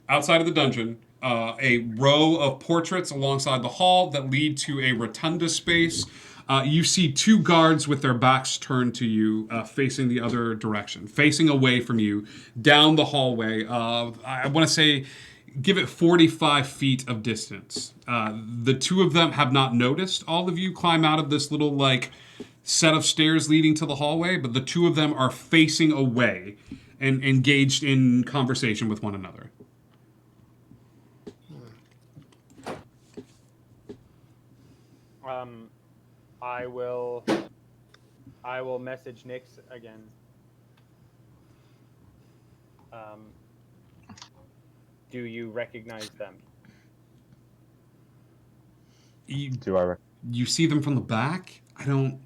outside of the dungeon, a row of portraits alongside the hall that lead to a rotunda space. You see two guards with their backs turned to you, facing the other direction, facing away from you, down the hallway. I want to say, give it 45 feet of distance. The two of them have not noticed all of you climb out of this little, set of stairs leading to the hallway, but the two of them are facing away and engaged in conversation with one another. I will message Nyx again. Do you recognize them? You see them from the back? I don't...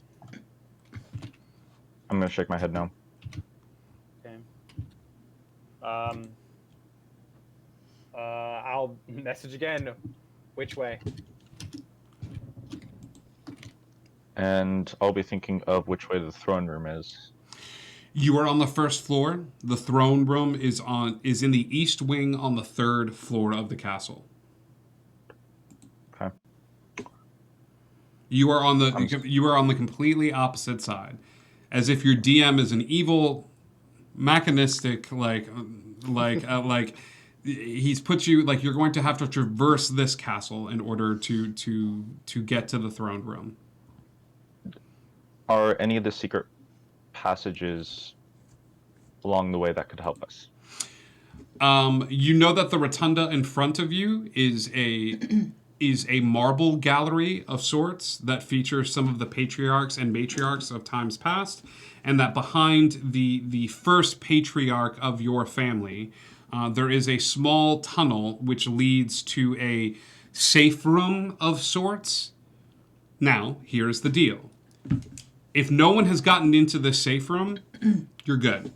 I'm going to shake my head no. Okay. I'll message again. Which way? And I'll be thinking of which way the throne room is. You are on the first floor. The throne room is in the east wing on the 3rd floor of the castle. Okay. You are on the completely opposite side, as if your DM is an evil, mechanistic like he's put you like you're going to have to traverse this castle in order to get to the throne room. Are any of the secret passages along the way that could help us? You know that the rotunda in front of you is a marble gallery of sorts that features some of the patriarchs and matriarchs of times past, and that behind the first patriarch of your family, there is a small tunnel which leads to a safe room of sorts. Now, here's the deal. If no one has gotten into this safe room, you're good.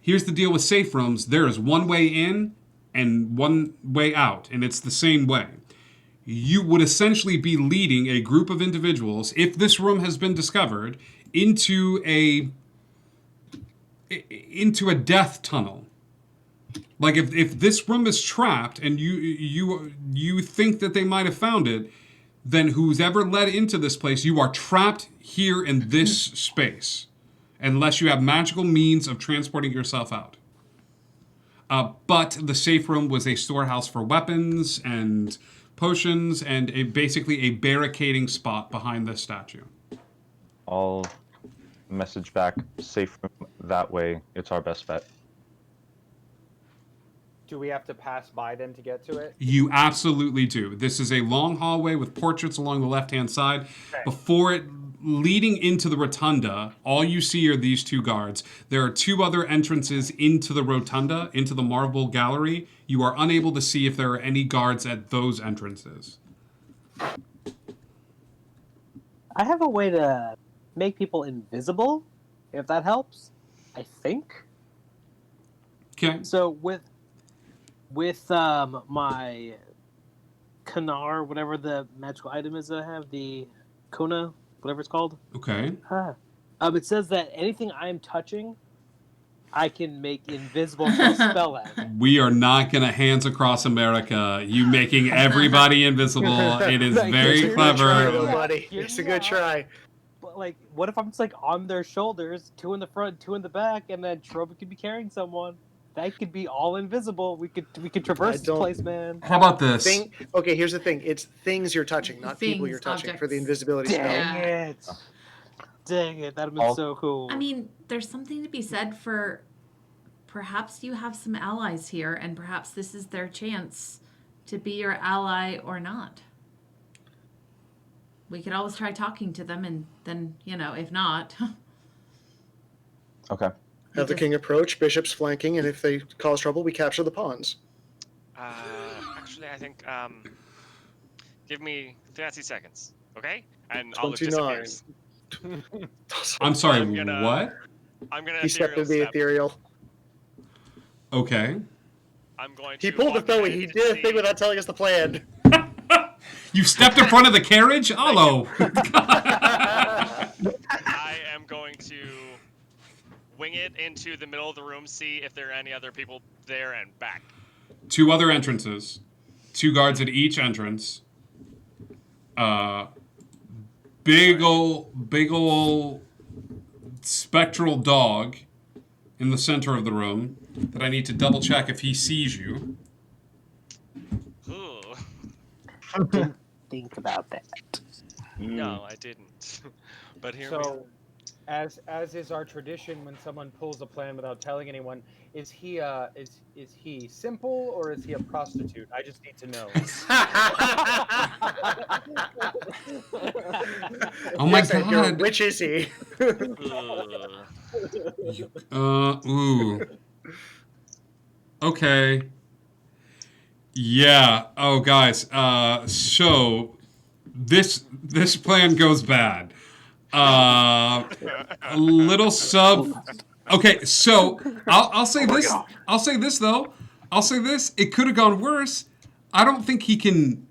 Here's the deal with safe rooms. There is one way in and one way out, and it's the same way. You would essentially be leading a group of individuals, if this room has been discovered, into a death tunnel. Like if this room is trapped and you think that they might have found it, then who's ever led into this place, you are trapped here in this space, unless you have magical means of transporting yourself out. But the safe room was a storehouse for weapons and potions and basically a barricading spot behind this statue. I'll message back, safe room that way. It's our best bet. Do we have to pass by them to get to it? You absolutely do. This is a long hallway with portraits along the left-hand side. Okay. Before it, leading into the rotunda, all you see are these 2 guards. There are 2 other entrances into the rotunda, into the marble gallery. You are unable to see if there are any guards at those entrances. I have a way to make people invisible, if that helps. I think. Okay. So with my Kanar, whatever the magical item is that I have, the Kuna, whatever it's called. Okay. It says that anything I'm touching, I can make invisible for a spell at. We are not going to Hands Across America. You making everybody invisible. It is very clever. Buddy. It's a good try. But like, what if I'm just like on their shoulders, 2 in the front, 2 in the back, and then Troba could be carrying someone. That could be all invisible. We could traverse this place, man. How about this? Okay, here's the thing. It's things you're touching, not people you're touching for the invisibility spell. Dang it. That would have been so cool. I mean, there's something to be said for perhaps you have some allies here, and perhaps this is their chance to be your ally or not. We could always try talking to them, and then, if not. Okay. Have the king approach, bishops flanking, and if they cause trouble, we capture the pawns. Actually, I think give me 30 seconds, okay? And I'll look 29. disappears. I'm sorry, what? I'm gonna. He stepped into the ethereal. Okay. I'm going He pulled a Thoey. He did a thing without telling us the plan. You stepped in front of the carriage? Hello. I am going to wing it into the middle of the room, see if there are any other people there, and back. 2 other entrances. 2 guards at each entrance. Big ol' spectral dog in the center of the room that I need to double check if he sees you. Ooh. Think about that. No, I didn't. But here So, as is our tradition, when someone pulls a plan without telling anyone, is he is he simple or is he a prostitute? I just need to know. Oh my Yes, I hear. god. Which is he? Ooh. Okay. Yeah. Oh, guys. So this plan goes bad. A little sub. Okay, so I'll say this. I'll say this though. I'll say this. It could have gone worse. I don't think he can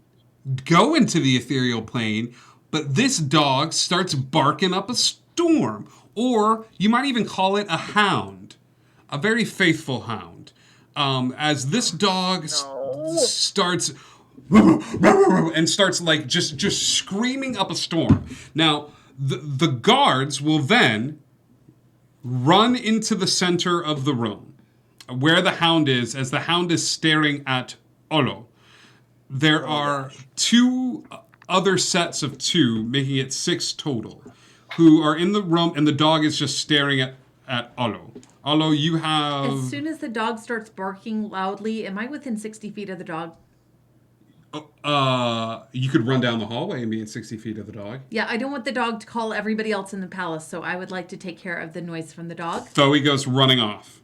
go into the ethereal plane, but this dog starts barking up a storm. Or you might even call it a hound. A very faithful hound. As this dog starts and starts like just screaming up a storm. Now, the guards will then run into the center of the room where the hound is, as the hound is staring at Olo. There are 2 other sets of 2, making it 6 total, who are in the room, and the dog is just staring at Olo. Olo, you have... As soon as the dog starts barking loudly, am I within 60 feet of the dog? You could run down the hallway and be in 60 feet of the dog. Yeah, I don't want the dog to call everybody else in the palace, so I would like to take care of the noise from the dog. Though he goes running off.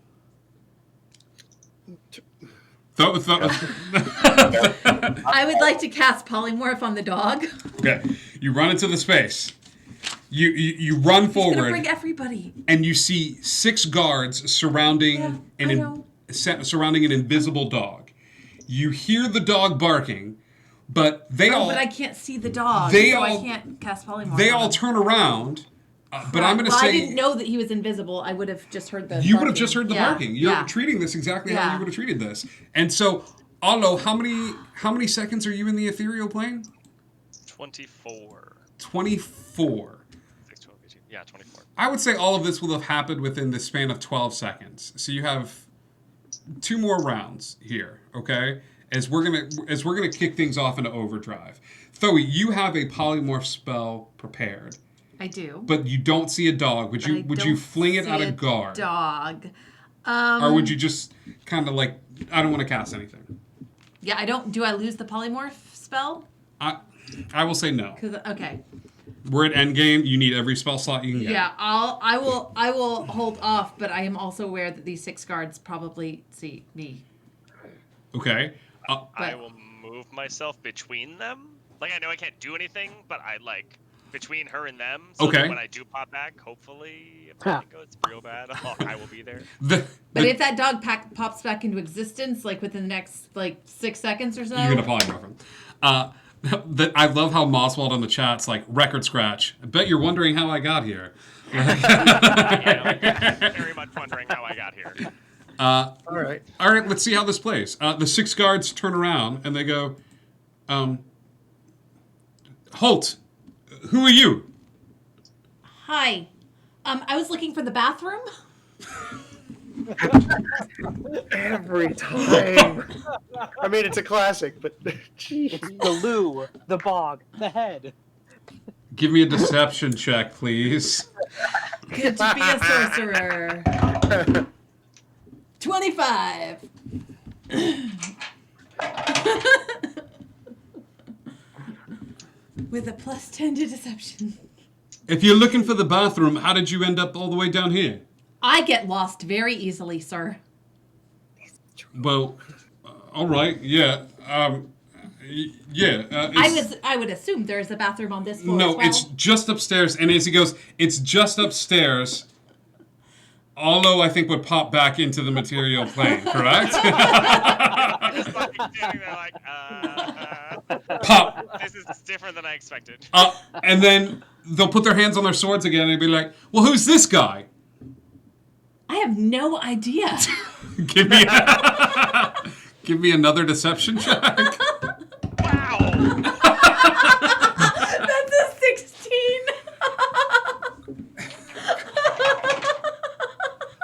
I would like to cast polymorph on the dog. Okay, you run into the space. You run forward. He's gonna bring everybody. And you see 6 guards surrounding surrounding an invisible dog. You hear the dog barking, but they all. But I can't see the dog, I can't cast polymorph. They all turn around. But I'm going to say... I didn't know that he was invisible. I would have just heard the You barking. would have just heard the barking. You're treating this exactly how you would have treated this. And so, Olo, how many seconds are you in the ethereal plane? 24. 24. 24. I would say all of this will have happened within the span of 12 seconds. So you have 2 more rounds here, okay? As we're gonna kick things off into overdrive. Thoe, you have a polymorph spell prepared. I do. But you don't see a dog. Would you fling it at a guard? Dog. Or would you just kind of like, I don't want to cast anything? Yeah, I don't. Do I lose the polymorph spell? I will say no. Okay. We're at endgame. You need every spell slot you can get. Yeah, I will hold off, but I am also aware that these 6 guards probably see me. Okay. I will move myself between them. Like, I know I can't do anything, but I like between her and them. So that when I do pop back, hopefully, if everything goes real bad, I will be there. But if that dog pops back into existence, like within the next 6 seconds or so, you're gonna polymorph him. I love how Moswald on the chat's like record scratch. I bet you're wondering how I got here. Yeah, very much wondering how I got here. All right. Let's see how this plays. The 6 guards turn around and they go, Holt, who are you? Hi. I was looking for the bathroom. Every time. I mean, it's a classic, but geez. The loo, the bog, the head. Give me a deception check, please. Good to be a sorcerer. 25. With a +10 to deception. If you're looking for the bathroom, how did you end up all the way down here? I get lost very easily, sir. Well, all right, yeah. I would assume there's a bathroom on this floor as No, well. it's just upstairs. And as he goes, it's just upstairs. Olo, I think, would pop back into the material plane, correct? Just like standing there like, Pop. This is different than I expected. And then they'll put their hands on their swords again and be like, well, who's this guy? I have no idea. Give me another deception check. Wow. That's a 16.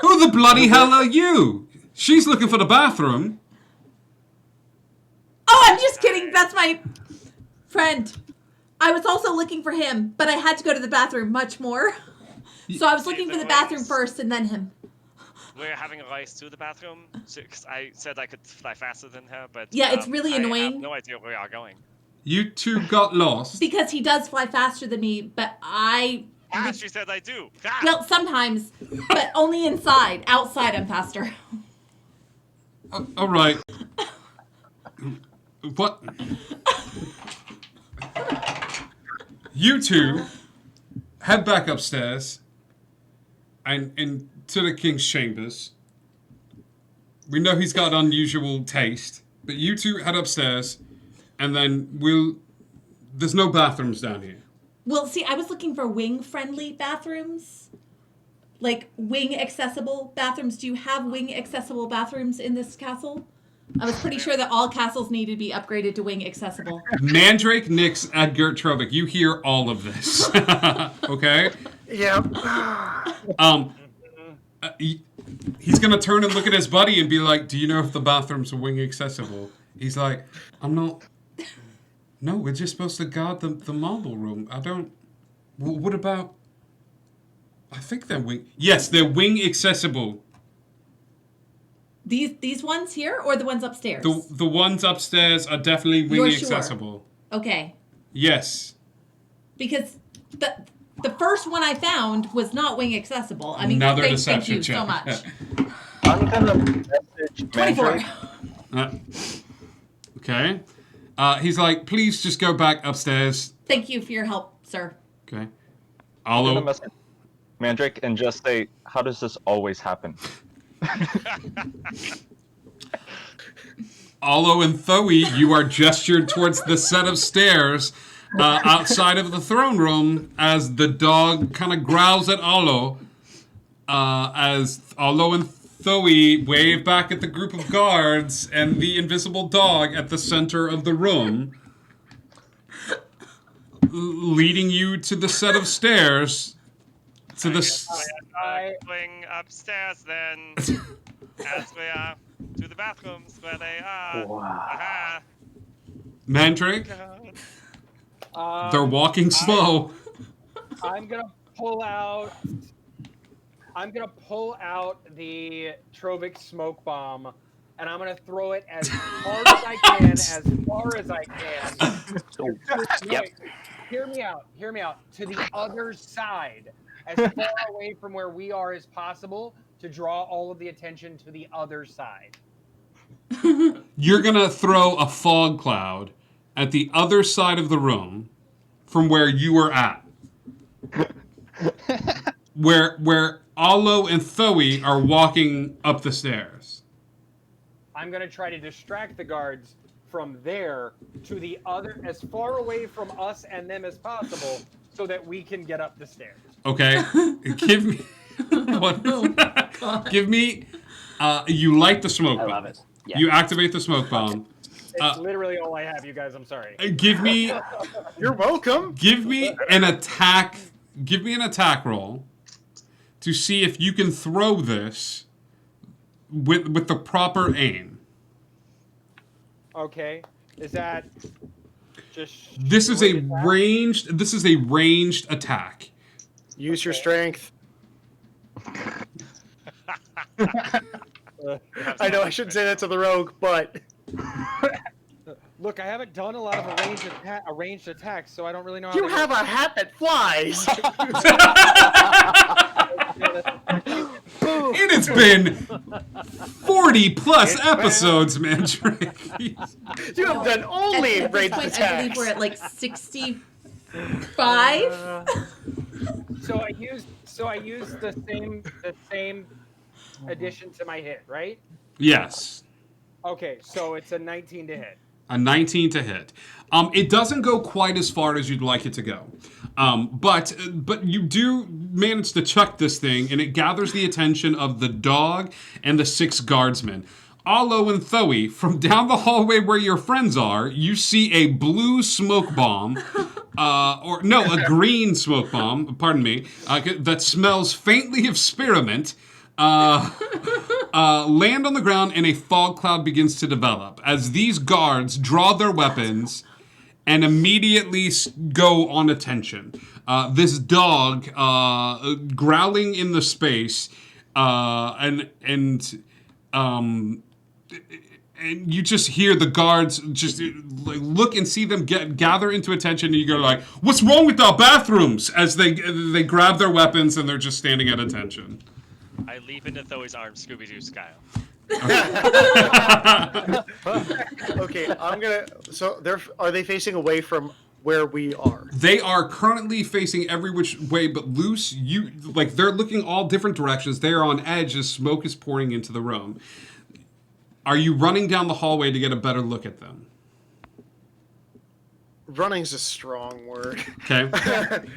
Who the bloody hell are you? She's looking for the bathroom. Oh, I'm just kidding. That's my friend. I was also looking for him, but I had to go to the bathroom much more. So I was looking for the bathroom first and then him. We're having a race to the bathroom because I said I could fly faster than her, but Yeah, it's really annoying. I have no idea where we are going. You two got lost. Because he does fly faster than me, but She said I do. Well, sometimes, but only inside. Outside, I'm faster. All right. What? You two head back upstairs and to the king's chambers. We know he's got unusual taste, but you two head upstairs, and then there's no bathrooms down here. Well, see, I was looking for wing-friendly bathrooms. Like, wing-accessible bathrooms. Do you have wing-accessible bathrooms in this castle? I was pretty sure that all castles need to be upgraded to wing-accessible. Mandrake, Nyx, Edgar, Trovic, you hear all of this. Okay? Yeah. He's gonna turn and look at his buddy and be like, "Do you know if the bathrooms are wing accessible?" He's like, "I'm not. No, we're just supposed to guard the marble room. I don't. What about? I think they're wing. Yes, they're wing accessible. These ones here or the ones upstairs? The ones upstairs are definitely wing You're sure? accessible. Okay. Yes. Because the first one I found was not wing accessible. I mean, Another thank deception you check. so much. I'm gonna message 24. Mandrake. Okay. He's like, "Please just go back upstairs." Thank you for your help, sir. Okay. I'm gonna message Mandrake and just say, "How does this always happen?" Alo and Thoe, you are gestured towards the set of stairs outside of the throne room as the dog kind of growls at Alo. As Alo and Thoe wave back at the group of guards and the invisible dog at the center of the room, leading you to the set of stairs. To the Going upstairs then, as we are to the bathrooms where they are. Aha. Mandrake. They're walking slow. I'm gonna pull out the Trovic smoke bomb, and I'm gonna throw it as hard as I can, as far as I can. Yep. Hear me out. To the other side, as far away from where we are as possible, to draw all of the attention to the other side. You're gonna throw a fog cloud at the other side of the room from where you were at. where Alo and Thoe are walking up the stairs. I'm gonna try to distract the guards from there to the other, as far away from us and them as possible, so that we can get up the stairs. Okay, give me give me. You light the smoke bomb. I love it. Yeah. You activate the smoke bomb. It's literally all I have, you guys. I'm sorry. Give me. You're welcome. Give me an attack. Give me an attack roll to see if you can throw this with the proper aim. Okay, is that just? This is a ranged. This is a ranged attack. Use your strength. I know I shouldn't say that to the rogue, but Look, I haven't done a lot of arranged attacks, so I don't really know how you have a hat that flies. It has been 40 plus episodes, Mandrake. You have done only at this ranged point, attacks. I believe we're at like 65. So I used the same addition to my hit, right? Yes. Okay, so it's a 19 to hit. A 19 to hit. It doesn't go quite as far as you'd like it to go. But you do manage to chuck this thing, and it gathers the attention of the dog and the 6 guardsmen. Alo and Thoe, from down the hallway where your friends are, you see a blue smoke bomb, a green smoke bomb, pardon me, that smells faintly of spearmint, land on the ground, and a fog cloud begins to develop as these guards draw their weapons and immediately go on attention. This dog growling in the space, and you just hear the guards just like, look and see them gather into attention, and you go like, "What's wrong with our bathrooms?" As they grab their weapons and they're just standing at attention. I leap into Thoe's arms, Scooby-Doo style. Okay, I'm gonna. So are they facing away from where we are? They are currently facing every which way but loose. They're looking all different directions. They are on edge as smoke is pouring into the room. Are you running down the hallway to get a better look at them? running's a strong word. Okay.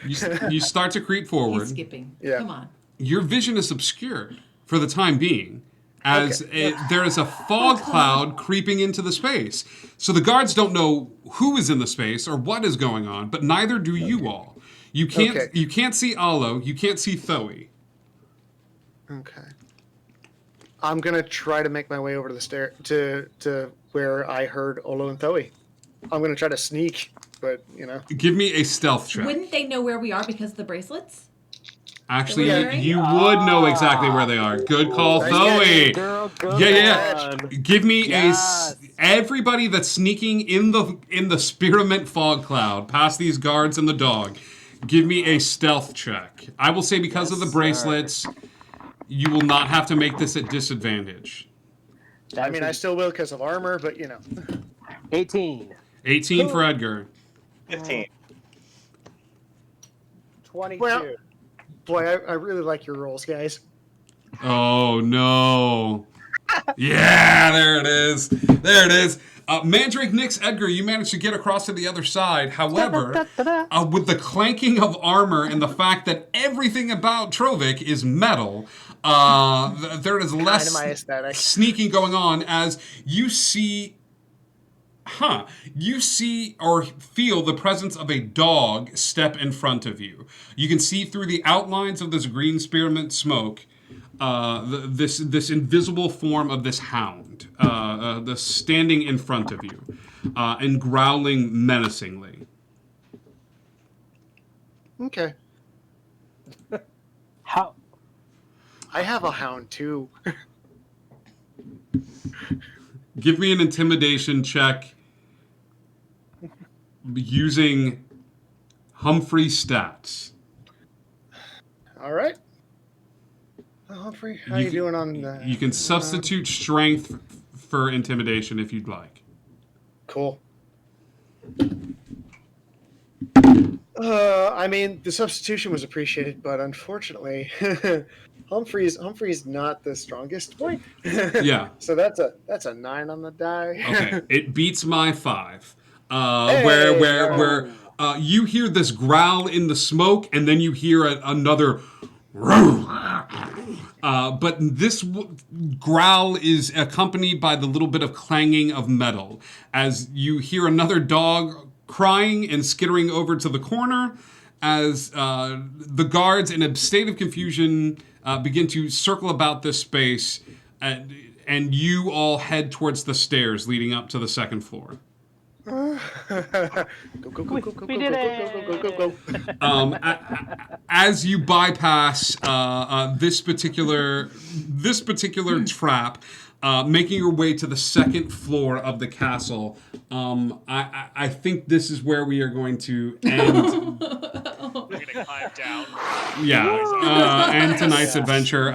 You start to creep forward. He's skipping. Yeah. Come on. Your vision is obscured for the time being, as there is a fog cloud creeping into the space. So the guards don't know who is in the space or what is going on, but neither do you all. You can't see Alo. You can't see Thoe. Okay. I'm gonna try to make my way over to the stair to where I heard Olo and Thoe. I'm gonna try to sneak, but Give me a stealth check. Wouldn't they know where we are because of the bracelets? Actually, you would know exactly where they are. Good call, Thoe. Girl, Yeah. Give me everybody that's sneaking in the spearmint fog cloud past these guards and the dog. Give me a stealth check. I will say because of the bracelets, you will not have to make this at disadvantage. I mean, I still will because of armor, but 18. 18 for Edgar. 15. 22. Well, boy, I really like your rolls, guys. Oh no. Yeah, there it is. There it is. Mandrake, Nyx, Edgar, you managed to get across to the other side. However, with the clanking of armor and the fact that everything about Trovik is metal, there is less sneaking going on as you see or feel the presence of a dog step in front of you. You can see through the outlines of this green spearmint smoke this invisible form of this hound, standing in front of you, and growling menacingly. Okay. How? I have a hound too. Give me an intimidation check using Humphrey stats. All right. Humphrey, how you doing on the... You can substitute strength for intimidation if you'd like. Cool. I mean, the substitution was appreciated, but unfortunately, Humphrey's not the strongest boy. Yeah. So that's a 9 on the die. Okay, it beats my 5. Where you hear this growl in the smoke, and then you hear another. But this growl is accompanied by the little bit of clanging of metal as you hear another dog crying and skittering over to the corner as the guards in a state of confusion begin to circle about this space and you all head towards the stairs leading up to the second floor. As you bypass this particular trap, making your way to the second floor of the castle, I think this is where we are going to end. We're gonna climb down. Yeah, and tonight's adventure.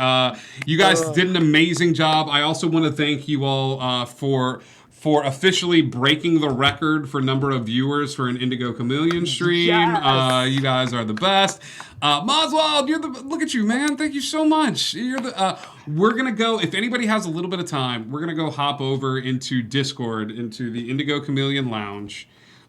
You guys did an amazing job. I also want to thank you all for officially breaking the record for number of viewers for an Indigo Chameleon stream. Yes. You guys are the best. Moswald, look at you, man. Thank you so much. We're going to go, if anybody has a little bit of time, we're going to go hop over into Discord, into the Indigo Chameleon Lounge.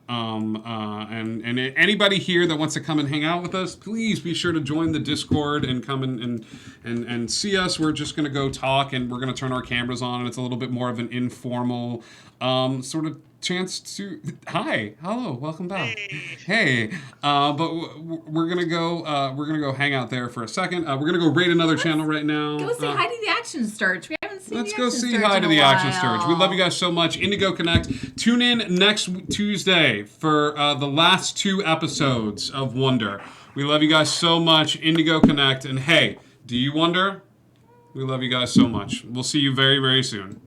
And anybody here that wants to come and hang out with us, please be sure to join the Discord and come and see us. We're just going to go talk, and we're going to turn our cameras on, and it's a little bit more of an informal sort of chance to hello, welcome back. Hey, but we're gonna go hang out there for a second. We're gonna go raid another channel right now. Go say hi to the Action Sturge. We haven't seen. Let's go say hi to the Action Sturge. We love you guys so much. Indigo Connect. Tune in next Tuesday for the last 2 episodes of Wonder. We love you guys so much. Indigo Connect, and hey, do you wonder? We love you guys so much. We'll see you very, very soon.